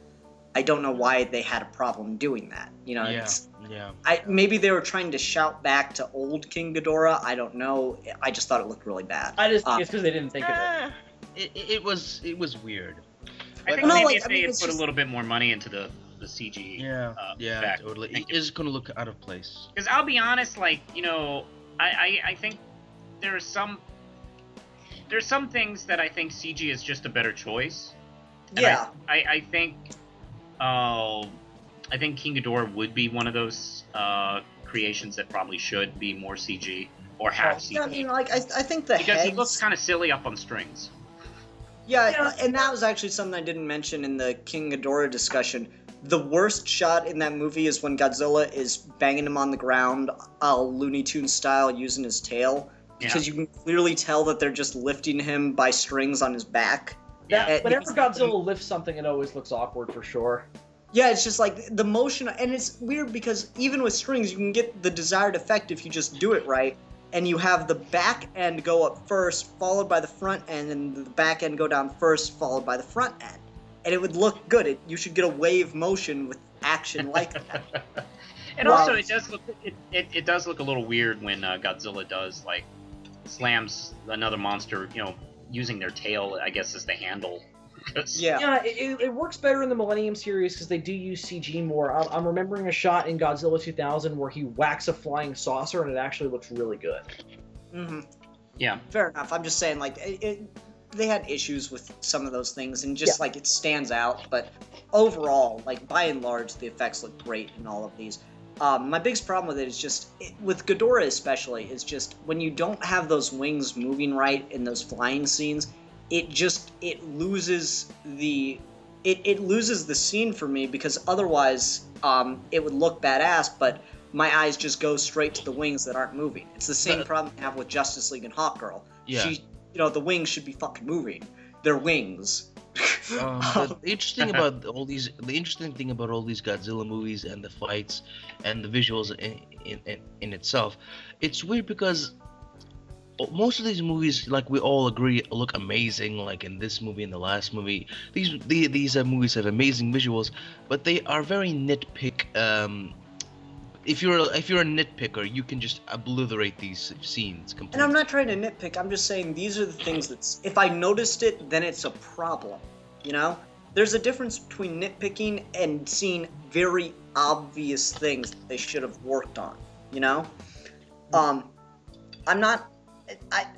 I don't know why they had a problem doing that. You know, maybe they were trying to shout back to old King Ghidorah. I don't know. I just thought it looked really bad. I just think it's because they didn't think of it. It was weird. I think maybe if they had put a little bit more money into the CG. Yeah, totally. It is going to look out of place. Because I'll be honest, like, you know, I think there's some things that I think CG is just a better choice. And yeah. I think King Ghidorah would be one of those creations that probably should be more CG or have CG. Yeah, I mean, like I think the because heads... he looks kind of silly up on strings. Yeah, and that was actually something I didn't mention in the King Ghidorah discussion. The worst shot in that movie is when Godzilla is banging him on the ground, Looney Tunes style, using his tail, because you can clearly tell that they're just lifting him by strings on his back. Yeah, whenever Godzilla lifts something, it always looks awkward for sure. Yeah, it's just like the motion, and it's weird because even with strings, you can get the desired effect if you just do it right. And you have the back end go up first, followed by the front end, and the back end go down first, followed by the front end. And it would look good. You should get a wave motion with action like that. And also, it does look a little weird when Godzilla does, like, slams another monster, you know, using their tail, I guess, as the handle. Yeah, it works better in the Millennium series because they do use CG more. I'm remembering a shot in Godzilla 2000 where he whacks a flying saucer and it actually looks really good. Mm-hmm. Yeah. Fair enough. I'm just saying, like, they had issues with some of those things, and just, like, it stands out. But overall, like, by and large, the effects look great in all of these. My biggest problem with it is just, with Ghidorah especially, is just when you don't have those wings moving right in those flying scenes, it loses the scene for me, because otherwise it would look badass, but my eyes just go straight to the wings that aren't moving. It's the same problem I have with Justice League and Hawkgirl. Yeah. The wings should be fucking moving. They're wings. The interesting thing about all these Godzilla movies and the fights and the visuals in itself, it's weird because most of these movies, like we all agree, look amazing. Like in this movie and the last movie, these movies have amazing visuals, but they are very nitpick. If you're a nitpicker, you can just obliterate these scenes completely. And I'm not trying to nitpick. I'm just saying these are the things that if I noticed it, then it's a problem. You know, there's a difference between nitpicking and seeing very obvious things that they should have worked on. You know,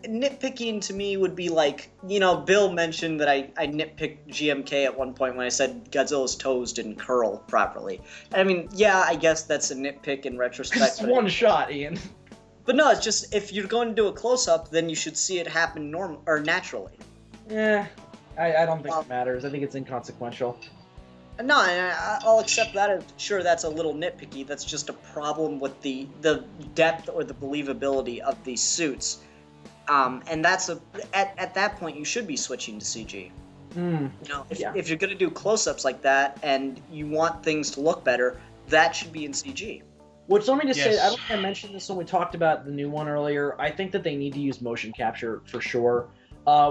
nitpicking to me would be like, you know, Bill mentioned that I nitpicked GMK at one point when I said Godzilla's toes didn't curl properly. I mean, yeah, I guess that's a nitpick in retrospect. It's one shot, Ian. But no, it's just, if you're going to do a close-up, then you should see it happen naturally. Yeah, I don't think it matters. I think it's inconsequential. No, I'll accept that as, sure, that's a little nitpicky. That's just a problem with the depth or the believability of these suits. And that's at that point you should be switching to CG. You know, if you're going to do close-ups like that and you want things to look better, that should be in CG. Which, let me just say, I don't think I mentioned this when we talked about the new one earlier. I think that they need to use motion capture for sure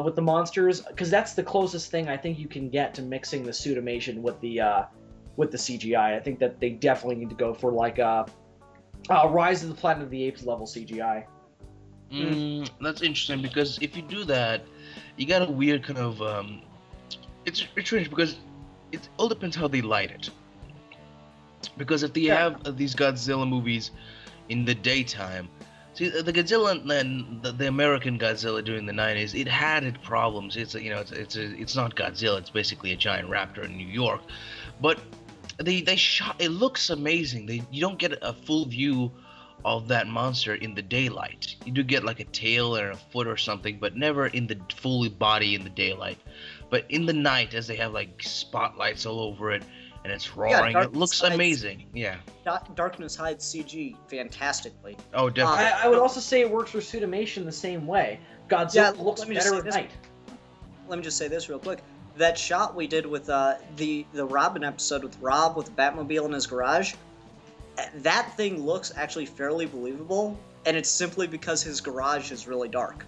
with the monsters, because that's the closest thing I think you can get to mixing the suitimation with the CGI. I think that they definitely need to go for like Rise of the Planet of the Apes level CGI. That's interesting, because if you do that, you got a weird kind of it's strange because it all depends how they light it. Because if they have these Godzilla movies in the daytime, see the Godzilla and the American Godzilla during the 90s, it had its problems. It's not Godzilla. It's basically a giant raptor in New York, but they shot. It looks amazing. You don't get a full view of that monster in the daylight. You do get like a tail or a foot or something, but never in the fully body in the daylight. But in the night, as they have like spotlights all over it and it's roaring, it looks amazing. Yeah. Darkness hides CG fantastically. Oh, definitely. I would also say it works for suitimation the same way. Godzilla looks better at night. Let me just say this real quick. That shot we did with the Robin episode with Rob with the Batmobile in his garage, that thing looks actually fairly believable, and it's simply because his garage is really dark.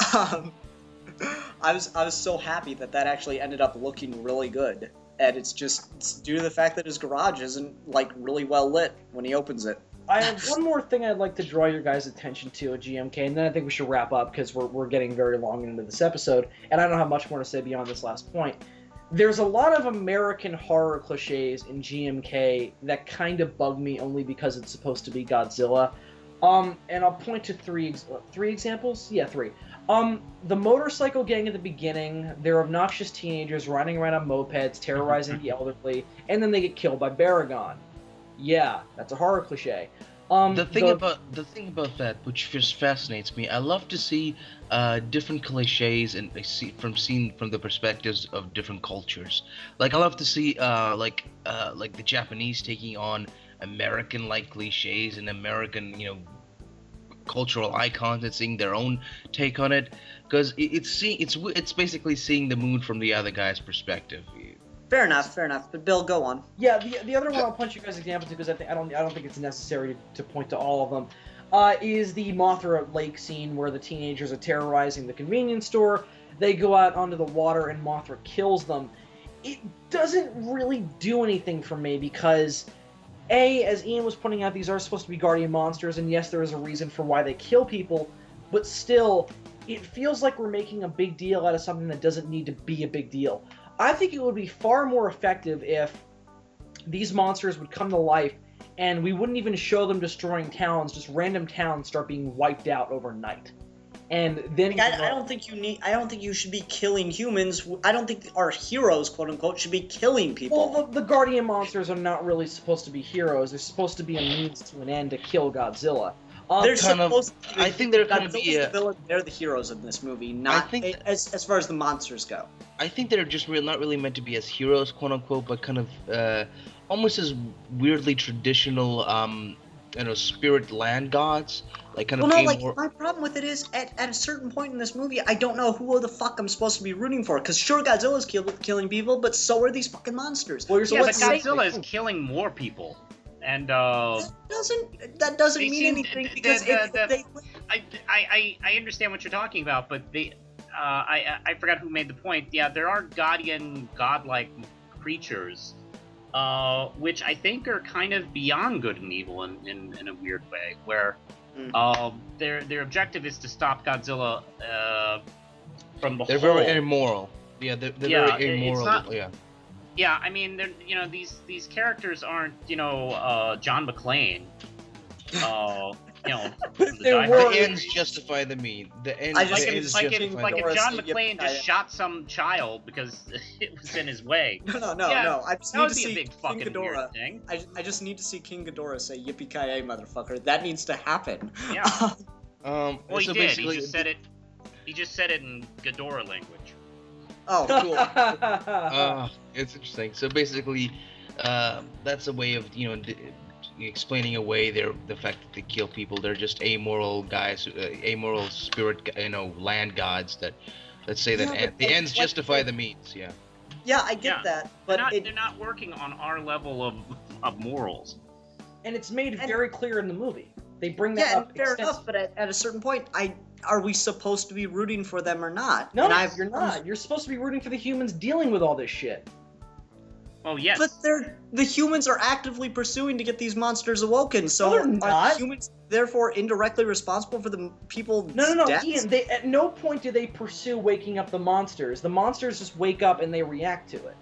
I was so happy that actually ended up looking really good, and it's due to the fact that his garage isn't like really well lit when he opens it. I have one more thing I'd like to draw your guys' attention to at GMK, and then I think we should wrap up because we're getting very long into this episode, and I don't have much more to say beyond this last point. There's a lot of American horror cliches in GMK that kind of bug me only because it's supposed to be Godzilla. And I'll point to three examples? Yeah, three. The motorcycle gang at the beginning, they're obnoxious teenagers riding around on mopeds, terrorizing the elderly, and then they get killed by Baragon. Yeah, that's a horror cliche. The thing about that, which just fascinates me, I love to see different cliches and seen from the perspectives of different cultures. Like I love to see like the Japanese taking on American-like cliches and American, cultural icons and seeing their own take on it, because it's basically seeing the moon from the other guy's perspective. Fair enough. But Bill, go on. Yeah, the other one I'll point you guys example to because I don't think it's necessary to point to all of them. Is the Mothra lake scene where the teenagers are terrorizing the convenience store. They go out onto the water and Mothra kills them. It doesn't really do anything for me because, as Ian was pointing out, these are supposed to be guardian monsters, and yes, there is a reason for why they kill people, but still, it feels like we're making a big deal out of something that doesn't need to be a big deal. I think it would be far more effective if these monsters would come to life and we wouldn't even show them destroying towns, just random towns start being wiped out overnight. And then I don't think you should be killing humans. I don't think our heroes, quote unquote, should be killing people. Well, the guardian monsters are not really supposed to be heroes. They're supposed to be a means to an end to kill Godzilla. They're supposed to be, I think they're going to be the villain. They're the heroes of this movie, not as far as the monsters go. I think they're just not really meant to be as heroes, quote unquote, but kind of almost as weirdly traditional, spirit land gods. Like kind of. My problem with it is at a certain point in this movie, I don't know who the fuck I'm supposed to be rooting for. Because sure, Godzilla's killing people, but so are these fucking monsters. Well, but Godzilla is killing more people. And that doesn't mean anything because I understand what you're talking about, but I forgot who made the point. Yeah, there are godlike creatures, which I think are kind of beyond good and evil in a weird way, where their objective is to stop Godzilla from the They're very immoral. Yeah, they're very immoral. Yeah, I mean, these characters aren't, John McClane. The ends justify the means. The ends. Like if John McClane just shot some child because it was in his way. No. I just need to see a big King Ghidorah. Thing. I just need to see King Ghidorah say "Yippee-ki-yay, motherfucker." That needs to happen. Yeah. Well, he so did. He just said it. He just said it in Ghidorah language. Oh, cool. It's interesting. So basically, that's a way of explaining away the fact that they kill people. They're just amoral guys, amoral spirit, land gods that say that the ends justify the means. Yeah. Yeah, I get that, but they're not working on our level of morals. And it's made very clear in the movie. They bring that up. Fair enough, but at a certain point, are we supposed to be rooting for them or not? No, you're not. You're supposed to be rooting for the humans dealing with all this shit. Oh, yes. But the humans are actively pursuing to get these monsters awoken, so are humans therefore indirectly responsible for the people's deaths? Ian, at no point do they pursue waking up the monsters. The monsters just wake up and they react to it.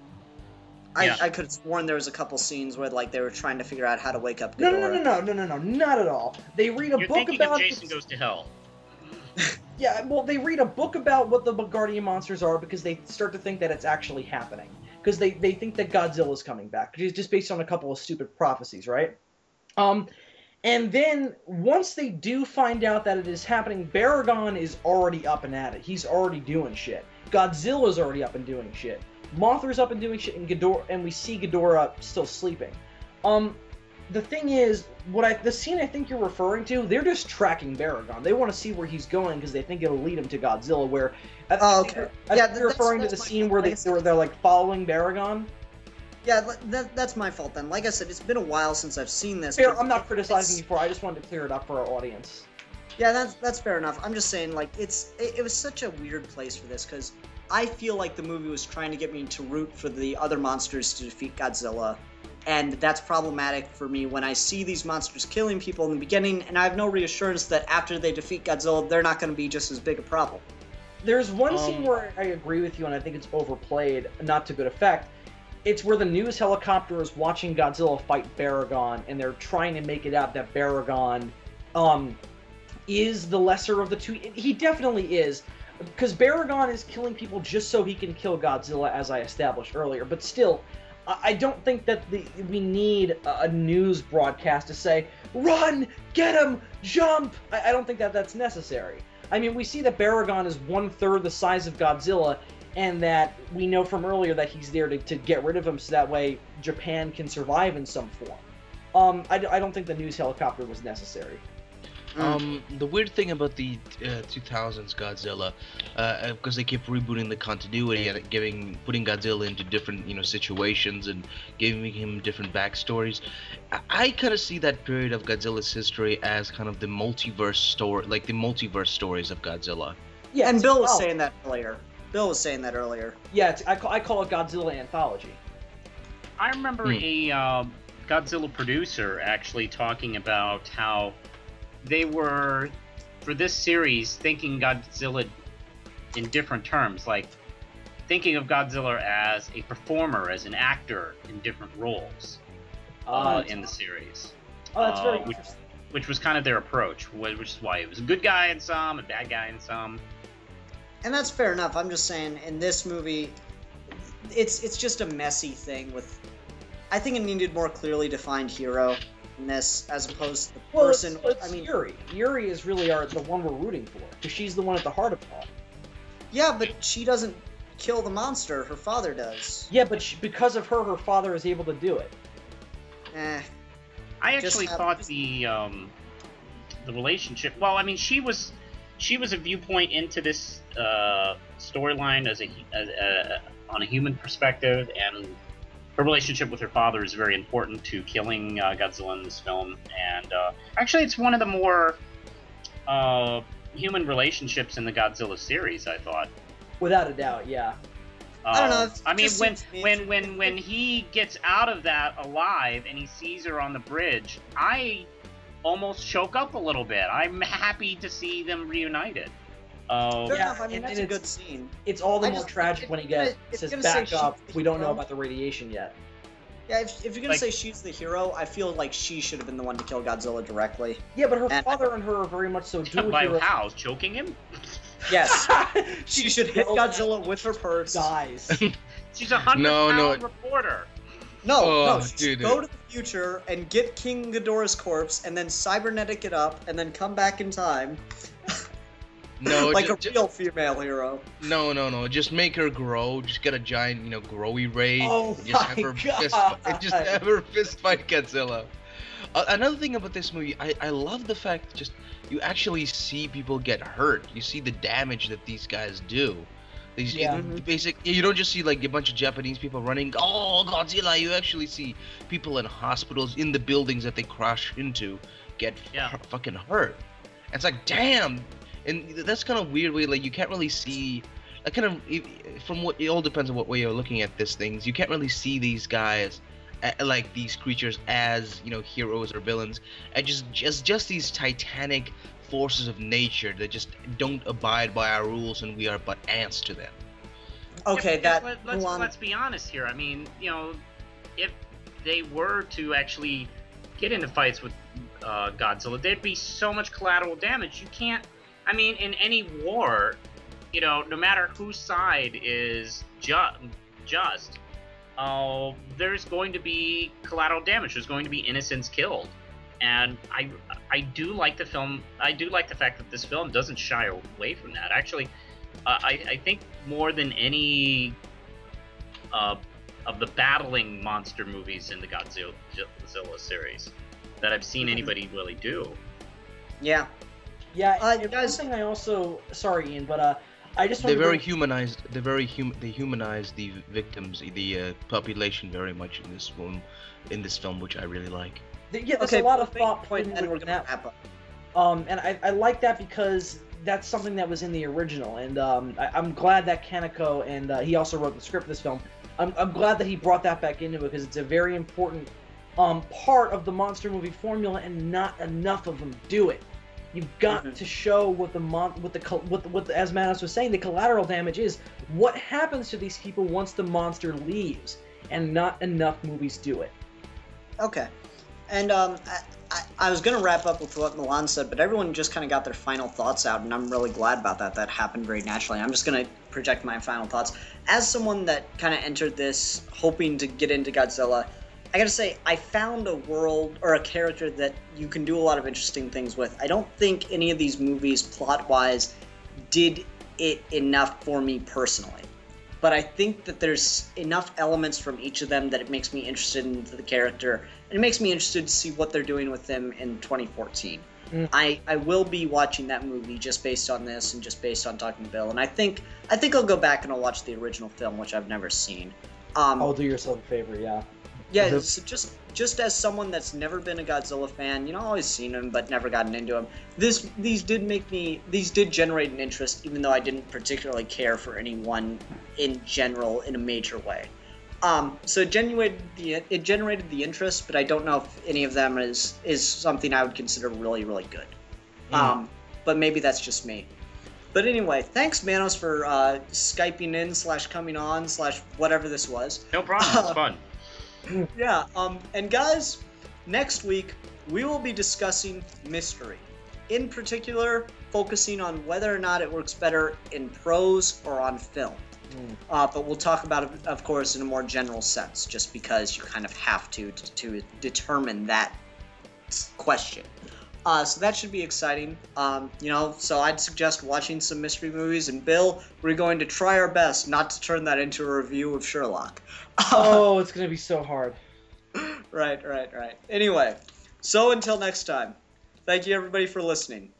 I could have sworn there was a couple scenes where they were trying to figure out how to wake up Ghidorah. No, not at all. They read a book thinking about of Jason Goes to Hell. Yeah, well, they read a book about what the guardian monsters are because they start to think that it's actually happening. Because they think that Godzilla's coming back, just based on a couple of stupid prophecies, right? And then, once they do find out that it is happening, Baragon is already up and at it. He's already doing shit. Godzilla's already up and doing shit. Mothra's up and doing shit, and we see Ghidorah still sleeping. The thing is, the scene I think you're referring to, they're just tracking Baragon. They want to see where he's going because they think it'll lead him to Godzilla. Where okay. You're referring to the scene where they're like following Baragon. Yeah, that's my fault then. Like I said, it's been a while since I've seen this. Fair, I'm not criticizing you for it. I just wanted to clear it up for our audience. Yeah, that's fair enough. I'm just saying, like, it was such a weird place for this, because I feel like the movie was trying to get me to root for the other monsters to defeat Godzilla, and that's problematic for me when I see these monsters killing people in the beginning, and I have no reassurance that after they defeat Godzilla, they're not going to be just as big a problem. There's one scene where I agree with you, and I think it's overplayed, not to good effect. It's where the news helicopter is watching Godzilla fight Baragon, and they're trying to make it out that Baragon is the lesser of the two. He definitely is, because Baragon is killing people just so he can kill Godzilla, as I established earlier. But still, I don't think that we need a news broadcast to say, run, get him, jump! I don't think that that's necessary. I mean, we see that Baragon is 1/3 the size of Godzilla, and that we know from earlier that he's there to get rid of him so that way Japan can survive in some form. I don't think the news helicopter was necessary. The weird thing about the 2000s Godzilla, because they keep rebooting the continuity and putting Godzilla into different situations and giving him different backstories, I kind of see that period of Godzilla's history as kind of the multiverse story, like the multiverse stories of Godzilla. Yeah, and Bill was saying that earlier. Yeah, I call it Godzilla anthology. I remember a Godzilla producer actually talking about how they were, for this series, thinking Godzilla in different terms, like thinking of Godzilla as a performer, as an actor in different roles in the series. Oh, that's very interesting. Which was kind of their approach, which is why it was a good guy in some, a bad guy in some. And that's fair enough. I'm just saying, in this movie, it's just a messy thing with... I think it needed more clearly defined hero in this, as opposed to the person... It's Yuri. Yuri is really the one we're rooting for, because she's the one at the heart of it all. Yeah, but she doesn't kill the monster. Her father does. Yeah, but because of her father is able to do it. I actually thought the relationship... Well, I mean, she was a viewpoint into this storyline as on a human perspective, and her relationship with her father is very important to killing Godzilla in this film. And actually, it's one of the more human relationships in the Godzilla series, I thought. Without a doubt, yeah. I don't know. I mean, when he gets out of that alive and he sees her on the bridge, I almost choke up a little bit. I'm happy to see them reunited. Enough. I mean, that's a good scene. It's all the more tragic when he says, back up, we don't know about the radiation yet. Yeah, if you're going to say she's the hero, I feel like she should have been the one to kill Godzilla directly. Yeah, but her father and her are very much so dual heroes. How? Choking him? Yes. She should hit Godzilla with her purse. Dies. She's a 100-pound reporter. No, she should go to the future and get King Ghidorah's corpse and then cybernetic it up and then come back in time. No, like a real female hero. No. Just make her grow. Just get a giant, growy ray. Oh and just have her fist fight Godzilla. Another thing about this movie, I love the fact just you actually see people get hurt. You see the damage that these guys do. You don't just see like a bunch of Japanese people running, oh Godzilla. You actually see people in hospitals, in the buildings that they crash into, get fucking hurt. And it's like, damn. And that's kind of weird way, like you can't really see, it all depends on what way you're looking at these things. You can't really see these guys, like these creatures as, heroes or villains, and just these titanic forces of nature that just don't abide by our rules, and we are but ants to them. Okay, let's be honest here. I mean, if they were to actually get into fights with Godzilla, there'd be so much collateral damage. You can't. I mean, in any war, no matter whose side is just, there's going to be collateral damage. There's going to be innocents killed. And I do like the film. I do like the fact that this film doesn't shy away from that. Actually, I think more than any of the battling monster movies in the Godzilla series that I've seen anybody really do. Yeah. Yeah, you guys. one thing I also, sorry, Ian, but I just They want to very bring- humanized. They humanize the victims, the population very much in this film, which I really like. Yeah, there's a lot of thought put point, into and we're gonna that. wrap up. And I like that because that's something that was in the original, and I'm glad that Kaneko, and he also wrote the script of this film. I'm glad that he brought that back into it because it's a very important part of the monster movie formula, and not enough of them do it. You've got to show what as Manos was saying, the collateral damage is. What happens to these people once the monster leaves, and not enough movies do it. Okay. And I was going to wrap up with what Milan said, but everyone just kind of got their final thoughts out, and I'm really glad about that. That happened very naturally. I'm just going to project my final thoughts. As someone that kind of entered this hoping to get into Godzilla, I gotta say, I found a world, or a character that you can do a lot of interesting things with. I don't think any of these movies, plot-wise, did it enough for me personally. But I think that there's enough elements from each of them that it makes me interested in the character, and it makes me interested to see what they're doing with him in 2014. I will be watching that movie just based on this and just based on talking to Bill, and I think I'll go back and I'll watch the original film, which I've never seen. I'll do yourself a favor, yeah. Yeah, so just as someone that's never been a Godzilla fan, you know, always seen him but never gotten into him. These did generate an interest, even though I didn't particularly care for anyone in general in a major way. So it generated the interest, but I don't know if any of them is something I would consider really, really good. But maybe that's just me. But anyway, thanks Manos for Skyping in / coming / whatever this was. No problem. It's fun. Yeah, and guys, next week we will be discussing Mystery. In particular, focusing on whether or not it works better in prose or on film. But we'll talk about it, of course, in a more general sense, just because you kind of have to determine that question. So that should be exciting. So I'd suggest watching some mystery movies, and Bill, we're going to try our best not to turn that into a review of Sherlock. Oh, it's gonna be so hard. Right. Anyway, so until next time, thank you everybody for listening.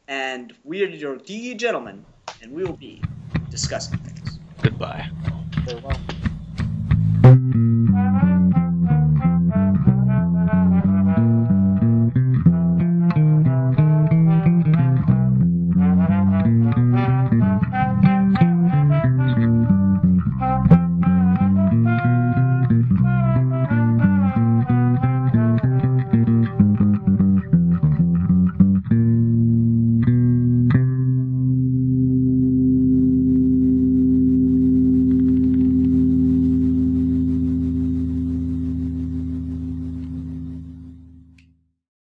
And we are your Geeky gentlemen, and we will be discussing things. Goodbye. Farewell.